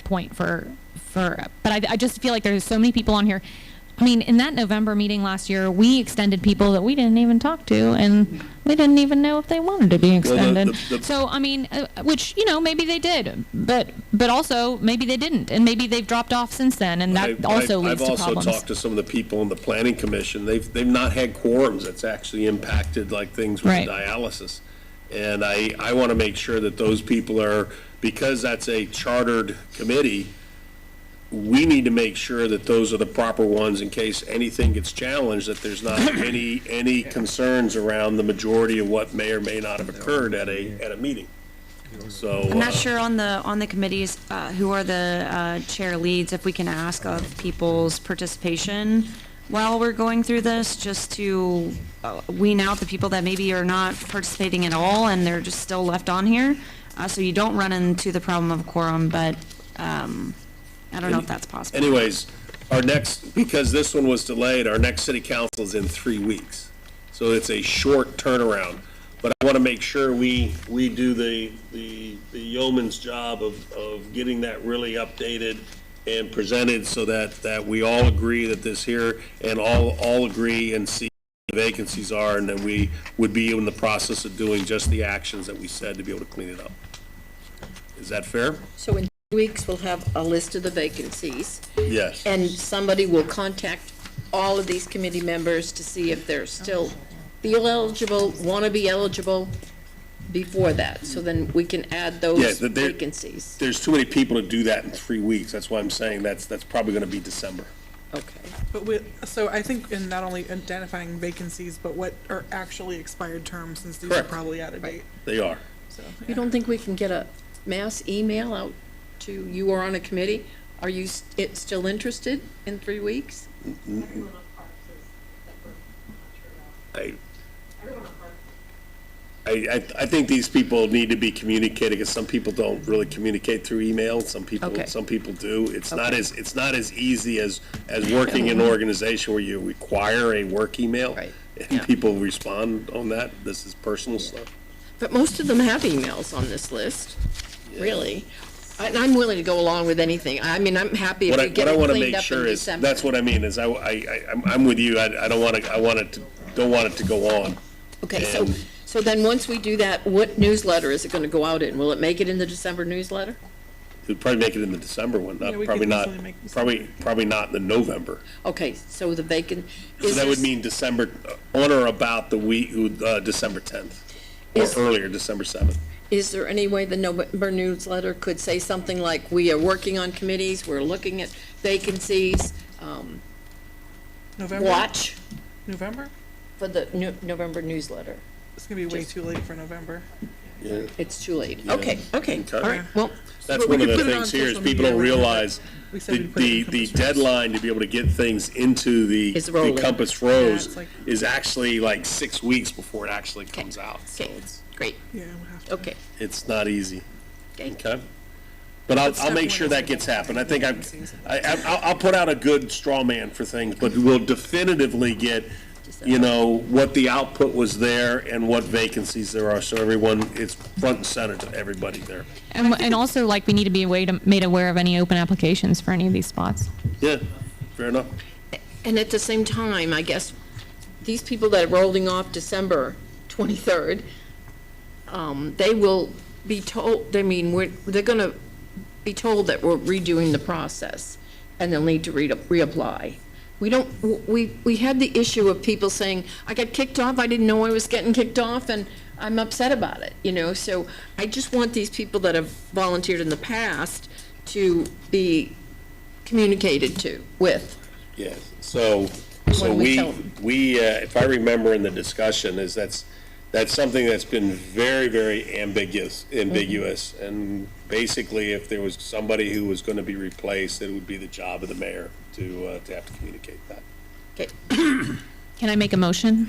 [SPEAKER 9] Point but I just feel like there's so many people on here. I mean, in that November meeting last year, we extended people that we didn't even talk to, and we didn't even know if they wanted to be extended. So, I mean, which, you know, maybe they did, but also maybe they didn't, and maybe they've dropped off since then, and that also leads to problems.
[SPEAKER 6] I've also talked to some of the people in the planning commission. They've not had quorums. That's actually impacted like things with the dialysis. And I want to make sure that those people are, because that's a chartered committee, we need to make sure that those are the proper ones in case anything gets challenged, that there's not any concerns around the majority of what may or may not have occurred at a meeting. So
[SPEAKER 8] I'm not sure on the committees who are the chair leads, if we can ask of people's participation while we're going through this, just to wean out the people that maybe are not participating at all and they're just still left on here, so you don't run into the problem of quorum. But I don't know if that's possible.
[SPEAKER 6] Anyways, because this one was delayed, our next city council is in 3 weeks. So it's a short turnaround. But I want to make sure we do the yeoman's job of getting that really updated and presented so that we all agree that this here and all agree and see what the vacancies are, and then we would be in the process of doing just the actions that we said to be able to clean it up. Is that fair?
[SPEAKER 4] So in 2 weeks, we'll have a list of the vacancies.
[SPEAKER 6] Yes.
[SPEAKER 4] And somebody will contact all of these committee members to see if they're still feel eligible, want to be eligible before that. So then we can add those vacancies.
[SPEAKER 6] There's too many people to do that in 3 weeks. That's why I'm saying that's probably going to be December.
[SPEAKER 4] Okay.
[SPEAKER 5] But so I think in not only identifying vacancies, but what are actually expired terms, since these are probably out of date.
[SPEAKER 6] They are.
[SPEAKER 5] So,
[SPEAKER 4] You don't think we can get a mass email out to you or on a committee? Are you still interested in 3 weeks?
[SPEAKER 6] I think these people need to be communicated, because some people don't really communicate through email. Some people do. It's not as easy as working in an organization where you require a work email and people respond on that. This is personal stuff.
[SPEAKER 4] But most of them have emails on this list, really. And I'm willing to go along with anything. I mean, I'm happy if we get it cleaned up in December.
[SPEAKER 6] That's what I mean, is I'm with you. I don't want it to go on.
[SPEAKER 4] Okay, so then once we do that, what newsletter is it going to go out in? Will it make it in the December newsletter?
[SPEAKER 6] It'll probably make it in the December one, probably not in the November.
[SPEAKER 4] Okay, so the vacant.
[SPEAKER 6] So that would mean December, on or about the week, December 10th, or earlier, December 7th.
[SPEAKER 4] Is there any way the November newsletter could say something like, we are working on committees, we're looking at vacancies,
[SPEAKER 5] November?
[SPEAKER 4] Watch
[SPEAKER 5] November?
[SPEAKER 4] for the November newsletter?
[SPEAKER 5] It's going to be way too late for November.
[SPEAKER 6] Yeah.
[SPEAKER 4] It's too late. Okay, all right, well.
[SPEAKER 6] That's one of the things here is people don't realize the deadline to be able to get things into the Compass Rose is actually like 6 weeks before it actually comes out.
[SPEAKER 4] Okay, great.
[SPEAKER 5] Yeah, we'll have to.
[SPEAKER 4] Okay.
[SPEAKER 6] It's not easy. Okay. But I'll make sure that gets happened. I think I'll put out a good straw man for things, but we'll definitively get, what the output was there and what vacancies there are, so everyone, it's front and center to everybody there.
[SPEAKER 9] And also, like, we need to be made aware of any open applications for any of these spots.
[SPEAKER 6] Yeah, fair enough.
[SPEAKER 4] And at the same time, I guess, these people that are rolling off December 23rd, they will be told, they're going to be told that we're redoing the process, and they'll need to reapply. We had the issue of people saying, I got kicked off, I didn't know I was getting kicked off, and I'm upset about it, so I just want these people that have volunteered in the past to be communicated with.
[SPEAKER 6] Yes, so we if I remember in the discussion, that's something that's been very, very ambiguous, and basically if there was somebody who was going to be replaced, it would be the job of the mayor to have to communicate that.
[SPEAKER 4] Okay.
[SPEAKER 9] Can I make a motion?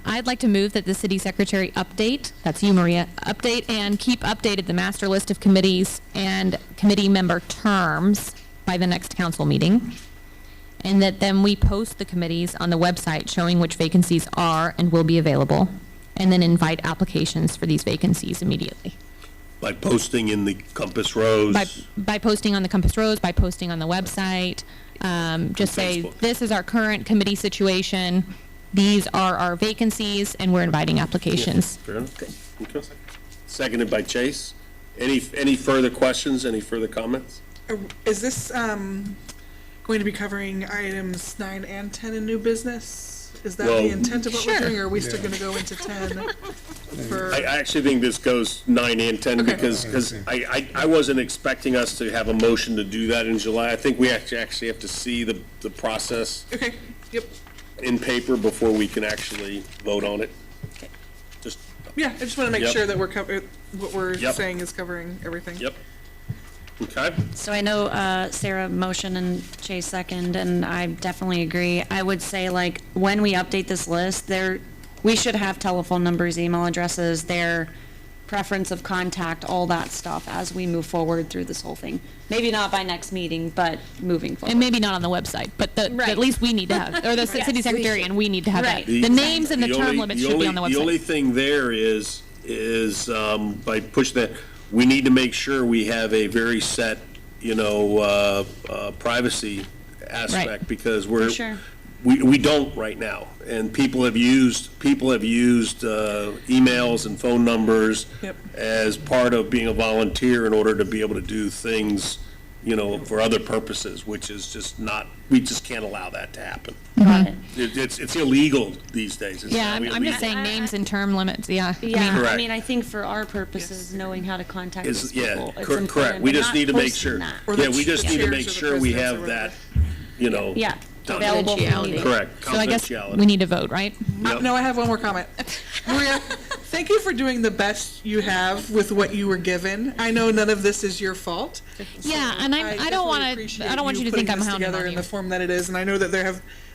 [SPEAKER 9] I'd like to move that the city secretary update, that's you, Maria, update and keep updated the master list of committees and committee member terms by the next council meeting, and that then we post the committees on the website showing which vacancies are and will be available, and then invite applications for these vacancies immediately.
[SPEAKER 6] By posting in the Compass Rose.
[SPEAKER 9] by posting on the Compass Rose, by posting on the website. Just say,
[SPEAKER 6] Facebook.
[SPEAKER 9] this is our current committee situation. These are our vacancies, and we're inviting applications.
[SPEAKER 6] Fair enough. Okay. Seconded by Chase. Any further questions? Any further comments?
[SPEAKER 5] Is this going to be covering items 9 and 10 in new business? Is that
[SPEAKER 6] Well,
[SPEAKER 5] the intent of what we're
[SPEAKER 9] sure.
[SPEAKER 5] doing, or are we still going to go into 10? For
[SPEAKER 6] I actually think this goes 9 and 10
[SPEAKER 5] Okay.
[SPEAKER 6] because I wasn't expecting us to have a motion to do that in July. I think we actually have to see the process
[SPEAKER 5] okay, yep,
[SPEAKER 6] in paper before we can actually vote on it. Just,
[SPEAKER 5] yeah. I just want to make
[SPEAKER 6] Yep.
[SPEAKER 5] sure that what we're
[SPEAKER 6] Yep.
[SPEAKER 5] saying is covering everything.
[SPEAKER 6] yep. Okay.
[SPEAKER 8] So I know Sarah motion and Chase second, and I definitely agree. I would say, like, when we update this list, we should have telephone numbers, email addresses, their preference of contact, all that stuff as we move forward through this whole thing. Maybe not by next meeting, but moving forward.
[SPEAKER 9] And maybe not on the website, but
[SPEAKER 8] Right.
[SPEAKER 9] at least we need to have, or the
[SPEAKER 8] Yes,
[SPEAKER 9] city
[SPEAKER 8] we
[SPEAKER 9] secretary,
[SPEAKER 8] should.
[SPEAKER 9] and we need to have that.
[SPEAKER 8] Right.
[SPEAKER 9] The names and the term
[SPEAKER 6] only-
[SPEAKER 9] limits should be on the
[SPEAKER 6] The only
[SPEAKER 9] website.
[SPEAKER 6] thing there is by pushing that, we need to make sure we have a very set, privacy aspect because
[SPEAKER 8] For sure.
[SPEAKER 6] we don't right now. And people have used emails and phone numbers
[SPEAKER 5] Yep.
[SPEAKER 6] as part of being a volunteer in order to be able to do things, for other purposes, which is just not, we just can't allow that to happen.
[SPEAKER 8] Got it.
[SPEAKER 6] It's illegal these days. It's
[SPEAKER 9] Yeah,
[SPEAKER 6] now
[SPEAKER 9] I'm just
[SPEAKER 6] illegal.
[SPEAKER 9] saying names and term limits, yeah.
[SPEAKER 8] Yeah,
[SPEAKER 6] Correct.
[SPEAKER 8] I mean, I think for our purposes, knowing how to contact
[SPEAKER 6] Is,
[SPEAKER 8] these
[SPEAKER 6] yeah,
[SPEAKER 8] people, it's
[SPEAKER 6] correct.
[SPEAKER 8] important.
[SPEAKER 6] We
[SPEAKER 8] but
[SPEAKER 6] just
[SPEAKER 8] not
[SPEAKER 6] need to make
[SPEAKER 8] posting
[SPEAKER 6] sure,
[SPEAKER 8] that.
[SPEAKER 5] Or
[SPEAKER 6] yeah,
[SPEAKER 5] the
[SPEAKER 6] we just need to
[SPEAKER 5] chairs
[SPEAKER 6] make
[SPEAKER 5] or the
[SPEAKER 6] sure we
[SPEAKER 5] presidents or
[SPEAKER 6] have that,
[SPEAKER 8] Yeah,
[SPEAKER 6] done.
[SPEAKER 8] available for
[SPEAKER 4] Confidentiality.
[SPEAKER 8] meeting.
[SPEAKER 6] Correct.
[SPEAKER 9] So I guess
[SPEAKER 6] Confidentiality.
[SPEAKER 9] we need to vote, right?
[SPEAKER 6] Yep.
[SPEAKER 5] No, I have one more comment. Maria, thank you for doing the best you have with what you were given. I know none of this is your fault.
[SPEAKER 9] Yeah, and I don't
[SPEAKER 5] definitely
[SPEAKER 9] want to,
[SPEAKER 5] appreciate
[SPEAKER 9] I don't want you to
[SPEAKER 5] putting
[SPEAKER 9] think I'm
[SPEAKER 5] this
[SPEAKER 9] hounding
[SPEAKER 5] together
[SPEAKER 9] on
[SPEAKER 5] in
[SPEAKER 9] you.
[SPEAKER 5] the form that it is, and I know that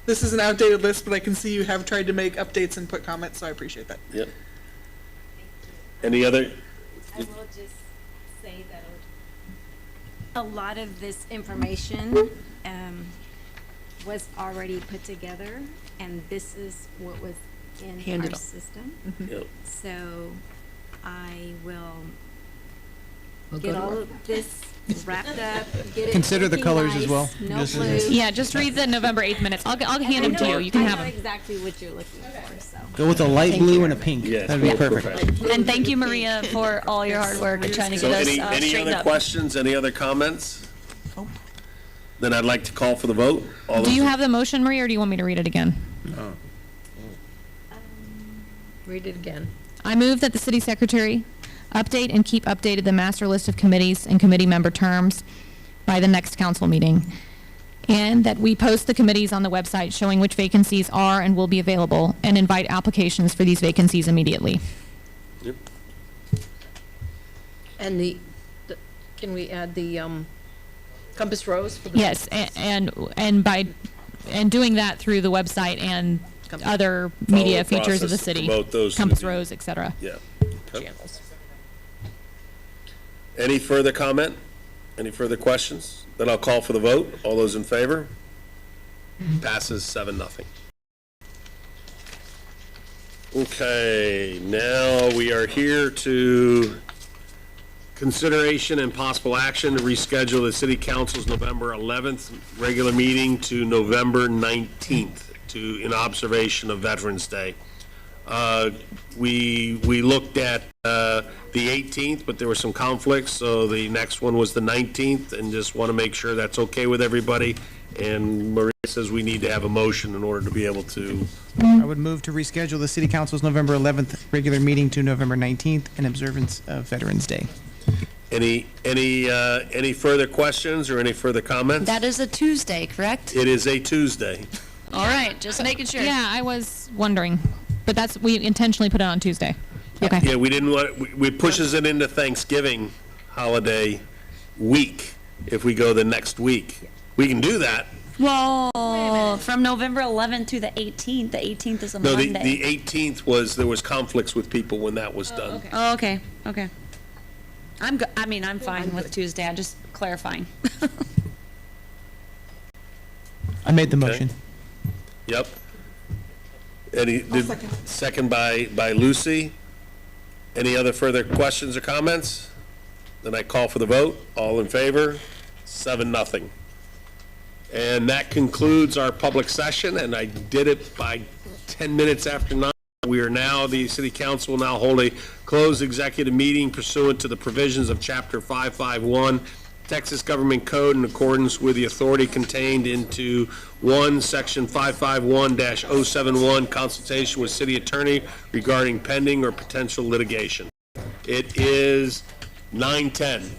[SPEAKER 5] this is an outdated list, but I can see you have tried to make updates and put comments, so I appreciate that.
[SPEAKER 6] Yep. Any other?
[SPEAKER 19] I will just say that a lot of this information was already put together, and this is what was in
[SPEAKER 4] Handed
[SPEAKER 19] our
[SPEAKER 4] off.
[SPEAKER 19] system.
[SPEAKER 6] Yep.
[SPEAKER 19] So I will
[SPEAKER 4] We'll go
[SPEAKER 19] get
[SPEAKER 4] to
[SPEAKER 19] all
[SPEAKER 4] work.
[SPEAKER 19] of this wrapped up, get it
[SPEAKER 7] Consider the
[SPEAKER 19] looking
[SPEAKER 7] colors as
[SPEAKER 19] nice,
[SPEAKER 7] well,
[SPEAKER 19] no
[SPEAKER 7] just-
[SPEAKER 19] blue.
[SPEAKER 9] Yeah, just read the November 8th minutes. I'll hand them to you. You can have
[SPEAKER 19] I know
[SPEAKER 9] them.
[SPEAKER 19] exactly what you're looking for, so.
[SPEAKER 7] Go with a light blue and a pink.
[SPEAKER 6] Yes.
[SPEAKER 7] That'd be
[SPEAKER 6] we'll-
[SPEAKER 7] perfect.
[SPEAKER 8] And thank you, Maria, for all your hard work and trying to
[SPEAKER 6] So
[SPEAKER 8] get us
[SPEAKER 6] any
[SPEAKER 8] straightened
[SPEAKER 6] other
[SPEAKER 8] up.
[SPEAKER 6] questions, any other comments? Then I'd like to call for the vote. All
[SPEAKER 9] Do
[SPEAKER 6] those
[SPEAKER 9] you
[SPEAKER 6] in-
[SPEAKER 9] have the motion, Maria, or do you want me to read it again?
[SPEAKER 4] Read it again.
[SPEAKER 9] I move that the city secretary update and keep updated the master list of committees and committee member terms by the next council meeting. And that we post the committees on the website showing which vacancies are and will be available and invite applications for these vacancies immediately.
[SPEAKER 6] Yep.
[SPEAKER 4] And can we add the Compass Rose for the?
[SPEAKER 9] Yes, and doing that through the website and other
[SPEAKER 6] Follow
[SPEAKER 9] media
[SPEAKER 6] the
[SPEAKER 9] features of the
[SPEAKER 6] process to
[SPEAKER 9] city.
[SPEAKER 6] promote those to
[SPEAKER 9] Compass
[SPEAKER 6] the-
[SPEAKER 9] Rose, et cetera.
[SPEAKER 6] Yeah. Okay.
[SPEAKER 4] Channels.
[SPEAKER 6] Any further comment? Any further questions? Then I'll call for the vote. All those in favor? Passes 7-0. Okay, now we are here to consideration and possible action to reschedule the city council's November 11th regular meeting to November 19th in observation of Veterans Day. We looked at the 18th, but there were some conflicts, so the next one was the 19th, and just want to make sure that's okay with everybody. And Maria says we need to have a motion in order to be able to.
[SPEAKER 7] I would move to reschedule the city council's November 11th regular meeting to November 19th in observance of Veterans Day.
[SPEAKER 6] Any further questions or any further comments?
[SPEAKER 8] That is a Tuesday, correct?
[SPEAKER 6] It is a Tuesday.
[SPEAKER 8] All right, just making sure.
[SPEAKER 9] Yeah, I was wondering, but we intentionally put it on Tuesday. Okay.
[SPEAKER 6] Yeah, we didn't want, we pushes it into Thanksgiving holiday week if we go the next week. We can do that.
[SPEAKER 8] Well, from November 11th to the 18th. The 18th is a
[SPEAKER 6] No,
[SPEAKER 8] Monday.
[SPEAKER 6] the 18th there was conflicts with people when that was done.
[SPEAKER 8] Oh, okay, okay. I'm fine with Tuesday. I'm just clarifying.
[SPEAKER 7] I made the
[SPEAKER 6] Okay.
[SPEAKER 7] motion.
[SPEAKER 6] Yep. Second by Lucy. Any other further questions or comments? Then I call for the vote. All in favor? 7-0. And that concludes our public session, and I did it by 10 minutes after 9. We are now, the city council will now hold a closed executive meeting pursuant to the provisions of Chapter 551 Texas Government Code in accordance with the authority contained into 1, Section 551-071, consultation with city attorney regarding pending or potential litigation. It is 9:10.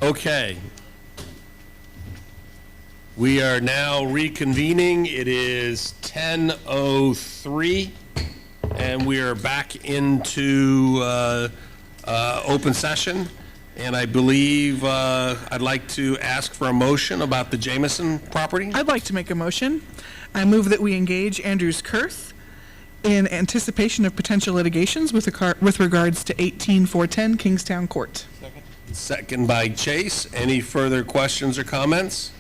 [SPEAKER 6] Okay. We are now reconvening. It is 10:03, and we are back into open session. And I believe I'd like to ask for a motion about the Jameson property.
[SPEAKER 5] I'd like to make a motion. I move that we engage Andrews Kurth in anticipation of potential litigations with regards to 18410 Kingstown Court.
[SPEAKER 6] Second by Chase. Any further questions or comments?